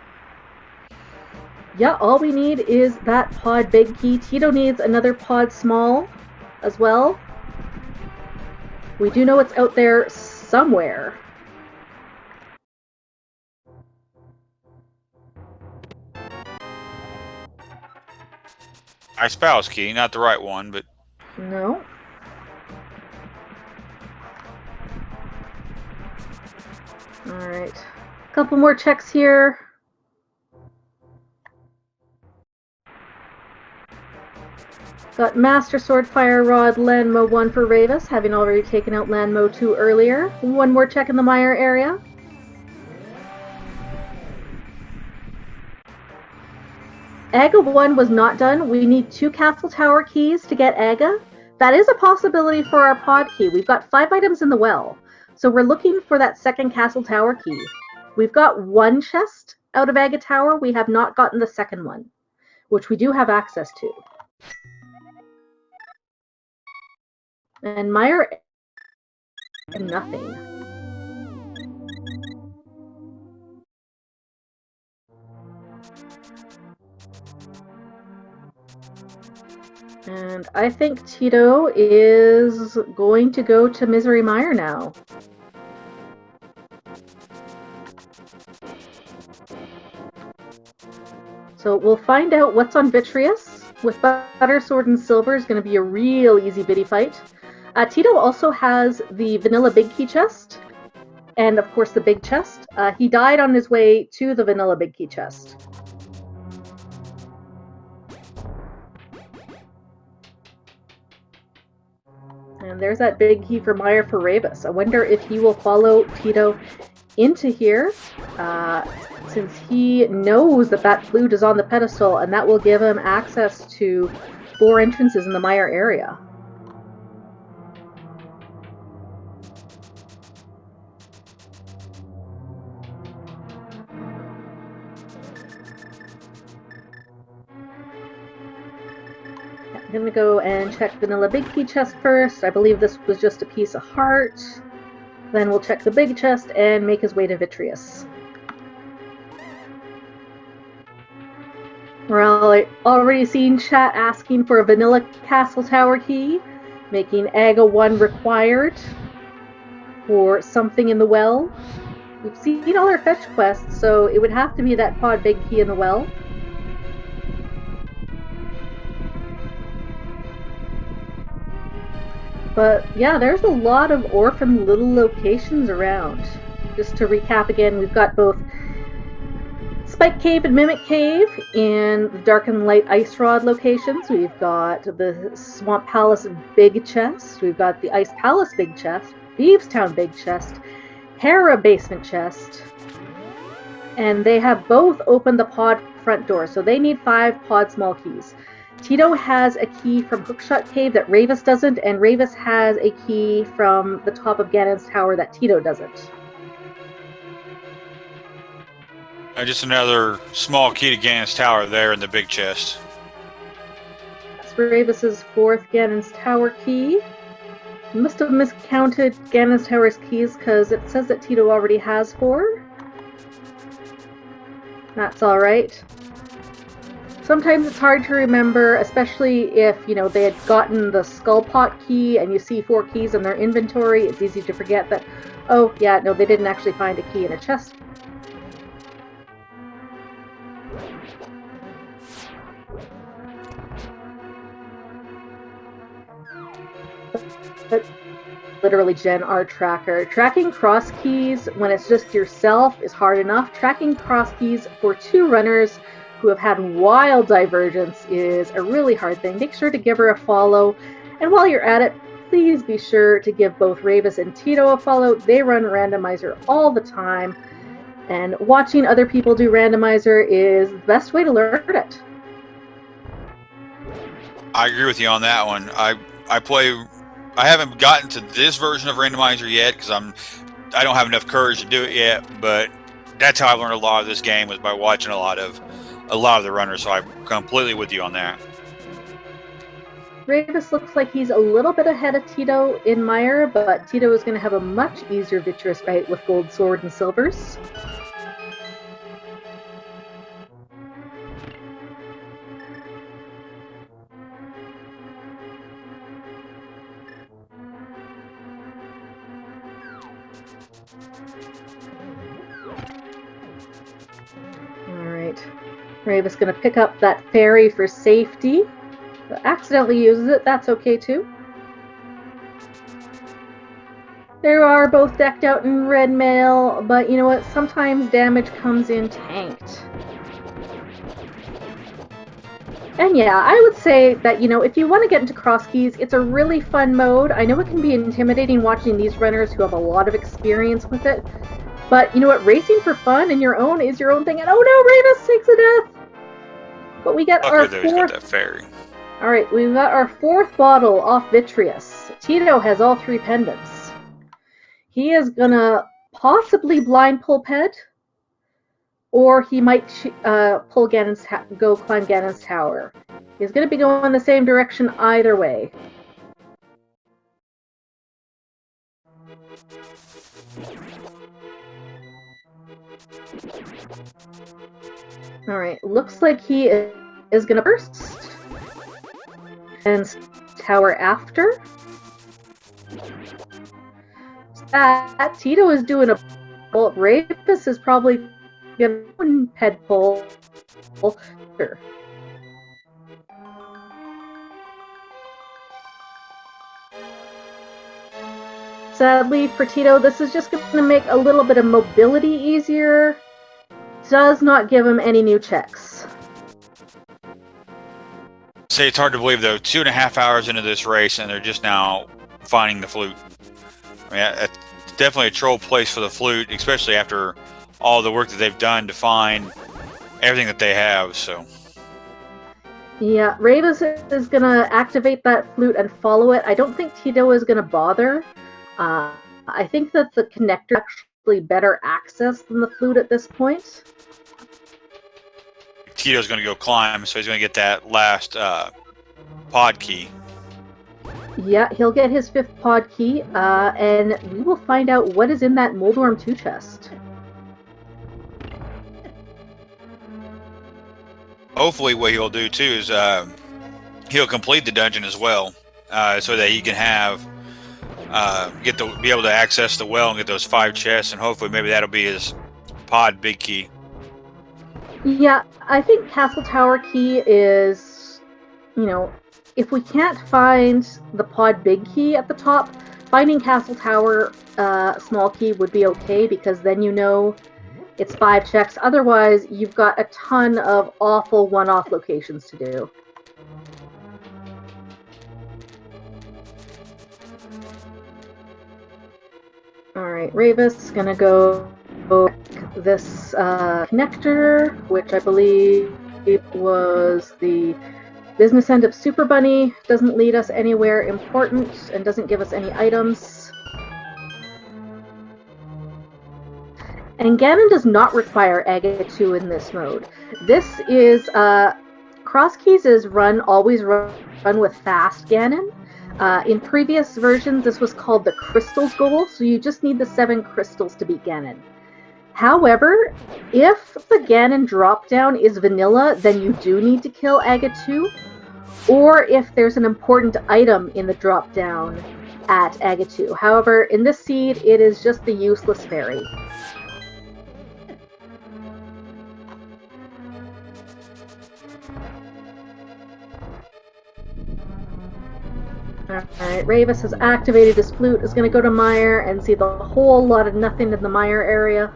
Yeah, all we need is that pod big key. Teto needs another pod small as well. We do know it's out there somewhere. Ice Palace key, not the right one, but... No. Alright. Couple more checks here. Got Master Sword, Fire Rod, Landmo 1 for Rayvis, having already taken out Landmo 2 earlier. One more check in the mire area. Aga 1 was not done. We need 2 Castle Tower keys to get Aga. That is a possibility for our pod key. We've got 5 items in the well. So we're looking for that second Castle Tower key. We've got 1 chest out of Aga Tower. We have not gotten the second one, which we do have access to. And mire... nothing. And I think Teto is going to go to Misery Mire now. So we'll find out what's on Vitreous. With Butter, Sword, and Silver is going to be a real easy biddy fight. Teto also has the Vanilla Big Key chest, and of course the Big Chest. He died on his way to the Vanilla Big Key chest. And there's that big key for Mire for Rayvis. I wonder if he will follow Teto into here, since he knows that that flute is on the pedestal, and that will give him access to 4 entrances in the Mire area. I'm going to go and check Vanilla Big Key chest first. I believe this was just a piece of heart. Then we'll check the big chest and make his way to Vitreous. We're already seeing chat asking for a Vanilla Castle Tower key, making Aga 1 required for something in the well. We've seen all our fetch quests, so it would have to be that pod big key in the well. But yeah, there's a lot of orphan little locations around. Just to recap again, we've got both Spike Cave and Mimic Cave in the Dark and Light Ice Rod locations. We've got the Swamp Palace Big Chest. We've got the Ice Palace Big Chest, Beevestown Big Chest, Hera Basement Chest. And they have both opened the pod front door, so they need 5 pod small keys. Teto has a key from Hookshot Cave that Rayvis doesn't, and Rayvis has a key from the top of Ganon's Tower that Teto doesn't. Just another small key to Ganon's Tower there in the big chest. That's Rayvis's 4th Ganon's Tower key. You must have miscounted Ganon's Tower's keys because it says that Teto already has 4. That's alright. Sometimes it's hard to remember, especially if, they had gotten the Skull Pot key and you see 4 keys in their inventory. It's easy to forget that, oh, yeah, no, they didn't actually find a key in a chest. But literally, Jen, our tracker. Tracking cross keys when it's just yourself is hard enough. Tracking cross keys for 2 runners who have had wild divergence is a really hard thing. Make sure to give her a follow. And while you're at it, please be sure to give both Rayvis and Teto a follow. They run Randomizer all the time. And watching other people do Randomizer is the best way to learn it. I agree with you on that one. I haven't gotten to this version of Randomizer yet because I don't have enough courage to do it yet, but that's how I learned a lot of this game, was by watching a lot of the runners, so I'm completely with you on that. Rayvis looks like he's a little bit ahead of Teto in Mire, but Teto is going to have a much easier Vitreous fight with Gold Sword and Silvers. Alright, Rayvis going to pick up that fairy for safety. Accidentally uses it, that's okay too. They are both decked out in red mail, but you know what? Sometimes damage comes in tanked. And yeah, I would say that, if you want to get into cross keys, it's a really fun mode. I know it can be intimidating watching these runners who have a lot of experience with it. But you know what? Racing for fun and your own is your own thing. And oh no, Rayvis takes a death! But we get our 4th... that fairy. Alright, we've got our 4th bottle off Vitreous. Teto has all 3 pendants. He is gonna possibly blind pull Ped, or he might go climb Ganon's Tower. He's gonna be going the same direction either way. Alright, looks like he is gonna burst. And Tower after. Teto is doing a pull. Rayvis is probably gonna head pull. Sure. Sadly for Teto, this is just going to make a little bit of mobility easier. Does not give him any new checks. Say it's hard to believe though, 2.5 hours into this race and they're just now finding the flute. I mean, it's definitely a troll place for the flute, especially after all the work that they've done to find everything that they have, so. Yeah, Rayvis is going to activate that flute and follow it. I don't think Teto is going to bother. I think that the connector actually better access than the flute at this point. Tito's going to go climb, so he's going to get that last pod key. Yeah, he'll get his 5th pod key, and we will find out what is in that Moldworm 2 chest. Hopefully what he'll do too is he'll complete the dungeon as well, so that he can have be able to access the well and get those 5 chests, and hopefully maybe that'll be his pod big key. Yeah, I think Castle Tower key is, if we can't find the pod big key at the top, finding castle tower small key would be okay, because then you know it's 5 checks. Otherwise, you've got a ton of awful one-off locations to do. Alright, Rayvis is gonna go this connector, which I believe was the business end of Super Bunny. Doesn't lead us anywhere important and doesn't give us any items. And Ganon does not require Agate 2 in this mode. This is, Cross Keys is always run with fast Ganon. In previous versions, this was called the Crystals Goal, so you just need the 7 crystals to beat Ganon. However, if the Ganon drop-down is vanilla, then you do need to kill Agate 2, or if there's an important item in the drop-down at Agate 2. However, in this seed, it is just the useless fairy. Alright, Rayvis has activated his flute, is going to go to Mire and see the whole lot of nothing in the Mire area.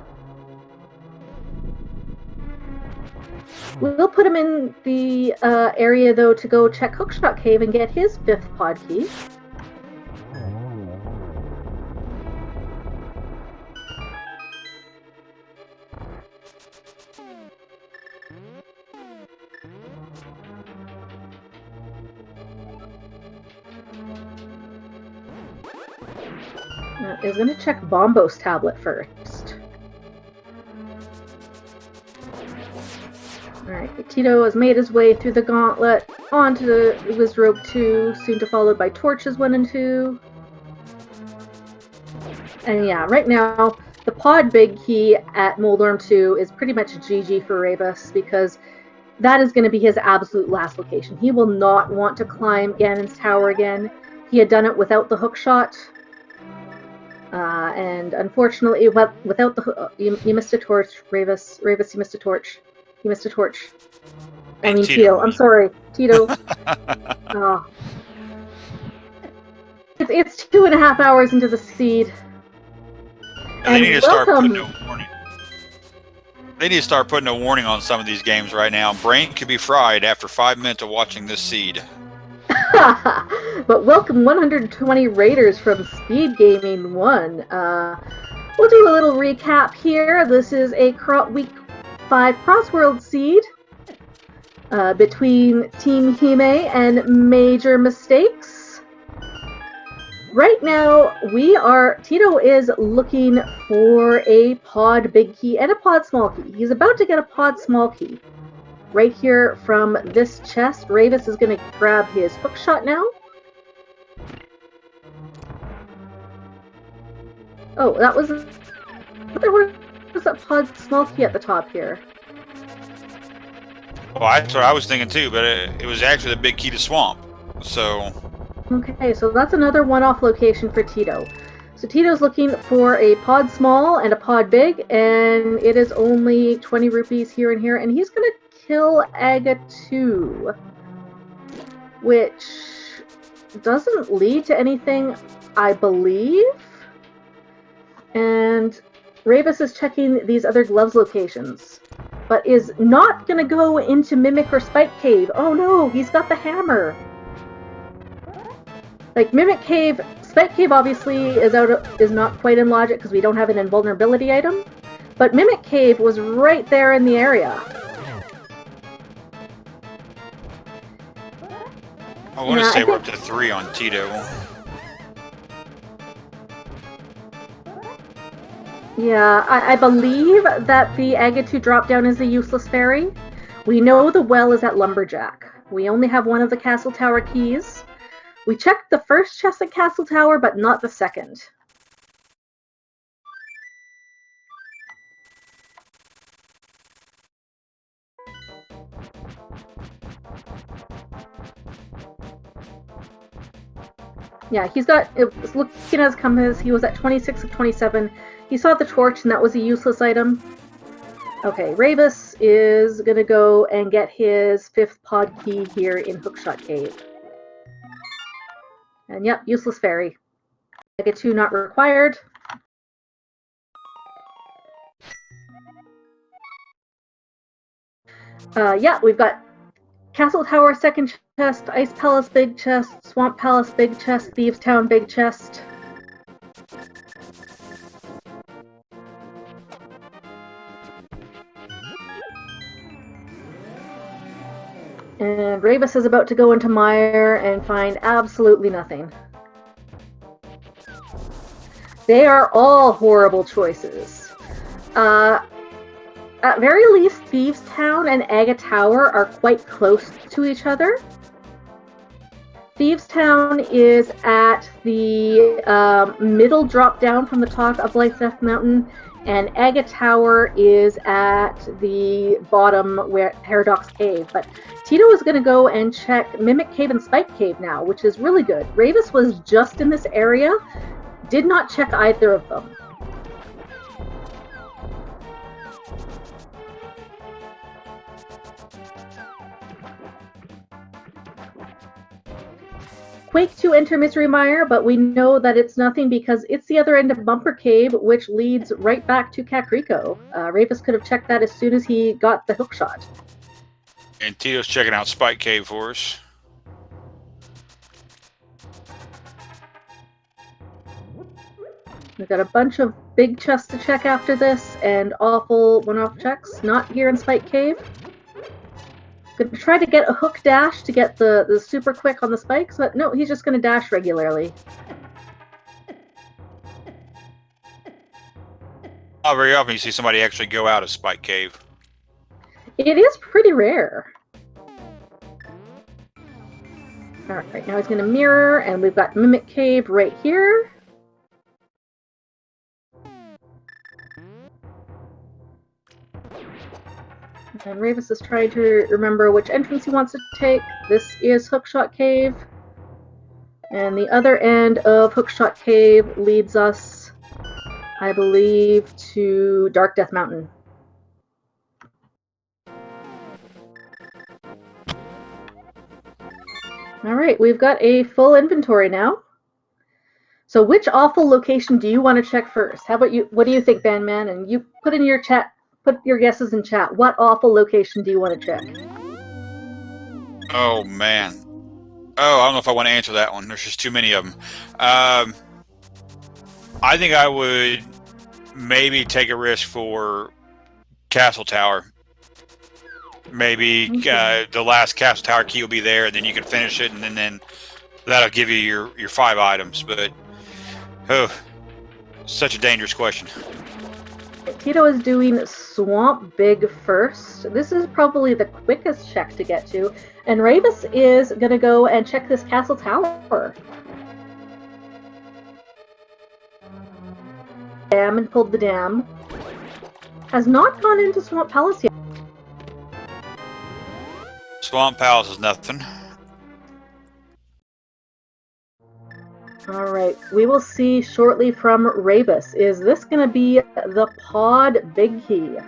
We'll put him in the area, though, to go check Hookshot Cave and get his 5th pod key. Is going to check Bombo's tablet first. Alright, Teto has made his way through the gauntlet onto Wizrobe 2, soon to followed by Torches 1 and 2. And yeah, right now, the pod big key at Moldorm 2 is pretty much GG for Rayvis, because that is going to be his absolute last location. He will not want to climb Ganon's tower again. He had done it without the hookshot. And unfortunately, without the you missed a torch, Rayvis. Rayvis, you missed a torch. You missed a torch. I mean, Teto. I'm sorry, Teto. Oh. It's 2.5 hours into the seed. And they need to start putting a warning. They need to start putting a warning on some of these games right now. Brain could be fried after 5 minutes of watching this seed. But welcome 120 raiders from Speed Gaming 1. We'll do a little recap here. This is a week 5 Crossworld seed between Team Hime and Major Mistakes. Right now, Teto is looking for a pod big key and a pod small key. He's about to get a pod small key. Right here from this chest, Rayvis is going to grab his hookshot now. Oh, that was... There was that pod small key at the top here. Well, that's what I was thinking too, but it was actually the big key to Swamp. So... Okay, so that's another one-off location for Teto. So Tito's looking for a pod small and a pod big, and it is only 20 rupees here and here, and he's going to kill Agate 2, which doesn't lead to anything, I believe. And Rayvis is checking these other gloves locations, but is not going to go into Mimic or Spike Cave. Oh no, he's got the hammer. Like, Mimic Cave, Spike Cave obviously is not quite in logic because we don't have an invulnerability item, but Mimic Cave was right there in the area. I want to say we're up to 3 on Teto. Yeah, I believe that the Agate 2 drop-down is a useless fairy. We know the well is at Lumberjack. We only have one of the Castle Tower keys. We checked the first chest at Castle Tower, but not the second. Yeah, he's got, looking at his compass, he was at 26 of 27. He saw the torch, and that was a useless item. Okay, Rayvis is going to go and get his 5th pod key here in Hookshot Cave. And yep, useless fairy. Mega 2 not required. Yeah, we've got Castle Tower second chest, Ice Palace big chest, Swamp Palace big chest, Thieves Town big chest. And Rayvis is about to go into Mire and find absolutely nothing. They are all horrible choices. At very least, Thieves Town and Aga Tower are quite close to each other. Thieves Town is at the middle drop down from the top of Life Death Mountain, and Aga Tower is at the bottom where Paradox Cave. But Teto is going to go and check Mimic Cave and Spike Cave now, which is really good. Rayvis was just in this area, did not check either of them. Quake to enter Misery Mire, but we know that it's nothing because it's the other end of Bumper Cave, which leads right back to Kakriko. Rayvis could have checked that as soon as he got the hook shot. And Tito's checking out Spike Cave for us. We've got a bunch of big chests to check after this, and awful one-off checks. Not here in Spike Cave. Gonna try to get a hook dash to get the super quick on the spikes, but no, he's just gonna dash regularly. Not very often you see somebody actually go out of Spike Cave. It is pretty rare. Alright, now he's gonna mirror, and we've got Mimic Cave right here. And Rayvis is trying to remember which entrance he wants to take. This is Hookshot Cave. And the other end of Hookshot Cave leads us, I believe, to Dark Death Mountain. Alright, we've got a full inventory now. So which awful location do you want to check first? How about you? What do you think, Bandman? And you put in your chat. Put your guesses in chat. What awful location do you want to check? Oh, man. Oh, I don't know if I want to answer that one. There's just too many of them. I think I would maybe take a risk for Castle Tower. Maybe the last Castle Tower key will be there, and then you can finish it, and then that'll give you your 5 items. But, oh, such a dangerous question. Teto is doing Swamp Big first. This is probably the quickest check to get to. And Rayvis is going to go and check this Castle Tower. Dam and pulled the dam. Has not gone into Swamp Palace yet. Swamp Palace is nothing. Alright, we will see shortly from Rayvis. Is this going to be the pod big key?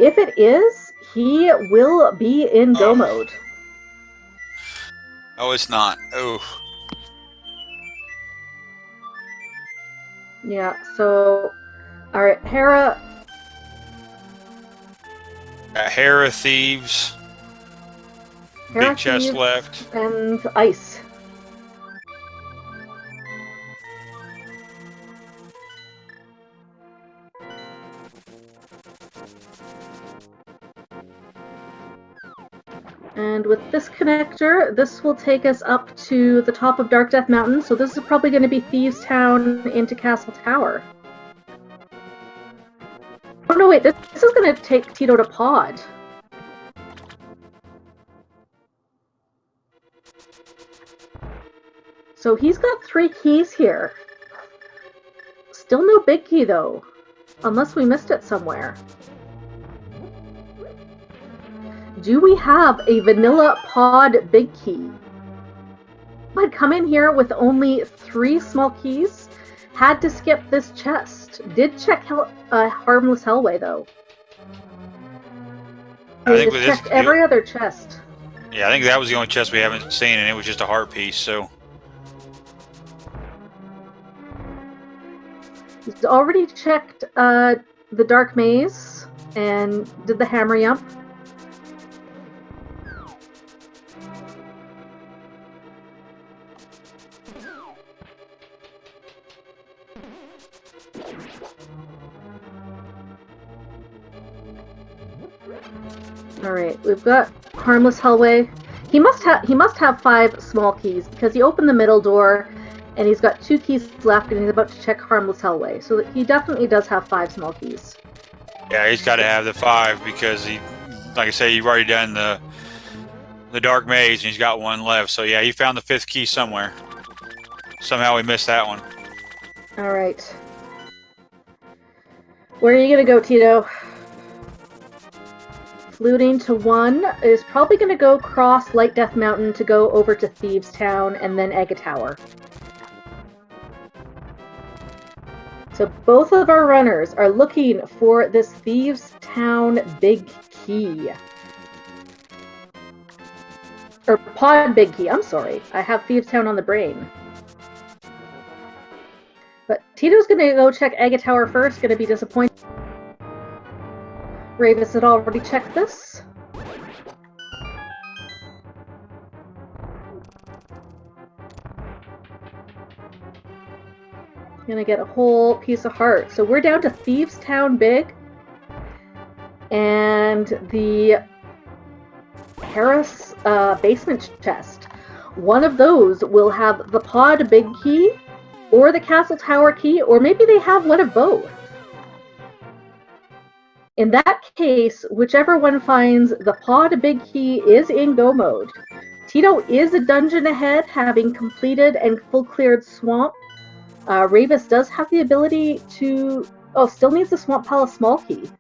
If it is, he will be in go mode. Oh, it's not. Oh. Yeah, so, alright, Hera. Hera Thieves. Hera Big chest Thieves left. And Ice. And with this connector, this will take us up to the top of Dark Death Mountain. So this is probably going to be Thieves Town into Castle Tower. Oh no, wait, this is going to take Teto to Pod. So he's got 3 keys here. Still no big key though, unless we missed it somewhere. Do we have a vanilla pod big key? I'd come in here with only 3 small keys. Had to skip this chest. Did check Harmless Hellway though. I think we checked every other chest. Yeah, I think that was the only chest we haven't seen, and it was just a heart piece. So He's already checked the dark maze and did the hammer jump. All right, we've got harmless hallway. He must have 5 small keys because he opened the middle door, and he's got 2 keys left, and he's about to check harmless hallway. So he definitely does have 5 small keys. Yeah, he's got to have the 5 because he, like I say, you've already done the dark maze, and he's got 1 left. So yeah, he found the 5th key somewhere. Somehow we missed that one. All right. Where are you gonna go, Teto? Fluting to 1 is probably going to go cross Light Death Mountain to go over to Thieves Town and then Egg Tower. So both of our runners are looking for this Thieves Town big key. Or pod big key, I'm sorry. I have Thieves Town on the brain. But Tito's going to go check Egg Tower first, going to be disappointed. Rayvis had already checked this. Gonna get a whole piece of heart. So we're down to Thieves Town Big. And the Harris basement chest. One of those will have the pod big key, or the castle tower key, or maybe they have one of both. In that case, whichever one finds the pod big key is in go mode. Teto is a dungeon ahead, having completed and full cleared swamp. Rayvis does have the ability to... Oh, still needs the Swamp Palace small key.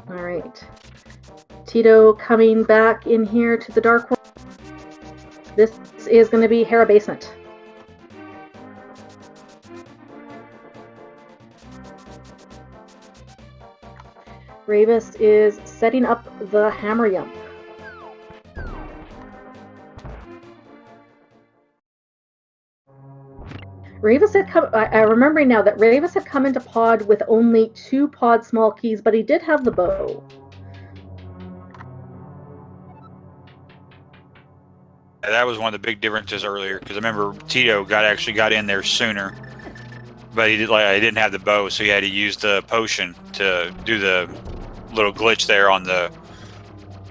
Alright. Teto coming back in here to the Dark World. This is going to be Hera Basement. Rayvis is setting up the hammer jump. Rayvis had come. I'm remembering now that Rayvis had come into pod with only 2 pod small keys, but he did have the bow. That was one of the big differences earlier, because I remember Teto actually got in there sooner, but he didn't have the bow, so he had to use the potion to do the little glitch there on the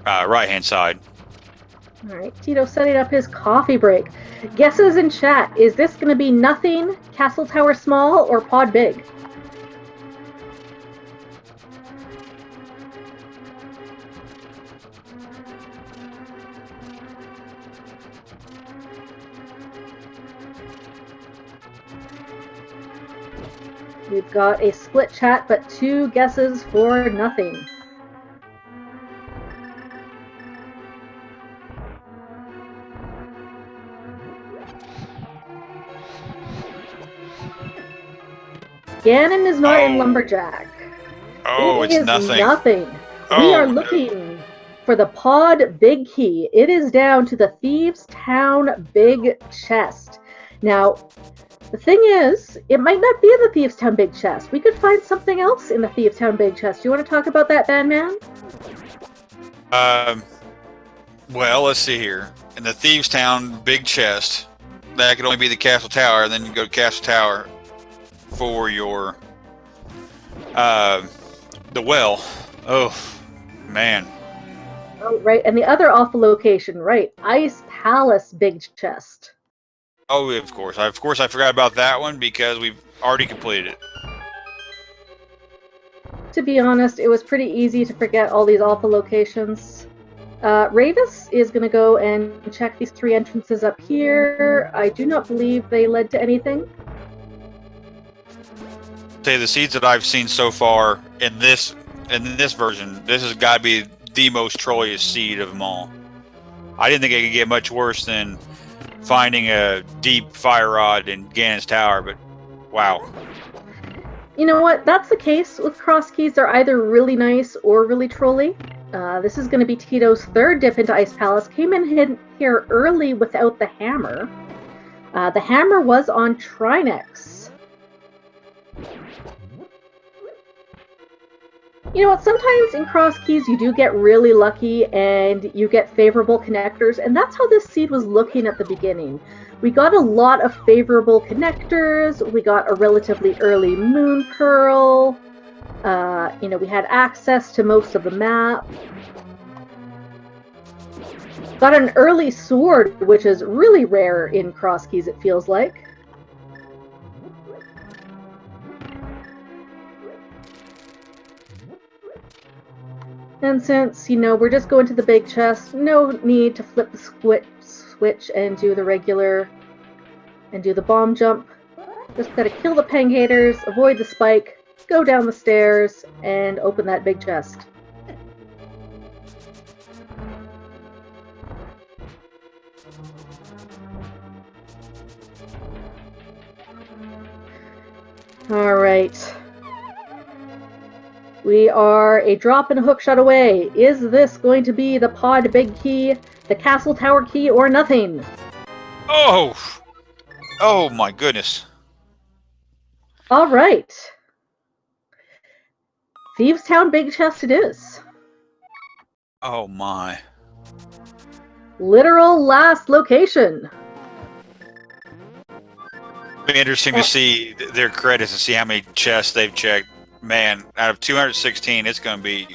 right-hand side. All right, Teto setting up his coffee break. Guesses in chat: is this going to be nothing, Castle Tower small, or pod big? We've got a split chat, but 2 guesses for nothing. Ganon is not in Lumberjack. Oh, it's nothing. We are looking for the pod big key. It is down to the Thieves Town big chest. Now, the thing is, it might not be in the Thieves Town big chest. We could find something else in the Thieves Town big chest. Do you want to talk about that, Bandman? Well, let's see here. In the Thieves Town big chest, that could only be the Castle Tower, and then you go to Castle Tower for your the well. Oh, man. Oh, right, and the other awful location, right? Ice Palace big chest. Oh, of course. I forgot about that one because we've already completed it. To be honest, it was pretty easy to forget all these awful locations. Rayvis is going to go and check these 3 entrances up here. I do not believe they led to anything. Say the seeds that I've seen so far in this version, this has got to be the most trolliest seed of them all. I didn't think it could get much worse than finding a deep fire rod in Ganon's tower, but wow. You know what? That's the case with cross keys. They're either really nice or really trolly. This is going to be Tito's third dip into Ice Palace. Came in here early without the hammer. The hammer was on Trinex. You know what? Sometimes in cross keys you do get really lucky and you get favorable connectors, and that's how this seed was looking at the beginning. We got a lot of favorable connectors. We got a relatively early moon pearl. You know, we had access to most of the map. Got an early sword, which is really rare in cross keys, it feels like. And since, you know, we're just going to the big chest, no need to flip the switch and do the regular and do the bomb jump. Just gotta kill the Pengators, avoid the spike, go down the stairs, and open that big chest. Alright. We are a drop and a hook shot away. Is this going to be the pod big key, the castle tower key, or nothing? Oh! Oh my goodness. Alright. Thieves Town big chest it is. Oh my. Literal last location. It'll be interesting to see their credits and see how many chests they've checked. Man, out of 216, it's going to be...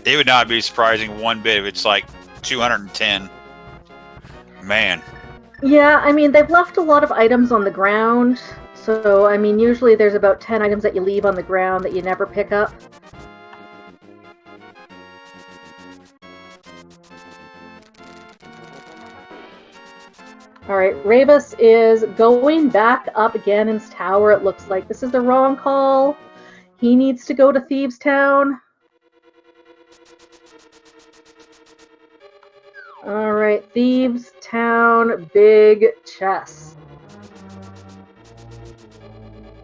It would not be surprising one bit if it's like 210. Man. Yeah, I mean, they've left a lot of items on the ground. So, I mean, usually there's about 10 items that you leave on the ground that you never pick up. Alright, Rayvis is going back up Ganon's tower, it looks like. This is the wrong call. He needs to go to Thieves Town. Alright, Thieves Town, big chest.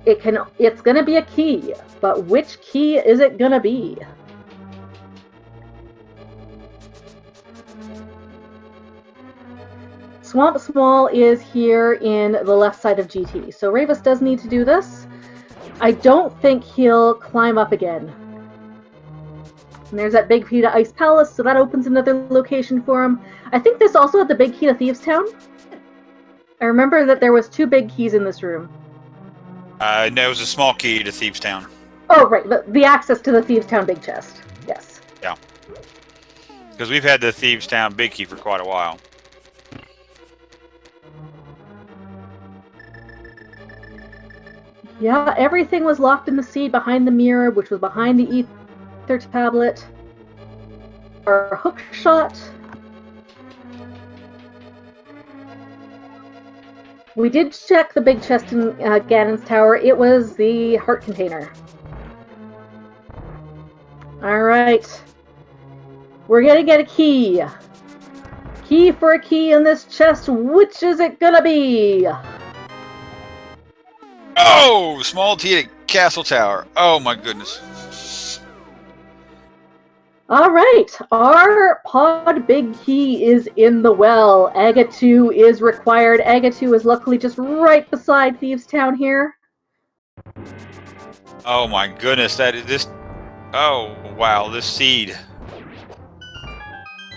It's gonna be a key, but which key is it gonna be? Swamp Small is here in the left side of GT, so Rayvis does need to do this. I don't think he'll climb up again. And there's that big key to Ice Palace, so that opens another location for him. I think this also had the big key to Thieves Town. I remember that there was 2 big keys in this room. No, it was a small key to Thieves Town. Oh, right, the access to the Thieves Town big chest. Yes. Yeah. Because we've had the Thieves Town big key for quite a while. Yeah, everything was locked in the seed behind the mirror, which was behind the ether tablet. Our hook shot. We did check the big chest in Ganon's tower. It was the heart container. Alright. We're gonna get a key. Key for a key in this chest. Which is it gonna be? Oh! Small T to Castle Tower. Oh my goodness. Alright, our pod big key is in the well. Aga 2 is required. Aga 2 is luckily just right beside Thieves Town here. Oh my goodness, that is this... Oh, wow, this seed.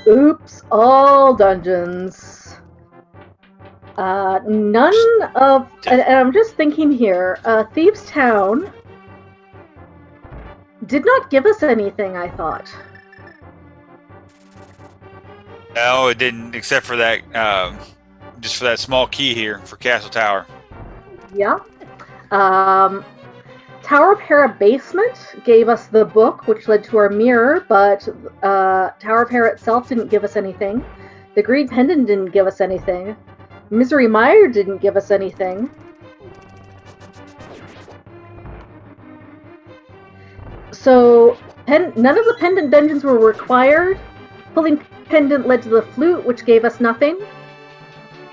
Oops, all dungeons. None of... And I'm just thinking here, Thieves Town did not give us anything, I thought. No, it didn't, except for that, just for that small key here for Castle Tower. Yeah. Tower of Hera Basement gave us the book, which led to our mirror, but Tower of Hera itself didn't give us anything. The Green Pendant didn't give us anything. Misery Mire didn't give us anything. So, none of the pendant dungeons were required. Pulling pendant led to the flute, which gave us nothing.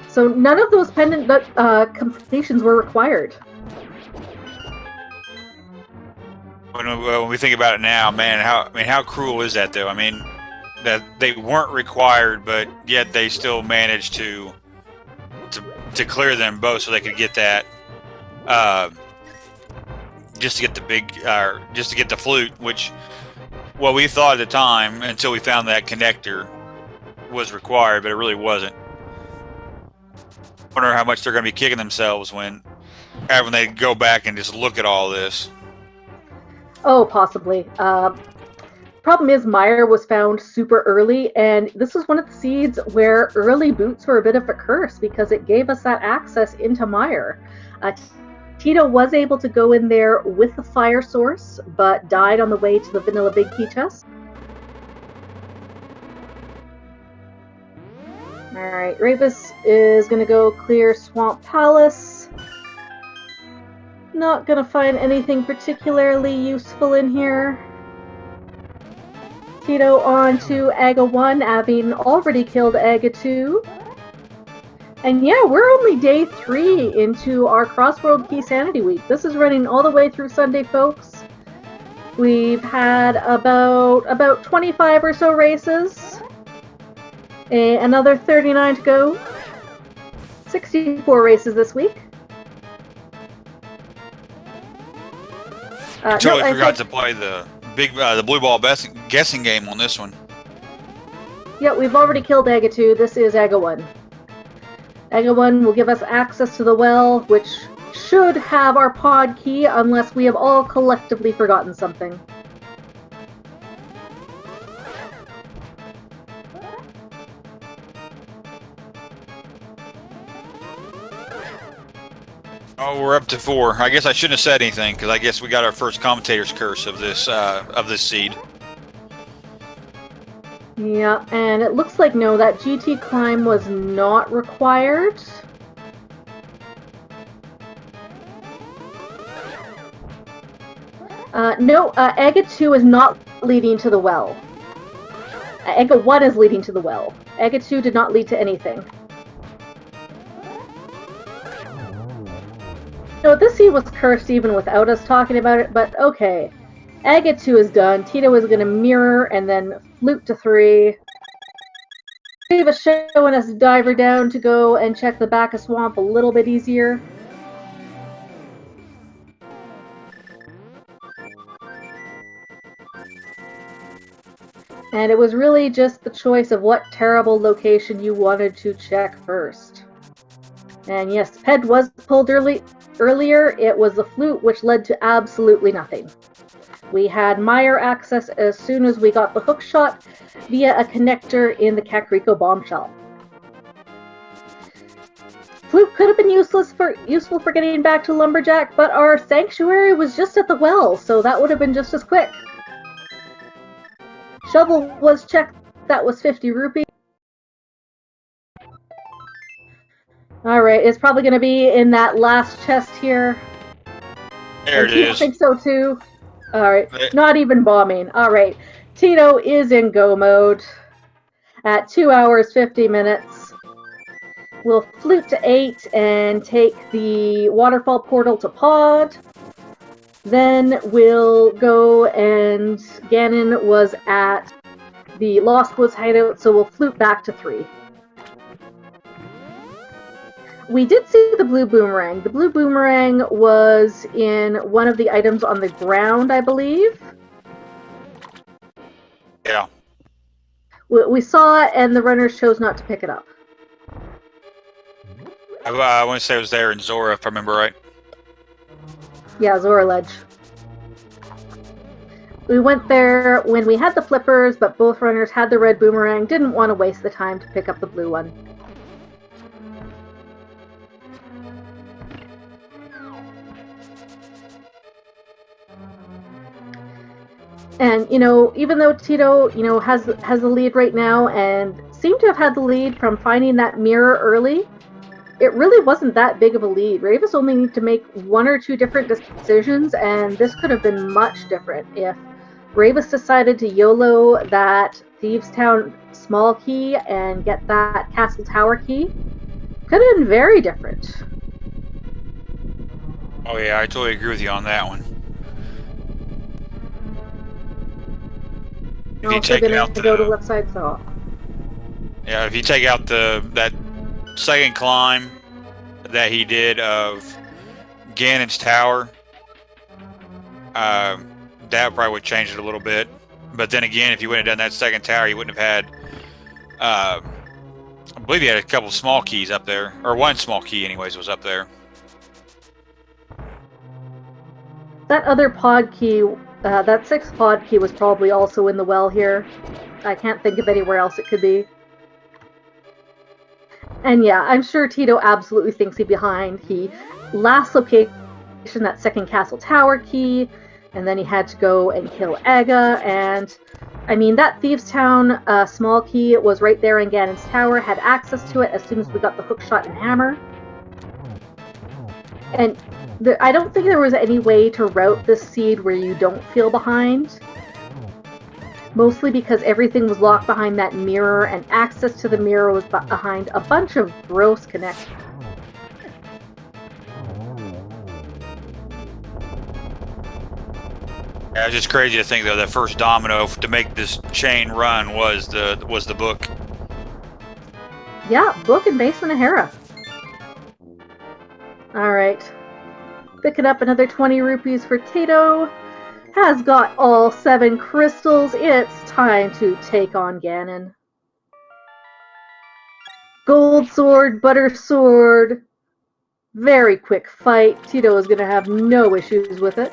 So none of those pendant completions were required. When we think about it now, man, how cruel is that though? I mean, that they weren't required, but yet they still managed to clear them both so they could get that, just to get the just to get the flute, which, well, we thought at the time until we found that connector was required, but it really wasn't. I wonder how much they're going to be kicking themselves when they go back and just look at all this. Oh, possibly. Problem is, Meyer was found super early, and this was one of the seeds where early boots were a bit of a curse because it gave us that access into Meyer. Teto was able to go in there with the fire source, but died on the way to the vanilla big key chest. Alright, Rayvis is going to go clear Swamp Palace. Not going to find anything particularly useful in here. Teto on to Aga 1, having already killed Aga 2. And yeah, we're only day 3 into our Crossworld Key Sanity Week. This is running all the way through Sunday, folks. We've had about 25 or so races. Another 39 to go. 64 races this week. Totally forgot to play the blue ball guessing game on this one. Yeah, we've already killed Aga 2. This is Aga 1. Aga 1 will give us access to the well, which should have our pod key unless we have all collectively forgotten something. Oh, we're up to 4. I guess I shouldn't have said anything because I guess we got our first commentator's curse of this seed. Yeah, and it looks like no, that GT climb was not required. No, Aga 2 is not leading to the well. Aga 1 is leading to the well. Aga 2 did not lead to anything. No, this seed was cursed even without us talking about it, but okay. Aga 2 is done. Teto is going to mirror and then flute to 3. Rayvis showing us Diver down to go and check the back of Swamp a little bit easier. And it was really just the choice of what terrible location you wanted to check first. And yes, Ped was pulled earlier. It was the flute, which led to absolutely nothing. We had Meyer access as soon as we got the hook shot via a connector in the Kakariko bombshell. Flute could have been useful for getting back to Lumberjack, but our sanctuary was just at the well, so that would have been just as quick. Shovel was checked. That was 50 rupees. Alright, it's probably going to be in that last chest here. There it is. I think so too. Alright, not even bombing. Alright, Teto is in go mode at 2 hours 50 minutes. We'll flute to 8 and take the waterfall portal to pod. Then we'll go and Ganon was at the Lost Woods hideout, so we'll flute back to 3. We did see the blue boomerang. The blue boomerang was in one of the items on the ground, I believe. Yeah. We saw it, and the runners chose not to pick it up. I want to say it was there in Zora, if I remember right. Yeah, Zora Ledge. We went there when we had the flippers, but both runners had the red boomerang. Didn't want to waste the time to pick up the blue one. And, even though Teto, has the lead right now and seemed to have had the lead from finding that mirror early, it really wasn't that big of a lead. Rayvis only needed to make 1 or 2 different decisions, and this could have been much different if Rayvis decided to YOLO that Thieves Town small key and get that Castle Tower key. Could have been very different. Oh yeah, I totally agree with you on that one. If you Also take gonna out go to the left side saw. yeah, if you take out that second climb that he did of Ganon's tower, that probably would change it a little bit. But then again, if you wouldn't have done that second tower, you wouldn't have had. I believe he had a couple small keys up there, or one small key, anyways, was up there. That other pod key, that sixth pod key, was probably also in the well here. I can't think of anywhere else it could be. And yeah, I'm sure Teto absolutely thinks he's behind. He last location that second castle tower key, and then he had to go and kill Aga. And I mean, that Thieves Town small key was right there in Ganon's tower, had access to it as soon as we got the hookshot and hammer. And I don't think there was any way to route this seed where you don't feel behind. Mostly because everything was locked behind that mirror, and access to the mirror was behind a bunch of gross connections. Yeah, it's just crazy to think though that first domino to make this chain run was the book. Yeah, book and basement of Hera. Alright. Picking up another 20 rupees for Teto. Has got all 7 crystals. It's time to take on Ganon. Gold sword, butter sword. Very quick fight. Teto is going to have no issues with it.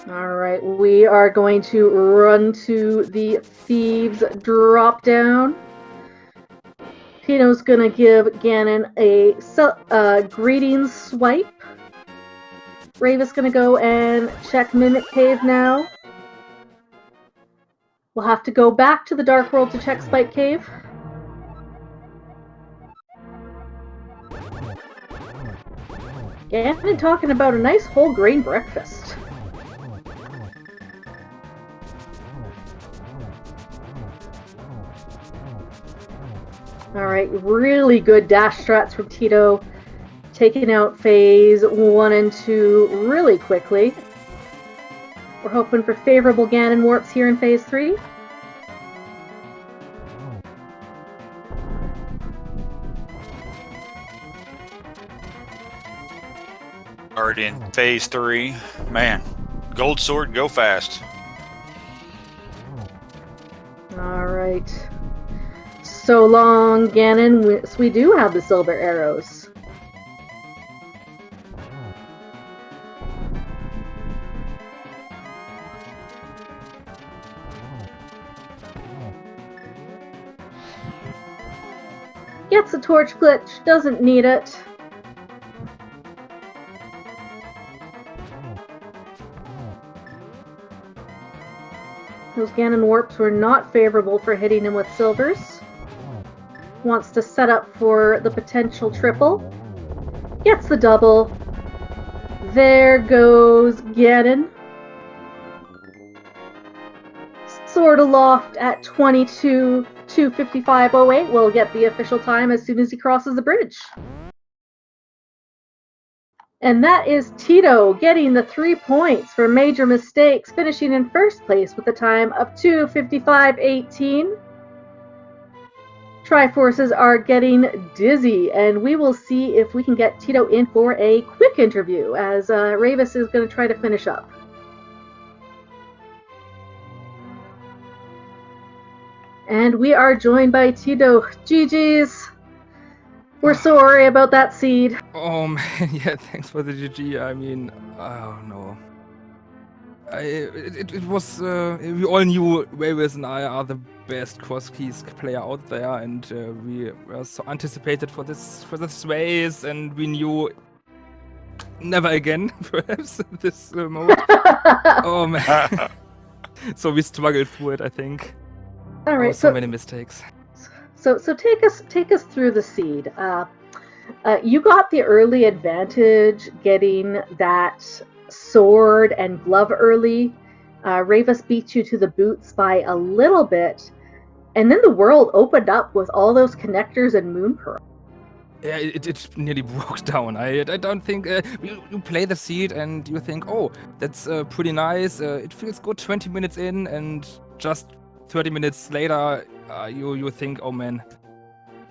Alright, we are going to run to the Thieves drop down. Tito's gonna give Ganon a greetings swipe. Rayvis gonna go and check Mimic Cave now. We'll have to go back to the Dark World to check Spike Cave. Ganon talking about a nice whole grain breakfast. Alright, really good dash strats from Teto. Taking out phase 1 and 2 really quickly. We're hoping for favorable Ganon warps here in phase 3. Already in phase 3. Man, gold sword, go fast. Alright. So long, Ganon. We do have the silver arrows. Gets the torch glitch, doesn't need it. Those Ganon warps were not favorable for hitting him with silvers. Wants to set up for the potential triple. Gets the double. There goes Ganon. Sword aloft at 22:55:08. We'll get the official time as soon as he crosses the bridge. And that is Teto getting the 3 points for major mistakes, finishing in first place with a time of 2:55:18. Triforces are getting dizzy, and we will see if we can get Teto in for a quick interview, as Rayvis is going to try to finish up. And we are joined by Teto. GG's. We're sorry about that seed. Oh man, yeah, thanks for the GG. I mean, oh no. It was, we all knew Rayvis and I are the best cross keys player out there, and we were so anticipated for this race, and we knew never again, perhaps, this mode. Oh man. So we struggled through it, I think. All right, so many mistakes. So take us through the seed. You got the early advantage getting that sword and glove early. Rayvis beat you to the boots by a little bit, and then the world opened up with all those connectors and moon pearl. Yeah, it nearly broke down. I don't think you play the seed and you think, oh, that's pretty nice. It feels good 20 minutes in, and just 30 minutes later, you think, oh man,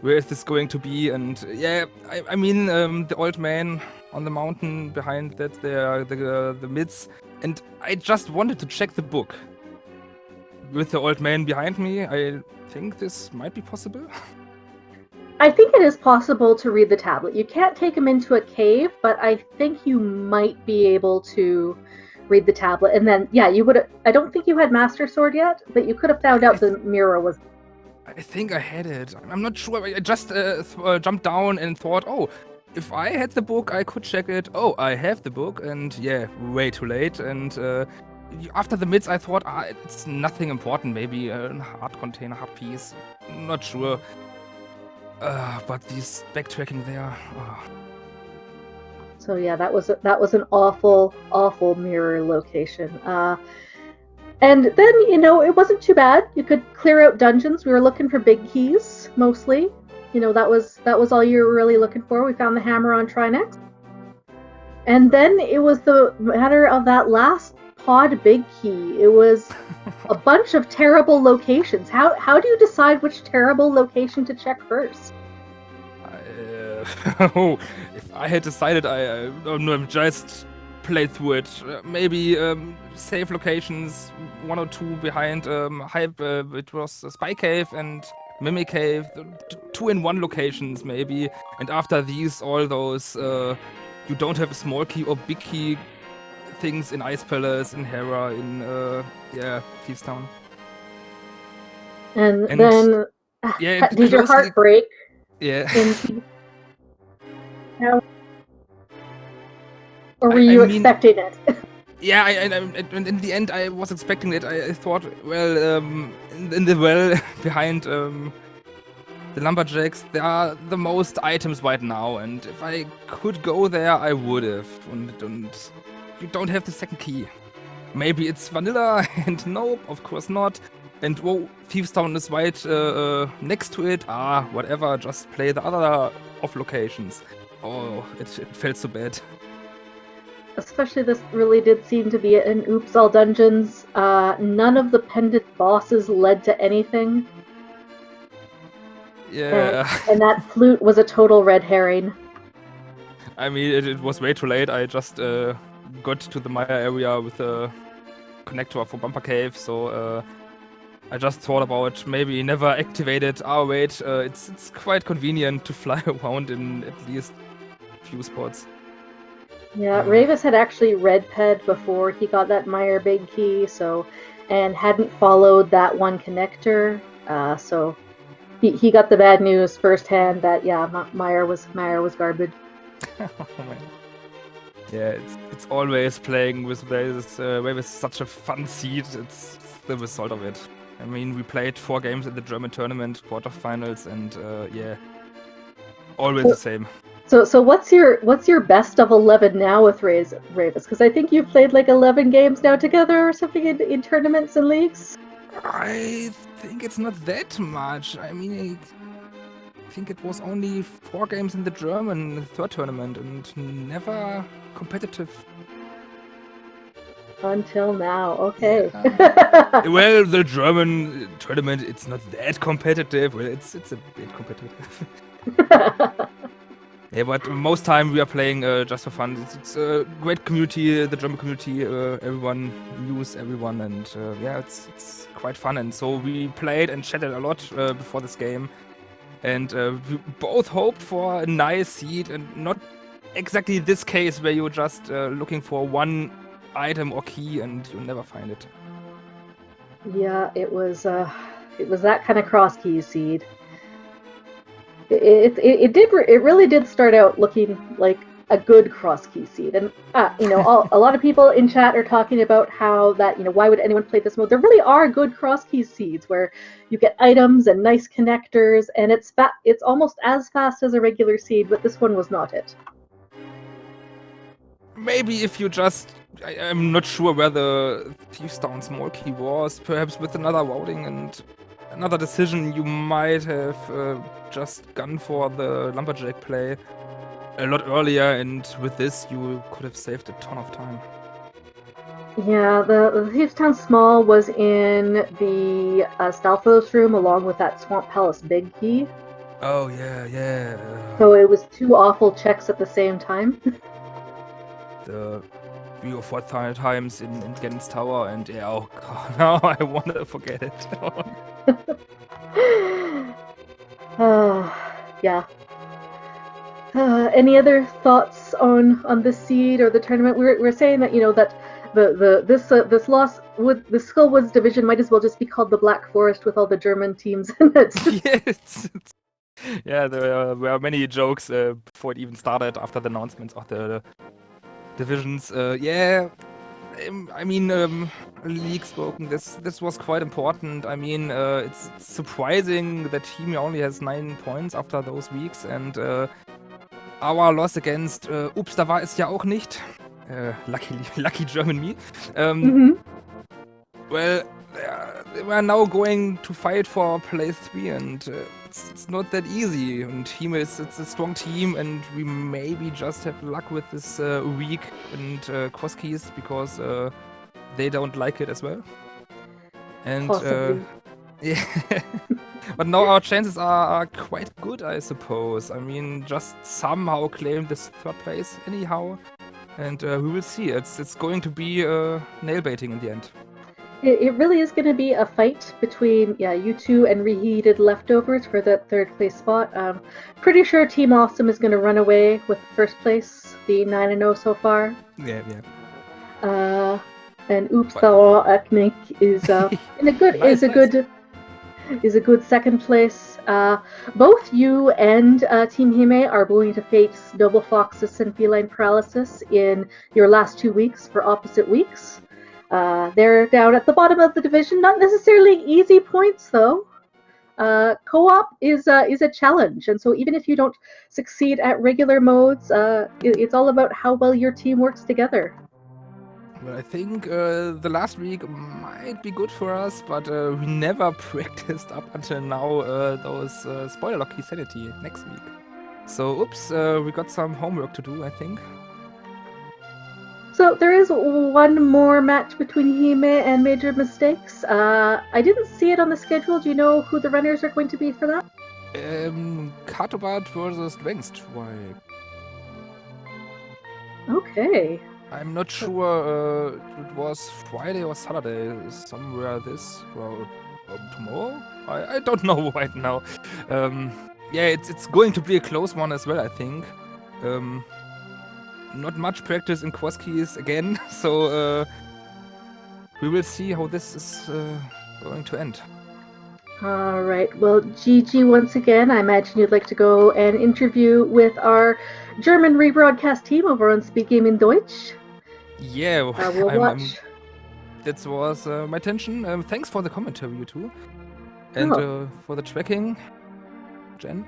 where is this going to be? And yeah, I mean, the old man on the mountain behind that, the mids, and I just wanted to check the book. With the old man behind me, I think this might be possible. I think it is possible to read the tablet. You can't take him into a cave, but I think you might be able to read the tablet. And then, yeah, you would. I don't think you had Master Sword yet, but you could have found out the mirror was. I think I had it. I'm not sure. I just jumped down and thought, oh, if I had the book, I could check it. Oh, I have the book, and yeah, way too late. And after the mids, I thought, it's nothing important. Maybe a hard container, hard piece. Not sure. But these backtracking there. Oh. So yeah, that was an awful mirror location. And then, it wasn't too bad. You could clear out dungeons. We were looking for big keys, mostly. That was all you were really looking for. We found the hammer on Trinex. And then it was the matter of that last pod big key. It was a bunch of terrible locations. How do you decide which terrible location to check first? If I had decided, I don't know, just played through it. Maybe save locations, 1 or 2 behind hype. It was a spy cave and mimic cave, 2 in 1 locations maybe. And after these, all those you don't have a small key or big key things in Ice Palace, in Hera, in Thieves Town. And then yeah, did your heart break? Yeah. Or were you expecting it? Yeah, and in the end, I was expecting it. I thought, well, in the well behind the lumberjacks, there are the most items right now, and if I could go there, I would have. And you don't have the second key. Maybe it's vanilla, and nope, of course not. And whoa, Thieves Town is right next to it. Whatever, just play the other off locations. Oh, it felt so bad. Especially this really did seem to be an oops all dungeons. None of the pendant bosses led to anything. Yeah. And that flute was a total red herring. I mean, it was way too late. I just got to the Maya area with a connector for Bumper Cave, so I just thought about maybe never activate it. Wait, it's quite convenient to fly around in at least a few spots. Yeah, Rayvis had actually red-ped before he got that Meyer big key, and hadn't followed that one connector, so he got the bad news firsthand that Meyer was garbage. Oh, man. Yeah, it's always playing with Rayvis such a fun seed. It's the result of it. I mean, we played 4 games in the German tournament quarterfinals, and always the same. So what's your best of 11 now with Rayvis? Because I think you've played like 11 games now together or something in tournaments and leagues. I think it's not that much. I mean, I think it was only 4 games in the German third tournament and never competitive. Until now, okay. Yeah. Well, the German tournament, it's not that competitive. Well, it's a bit competitive. Yeah, but most time we are playing just for fun. It's a great community, the German community. Everyone knows everyone, and it's quite fun. And so we played and chatted a lot before this game, and we both hoped for a nice seed, and not exactly this case where you're just looking for one item or key and you never find it. Yeah, it was that kind of cross key seed. It really did start out looking like a good cross key seed, and a lot of people in chat are talking about how that why would anyone play this mode? There really are good cross key seeds where you get items and nice connectors, and it's almost as fast as a regular seed, but this one was not it. Maybe if you just, I'm not sure where the Thieves Town small key was, perhaps with another routing, and another decision, you might have just gone for the lumberjack play a lot earlier, and with this you could have saved a ton of time. Yeah, the Thieves Town Small was in the Stalfos room along with that Swamp Palace big key. Oh yeah. So it was 2 awful checks at the same time. The 3 or 4 times in Gen's Tower, and yeah, oh god, now I wanna forget it. Yeah. Any other thoughts on this seed or the tournament? We're saying that that this Skullwoods division might as well just be called the Black Forest with all the German teams in it. Yes. Yeah, there were many jokes before it even started after the announcements of the divisions. Yeah, I mean, league spoken, this was quite important. I mean, it's surprising that Team only has 9 points after those weeks, and our loss against Ups, da war es ja auch nicht. Lucky German me. Well, we are now going to fight for place 3, and it's not that easy. And team it's a strong team, and we maybe just have luck with this week and cross keys because they don't like it as well. And yeah, but now our chances are quite good, I suppose. I mean, just somehow claim this 3rd place anyhow, and we will see. It's going to be nail baiting in the end. It really is going to be a fight between you two and Reheated Leftovers for that 3rd place spot. Pretty sure Team Awesome is going to run away with 1st place, the 9-0 so far. Yeah. And Oops Thawar Aknik is in a good is a good 2nd place. Both you and Team Hime are going to face Noble Foxes and Feline Paralysis in your last 2 weeks for opposite weeks. They're down at the bottom of the division, not necessarily easy points though. Co-op is a challenge, and so even if you don't succeed at regular modes, it's all about how well your team works together. Well, I think the last week might be good for us, but we never practiced up until now those spoiler lock sanity next week. So, oops, we got some homework to do, I think. So there is one more match between Hime and Major Mistakes. I didn't see it on the schedule. Do you know who the runners are going to be for that? Katobat versus Dwangstrike. Okay. I'm not sure it was Friday or Saturday, somewhere this, or tomorrow? I don't know right now. Yeah, it's going to be a close one as well, I think. Not much practice in cross keys again, so we will see how this is going to end. All right. Well, GG once again. I imagine you'd like to go and interview with our German rebroadcast team over on Speak Gaming Deutsch. Yeah, we'll watch. That was my intention. Thanks for the commentary, you two. And for the tracking, Jen.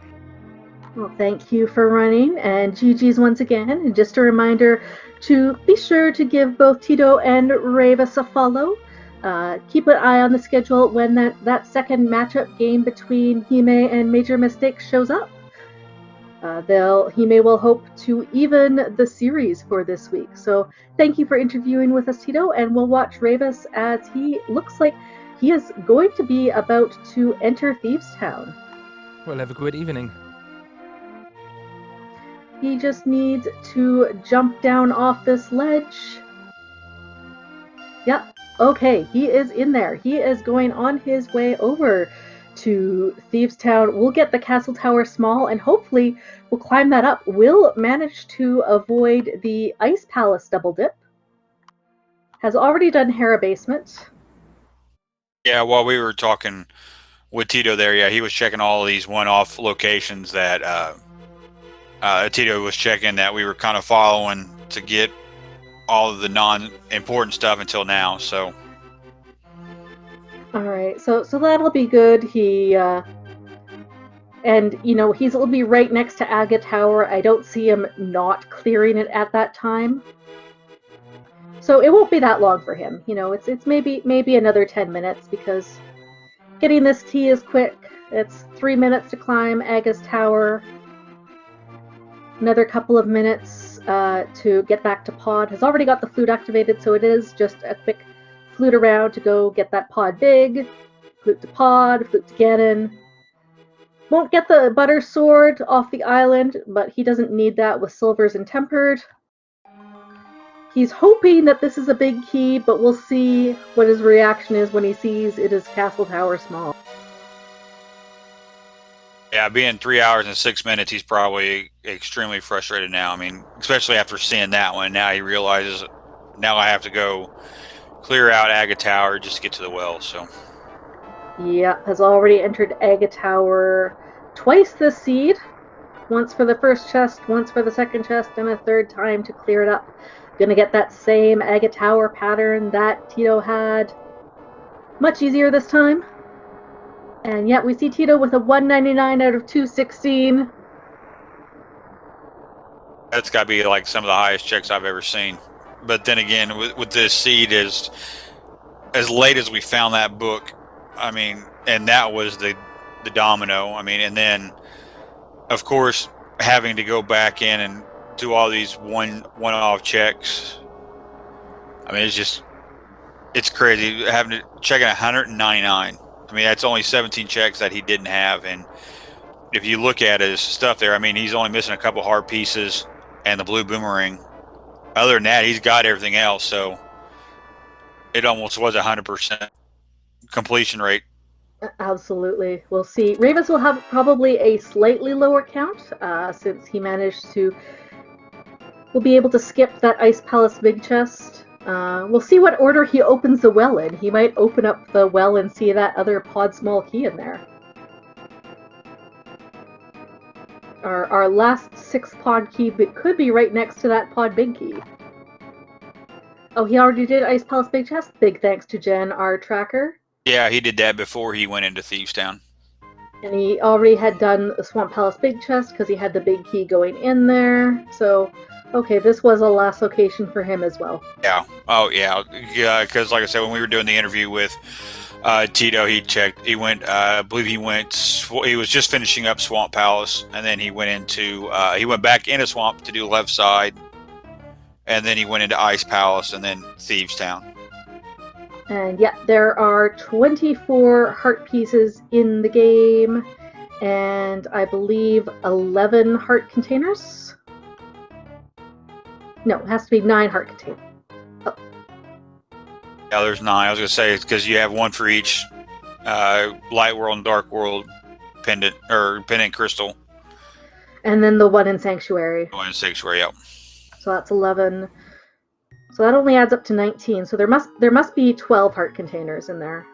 Well, thank you for running, and GG's once again. And just a reminder to be sure to give both Teto and Rayvis a follow. Keep an eye on the schedule when that second matchup game between Hime and Major Mistake shows up. Hime will hope to even the series for this week. So thank you for interviewing with us, Teto, and we'll watch Rayvis as he looks like he is going to be about to enter Thieves Town. Well, have a great evening. He just needs to jump down off this ledge. Yep. Okay, he is in there. He is going on his way over to Thieves Town. We'll get the Castle Tower small, and hopefully we'll climb that up. We'll manage to avoid the Ice Palace double dip. Has already done Hera Basement. Yeah, while we were talking with Teto there, yeah, he was checking all of these one-off locations that Teto was checking that we were kind of following to get all of the non-important stuff until now. So, all right, so that'll be good. He and he'll be right next to Aga Tower. I don't see him not clearing it at that time. So it won't be that long for him. It's maybe another 10 minutes because Getting this tea is quick. It's 3 minutes to climb Aga's tower. Another couple of minutes to get back to pod. Has already got the flute activated, so it is just a quick flute around to go get that pod big. Flute to pod, flute to Ganon. Won't get the butter sword off the island, but he doesn't need that with silvers and tempered. He's hoping that this is a big key, but we'll see what his reaction is when he sees it is Castle Tower small. Yeah, being 3 hours and 6 minutes, he's probably extremely frustrated now. I mean, especially after seeing that one. Now he realizes, now I have to go clear out Aga Tower just to get to the well, so. Yeah, has already entered Aga Tower twice this seed. Once for the first chest, once for the second chest, and a third time to clear it up. Gonna get that same Aga Tower pattern that Teto had. Much easier this time. And yet we see Teto with a 199 out of 216. That's got to be like some of the highest checks I've ever seen. But then again, with this seed, as late as we found that book, I mean, and that was the domino. I mean, and then, of course, having to go back in and do all these one-off checks. I mean, it's crazy. Having to check 199. I mean, that's only 17 checks that he didn't have. And if you look at his stuff there, I mean, he's only missing a couple hard pieces and the blue boomerang. Other than that, he's got everything else. So it almost was 100% completion rate. Absolutely. We'll see. Rayvis will have probably a slightly lower count since he managed to... We'll be able to skip that Ice Palace big chest. We'll see what order he opens the well in. He might open up the well and see that other pod small key in there. Our last 6 pod key could be right next to that pod big key. Oh, he already did Ice Palace big chest? Big thanks to Jen, our tracker. Yeah, he did that before he went into Thieves Town. And he already had done the Swamp Palace big chest because he had the big key going in there. So... okay, this was a last location for him as well. Yeah. Oh, yeah. Yeah, because like I said, when we were doing the interview with Teto, he checked. He went, I believe he was just finishing up Swamp Palace, and then he went back into Swamp to do left side, and then he went into Ice Palace, and then Thieves Town. And yeah, there are 24 heart pieces in the game, and I believe 11 heart containers. No, it has to be 9 heart containers. Oh. Yeah, there's 9. I was going to say, it's because you have one for each Light World and Dark World pendant crystal. And then the one in Sanctuary. One in Sanctuary, yeah. So that's 11. So that only adds up to 19. So there must be 12 heart containers in there.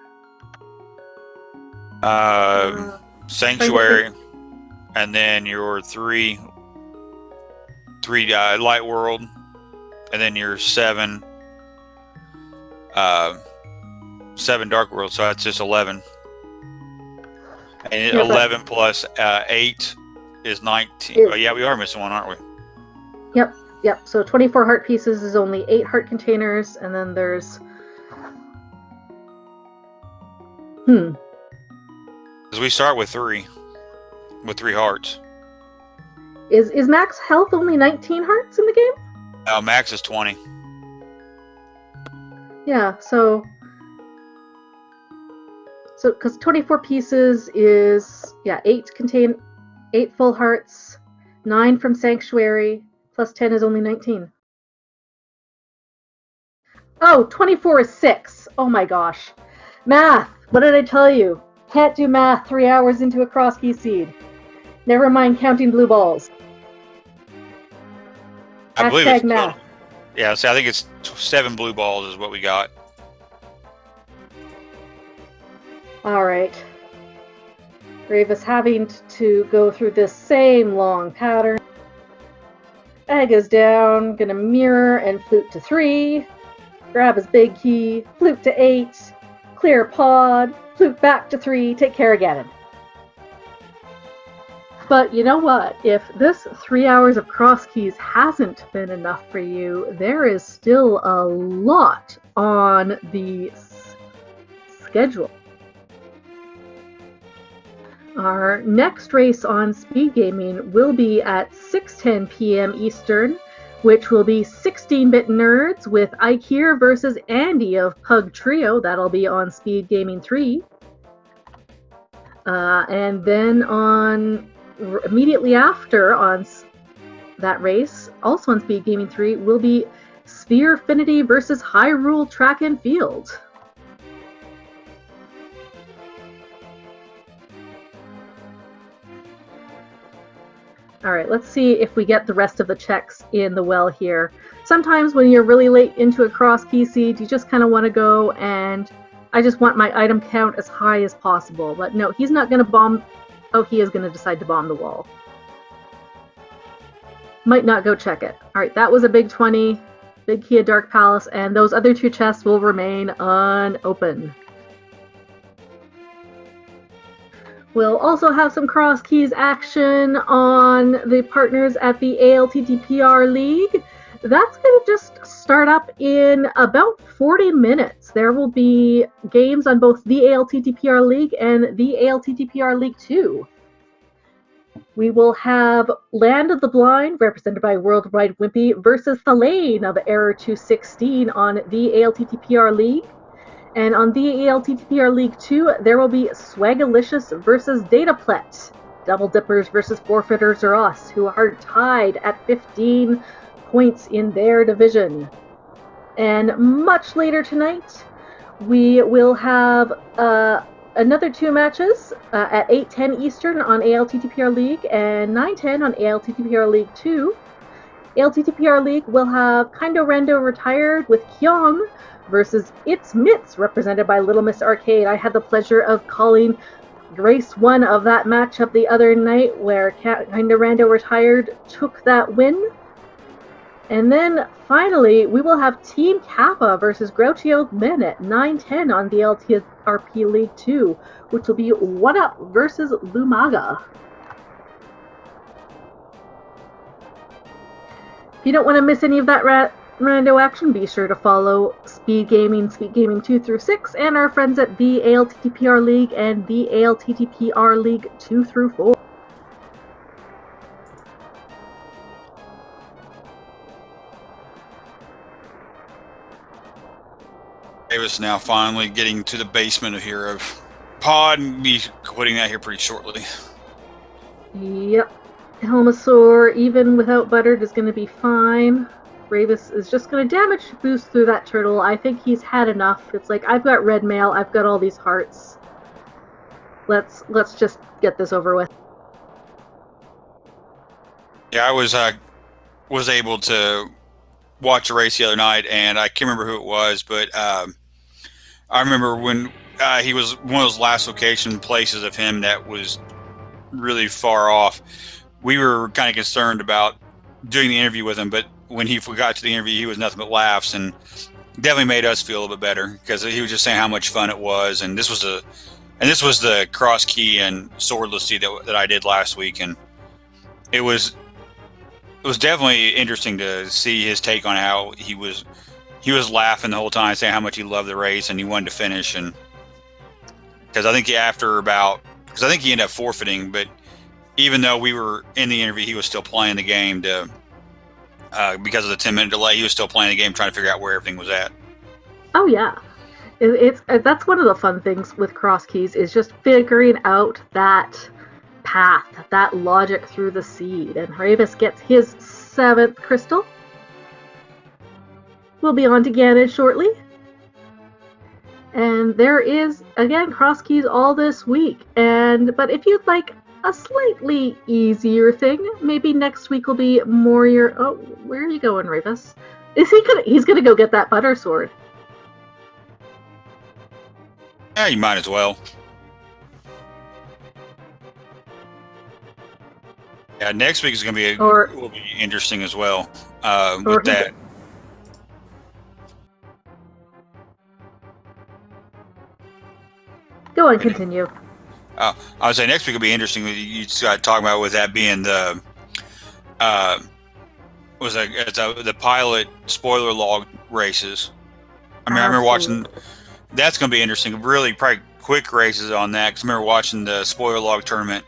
Sanctuary, and then your 3 Light World, and then your 7 Dark World, so that's just 11. And 11 plus 8 is 19. Oh yeah, we are missing one, aren't we? Yep. So 24 heart pieces is only 8 heart containers, and then there's... Because we start with 3 hearts. Is max health only 19 hearts in the game? Max is 20. Yeah, so because 24 pieces is 8 full hearts, 9 from Sanctuary, plus 10 is only 19. Oh, 24 is 6. Oh my gosh. Math! What did I tell you? Can't do math 3 hours into a cross key seed. Never mind counting blue balls. I believe it's math. Yeah, so I think it's 7 blue balls is what we got. Alright. Rayvis having to go through this same long pattern. Aga's down, gonna mirror and flute to 3. Grab his big key, flute to 8. Clear pod, flute back to 3, take care of Ganon. But you know what? If this 3 hours of cross keys hasn't been enough for you, there is still a lot on the schedule. Our next race on Speed Gaming will be at 6:10 p.m. Eastern, which will be 16-bit nerds with Ikir versus Andy of Pug Trio. That'll be on Speed Gaming 3. And then immediately after on that race, also on Speed Gaming 3, will be Sphere Affinity versus Hyrule Track and Field. All right, let's see if we get the rest of the checks in the well here. Sometimes when you're really late into a cross key seed, you just kind of want to go and I just want my item count as high as possible. But no, he's not going to bomb. Oh, he is going to decide to bomb the wall. Might not go check it. All right, that was a big 20, big key of Dark Palace, and those other 2 chests will remain unopened. We'll also have some cross keys action on the partners at the ALTTPR League. That's going to just start up in about 40 minutes. There will be games on both the ALTTPR League and the ALTTPR League 2. We will have Land of the Blind, represented by Worldwide Wimpy, versus the Lane of Error 216 on the ALTTPR League. And on the ALTTPR League 2, there will be Swagalicious versus Dataplet. Double Dippers versus Forfeiters are us, who are tied at 15 points in their division. And much later tonight, we will have another 2 matches at 8:10 Eastern on ALTTPR League and 9:10 on ALTTPR League 2. ALTTPR League will have Kindo Rendo Retired with Kyong versus It's Mitts, represented by Little Miss Arcade. I had the pleasure of calling race 1 of that matchup the other night, where Kindo Rando Retired took that win. And then finally, we will have Team Kappa versus Grouchy Old Men at 9:10 on the LTRP League 2, which will be 1UP versus Lumaga. If you don't want to miss any of that rando action, be sure to follow Speed Gaming 2 through 6, and our friends at the ALTTPR League and the ALTTPR League 2 through 4. Rayvis now finally getting to the basement of here of Pod, and be quitting that here pretty shortly. Yep. Helmasaur, even without Buttered, is going to be fine. Rayvis is just going to damage boost through that turtle. I think he's had enough. It's like, I've got red mail, I've got all these hearts. Let's just get this over with. Yeah, I was able to watch a race the other night, and I can't remember who it was, but I remember when he was one of those last location places of him that was really far off. We were kind of concerned about doing the interview with him, but when we got to the interview, he was nothing but laughs, and definitely made us feel a little bit better, because he was just saying how much fun it was. And this was the cross key and swordless key that I did last week, and it was definitely interesting to see his take on how he was laughing the whole time, saying how much he loved the race and he wanted to finish. And because I think he ended up forfeiting, but even though we were in the interview, he was still playing the game because of the 10-minute delay. He was still playing the game, trying to figure out where everything was at. Oh yeah, that's one of the fun things with cross keys, is just figuring out that path, that logic through the seed. And Rayvis gets his 7th crystal. We'll be on to Ganon shortly. And there is, again, cross keys all this week. But if you'd like a slightly easier thing, maybe next week will be more your... Oh, where are you going, Rayvis? He's gonna go get that butter sword. Yeah, you might as well. Yeah, next week is going to be will be interesting as well with that. Go on, continue. I would say next week will be interesting. You started talking about with that being the the pilot spoiler log races. I mean, I remember watching That's going to be interesting. Really, probably quick races on that. Because I remember watching the spoiler log tournament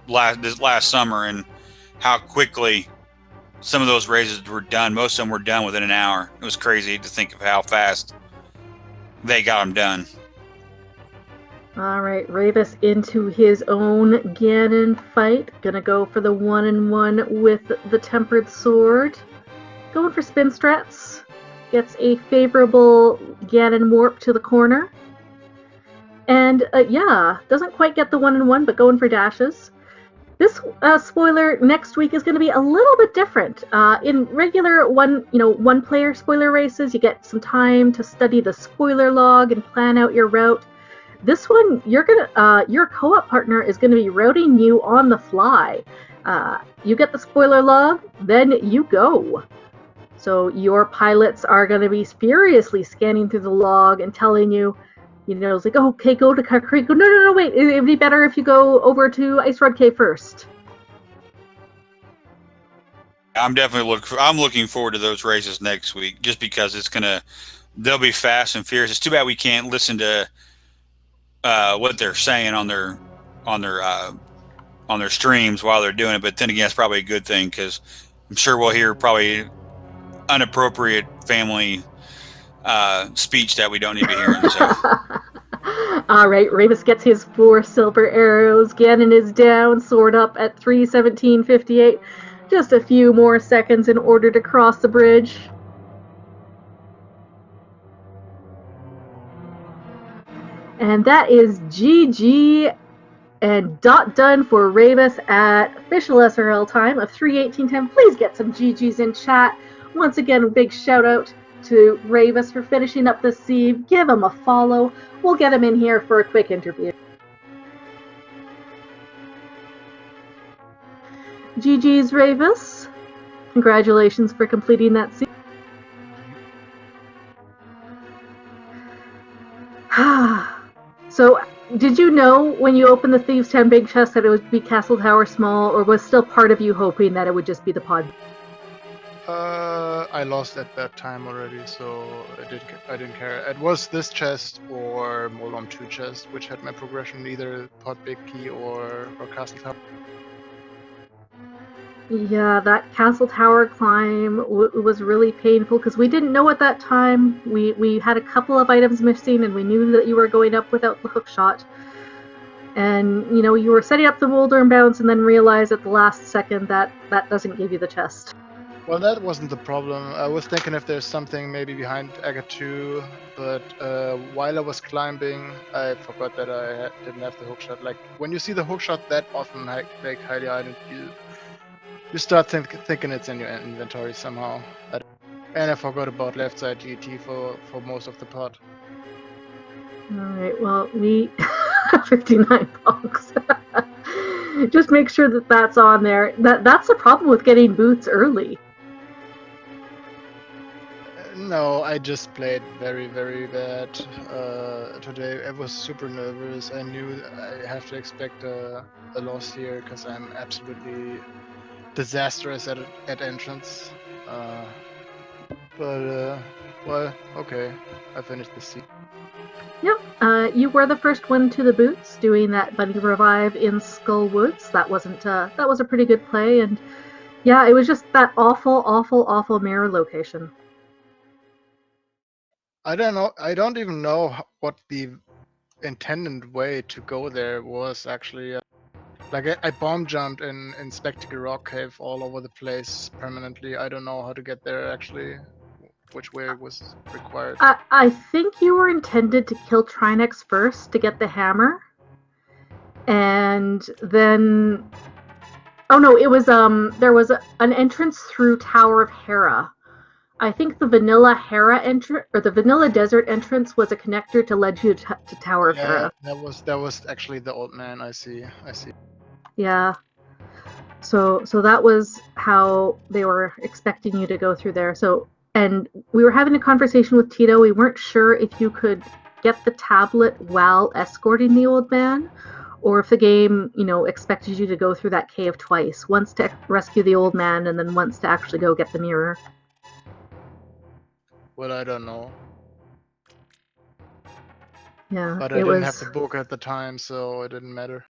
last summer, and how quickly some of those races were done. Most of them were done within an hour. It was crazy to think of how fast they got them done. All right, Rayvis into his own Ganon fight. Gonna go for the 1-1 with the Tempered Sword. Going for spin strats. Gets a favorable Ganon warp to the corner. And yeah, doesn't quite get the 1-1, but going for dashes. This spoiler next week is going to be a little bit different. In regular one-player spoiler races, you get some time to study the spoiler log and plan out your route. This one, your co-op partner is going to be routing you on the fly. You get the spoiler log, then you go. So your pilots are going to be furiously scanning through the log and telling you, it's like, oh, okay, go to Cut Creek. Go, no, wait, it'd be better if you go over to Ice Rod Cave first. I'm looking forward to those races next week, just because they'll be fast and furious. It's too bad we can't listen to what they're saying on their streams while they're doing it. But then again, it's probably a good thing, because I'm sure we'll hear probably inappropriate family speech that we don't need to be hearing. So. All right, Rayvis gets his 4 silver arrows. Ganon is down, sword up at 3:17:58. Just a few more seconds in order to cross the bridge. And that is GG and done for Rayvis at official SRL time of 3:18:10. Please get some GGs in chat. Once again, a big shout out to Rayvis for finishing up the sieve. Give him a follow. We'll get him in here for a quick interview. GG's, Rayvis. Congratulations for completing that sieve. So, did you know when you opened the Thieves' 10 Big Chest that it would be Castle Tower Small, or was still part of you hoping that it would just be the pod? I lost at that time already, so I didn't care. It was this chest or Moldom 2 chest, which had my progression, either Pod Big Key or Castle Tower. Yeah, that Castle Tower climb was really painful, because we didn't know at that time. We had a couple of items missing, and we knew that you were going up without the hook shot. And, you were setting up the boulder and bounce, and then realized at the last second that doesn't give you the chest. Well, that wasn't the problem. I was thinking if there's something maybe behind Agate 2, but while I was climbing, I forgot that I didn't have the hookshot. Like, when you see the hookshot that often, like highly item, you start thinking it's in your inventory somehow. And I forgot about left side GT for most of the pod. Alright, well, we 59 bucks. Just make sure that that's on there. That's the problem with getting boots early. No, I just played very, very bad today. I was super nervous. I knew I have to expect a loss here, because I'm absolutely disastrous at entrance. Well, okay. I finished the scene. Yep, you were the first one to the boots, doing that bunny revive in Skull Woods. That was a pretty good play, and yeah, it was just that awful mirror location. I don't know. I don't even know what the intended way to go there was, actually. Like, I bomb jumped in Spectacle Rock Cave all over the place permanently. I don't know how to get there, actually. Which way was required. I think you were intended to kill Trinex first to get the hammer. And then... Oh no, it was, there was an entrance through Tower of Hera. I think the Vanilla Hera entrance, or the Vanilla Desert entrance, was a connector to lead you to Tower of Hera. that was actually the old man. I see. Yeah. So that was how they were expecting you to go through there. So, and we were having a conversation with Teto. We weren't sure if you could get the tablet while escorting the old man, or if the game, expected you to go through that cave twice. Once to rescue the old man, and then once to actually go get the mirror. Well, I don't know. Yeah, But I it didn't was. have the book at the time, so it didn't matter.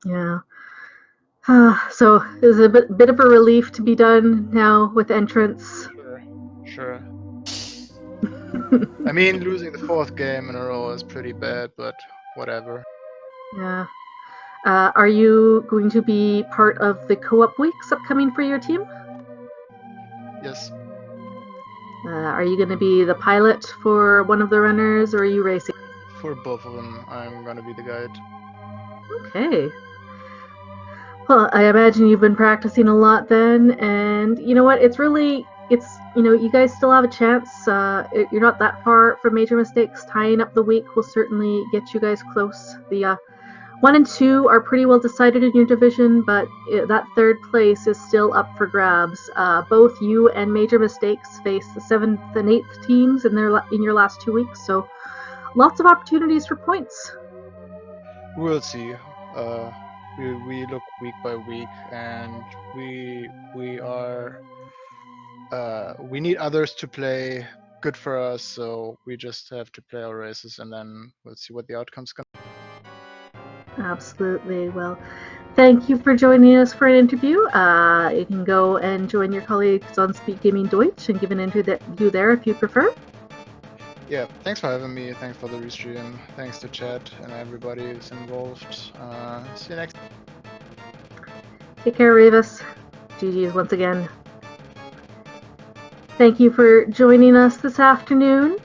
Yeah. So it was a bit of a relief to be done now with entrance. Sure. I mean, losing the 4th game in a row is pretty bad, but whatever. Yeah. Are you going to be part of the co-op weeks upcoming for your team? Yes. Are you going to be the pilot for one of the runners, or are you racing? For both of them, I'm gonna be the guide. Okay. Well, I imagine you've been practicing a lot then, and you know what? You guys still have a chance. You're not that far from major mistakes. Tying up the week will certainly get you guys close. The 1 and 2 are pretty well decided in your division, but that 3rd place is still up for grabs. Both you and Major Mistakes face the 7th and 8th teams in your last 2 weeks, so lots of opportunities for points. We'll see. We look week by week, and we are we need others to play good for us, so we just have to play our races, and then we'll see what the outcome's gonna. Absolutely. Well, thank you for joining us for an interview. You can go and join your colleagues on Speed Gaming Deutsch and give an interview there if you prefer. Yeah, thanks for having me. Thanks for the restream. Thanks to chat and everybody who's involved. See you next. Take care, Rayvis. GG's once again. Thank you for joining us this afternoon.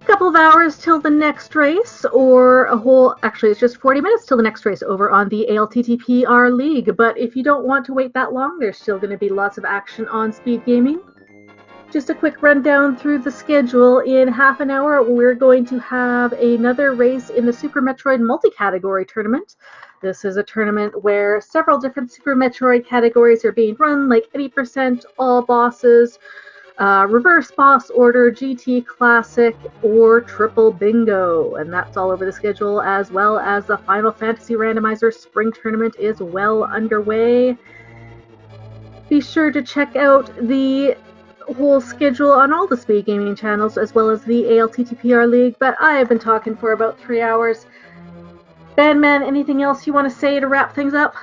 Couple of hours till the next race, or actually it's just 40 minutes till the next race over on the ALTTPR League. But if you don't want to wait that long, there's still going to be lots of action on Speed Gaming. Just a quick rundown through the schedule. In half an hour, we're going to have another race in the Super Metroid multi-category tournament. This is a tournament where several different Super Metroid categories are being run, like 80%, all bosses, reverse boss order, GT Classic, or Triple Bingo. And that's all over the schedule, as well as the Final Fantasy Randomizer Spring Tournament is well underway. Be sure to check out the whole schedule on all the Speed Gaming channels, as well as the ALTTPR League, but I have been talking for about 3 hours. Bandman, anything else you want to say to wrap things up?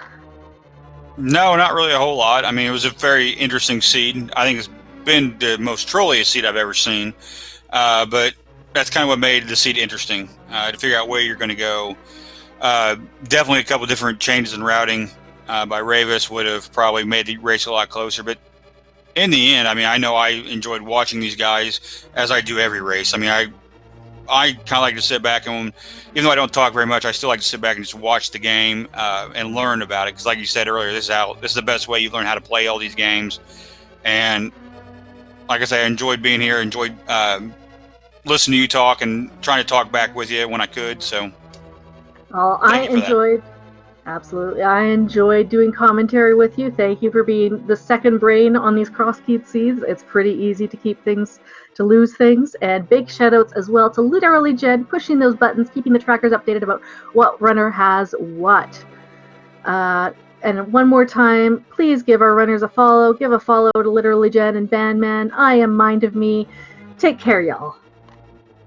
No, not really a whole lot. I mean, it was a very interesting seed. I think it's been the most trolliest seed I've ever seen. But that's kind of what made the seed interesting, to figure out where you're going to go. Definitely a couple different changes in routing by Rayvis would have probably made the race a lot closer. But in the end, I mean, I know I enjoyed watching these guys as I do every race. I mean, I kind of like to sit back and, even though I don't talk very much, I still like to sit back and just watch the game and learn about it. Because, like you said earlier, this is the best way you learn how to play all these games. And like I say, I enjoyed being here. Enjoyed listening to you talk and trying to talk back with you when I could. So, I enjoyed doing commentary with you. Thank you for being the second brain on these cross-keyed seeds. It's pretty easy to lose things. And big shout-outs as well to Literally Jen, pushing those buttons, keeping the trackers updated about what runner has what. And one more time, please give our runners a follow. Give a follow to Literally Jen and Bandman. I am Mind of Me. Take care, y'all.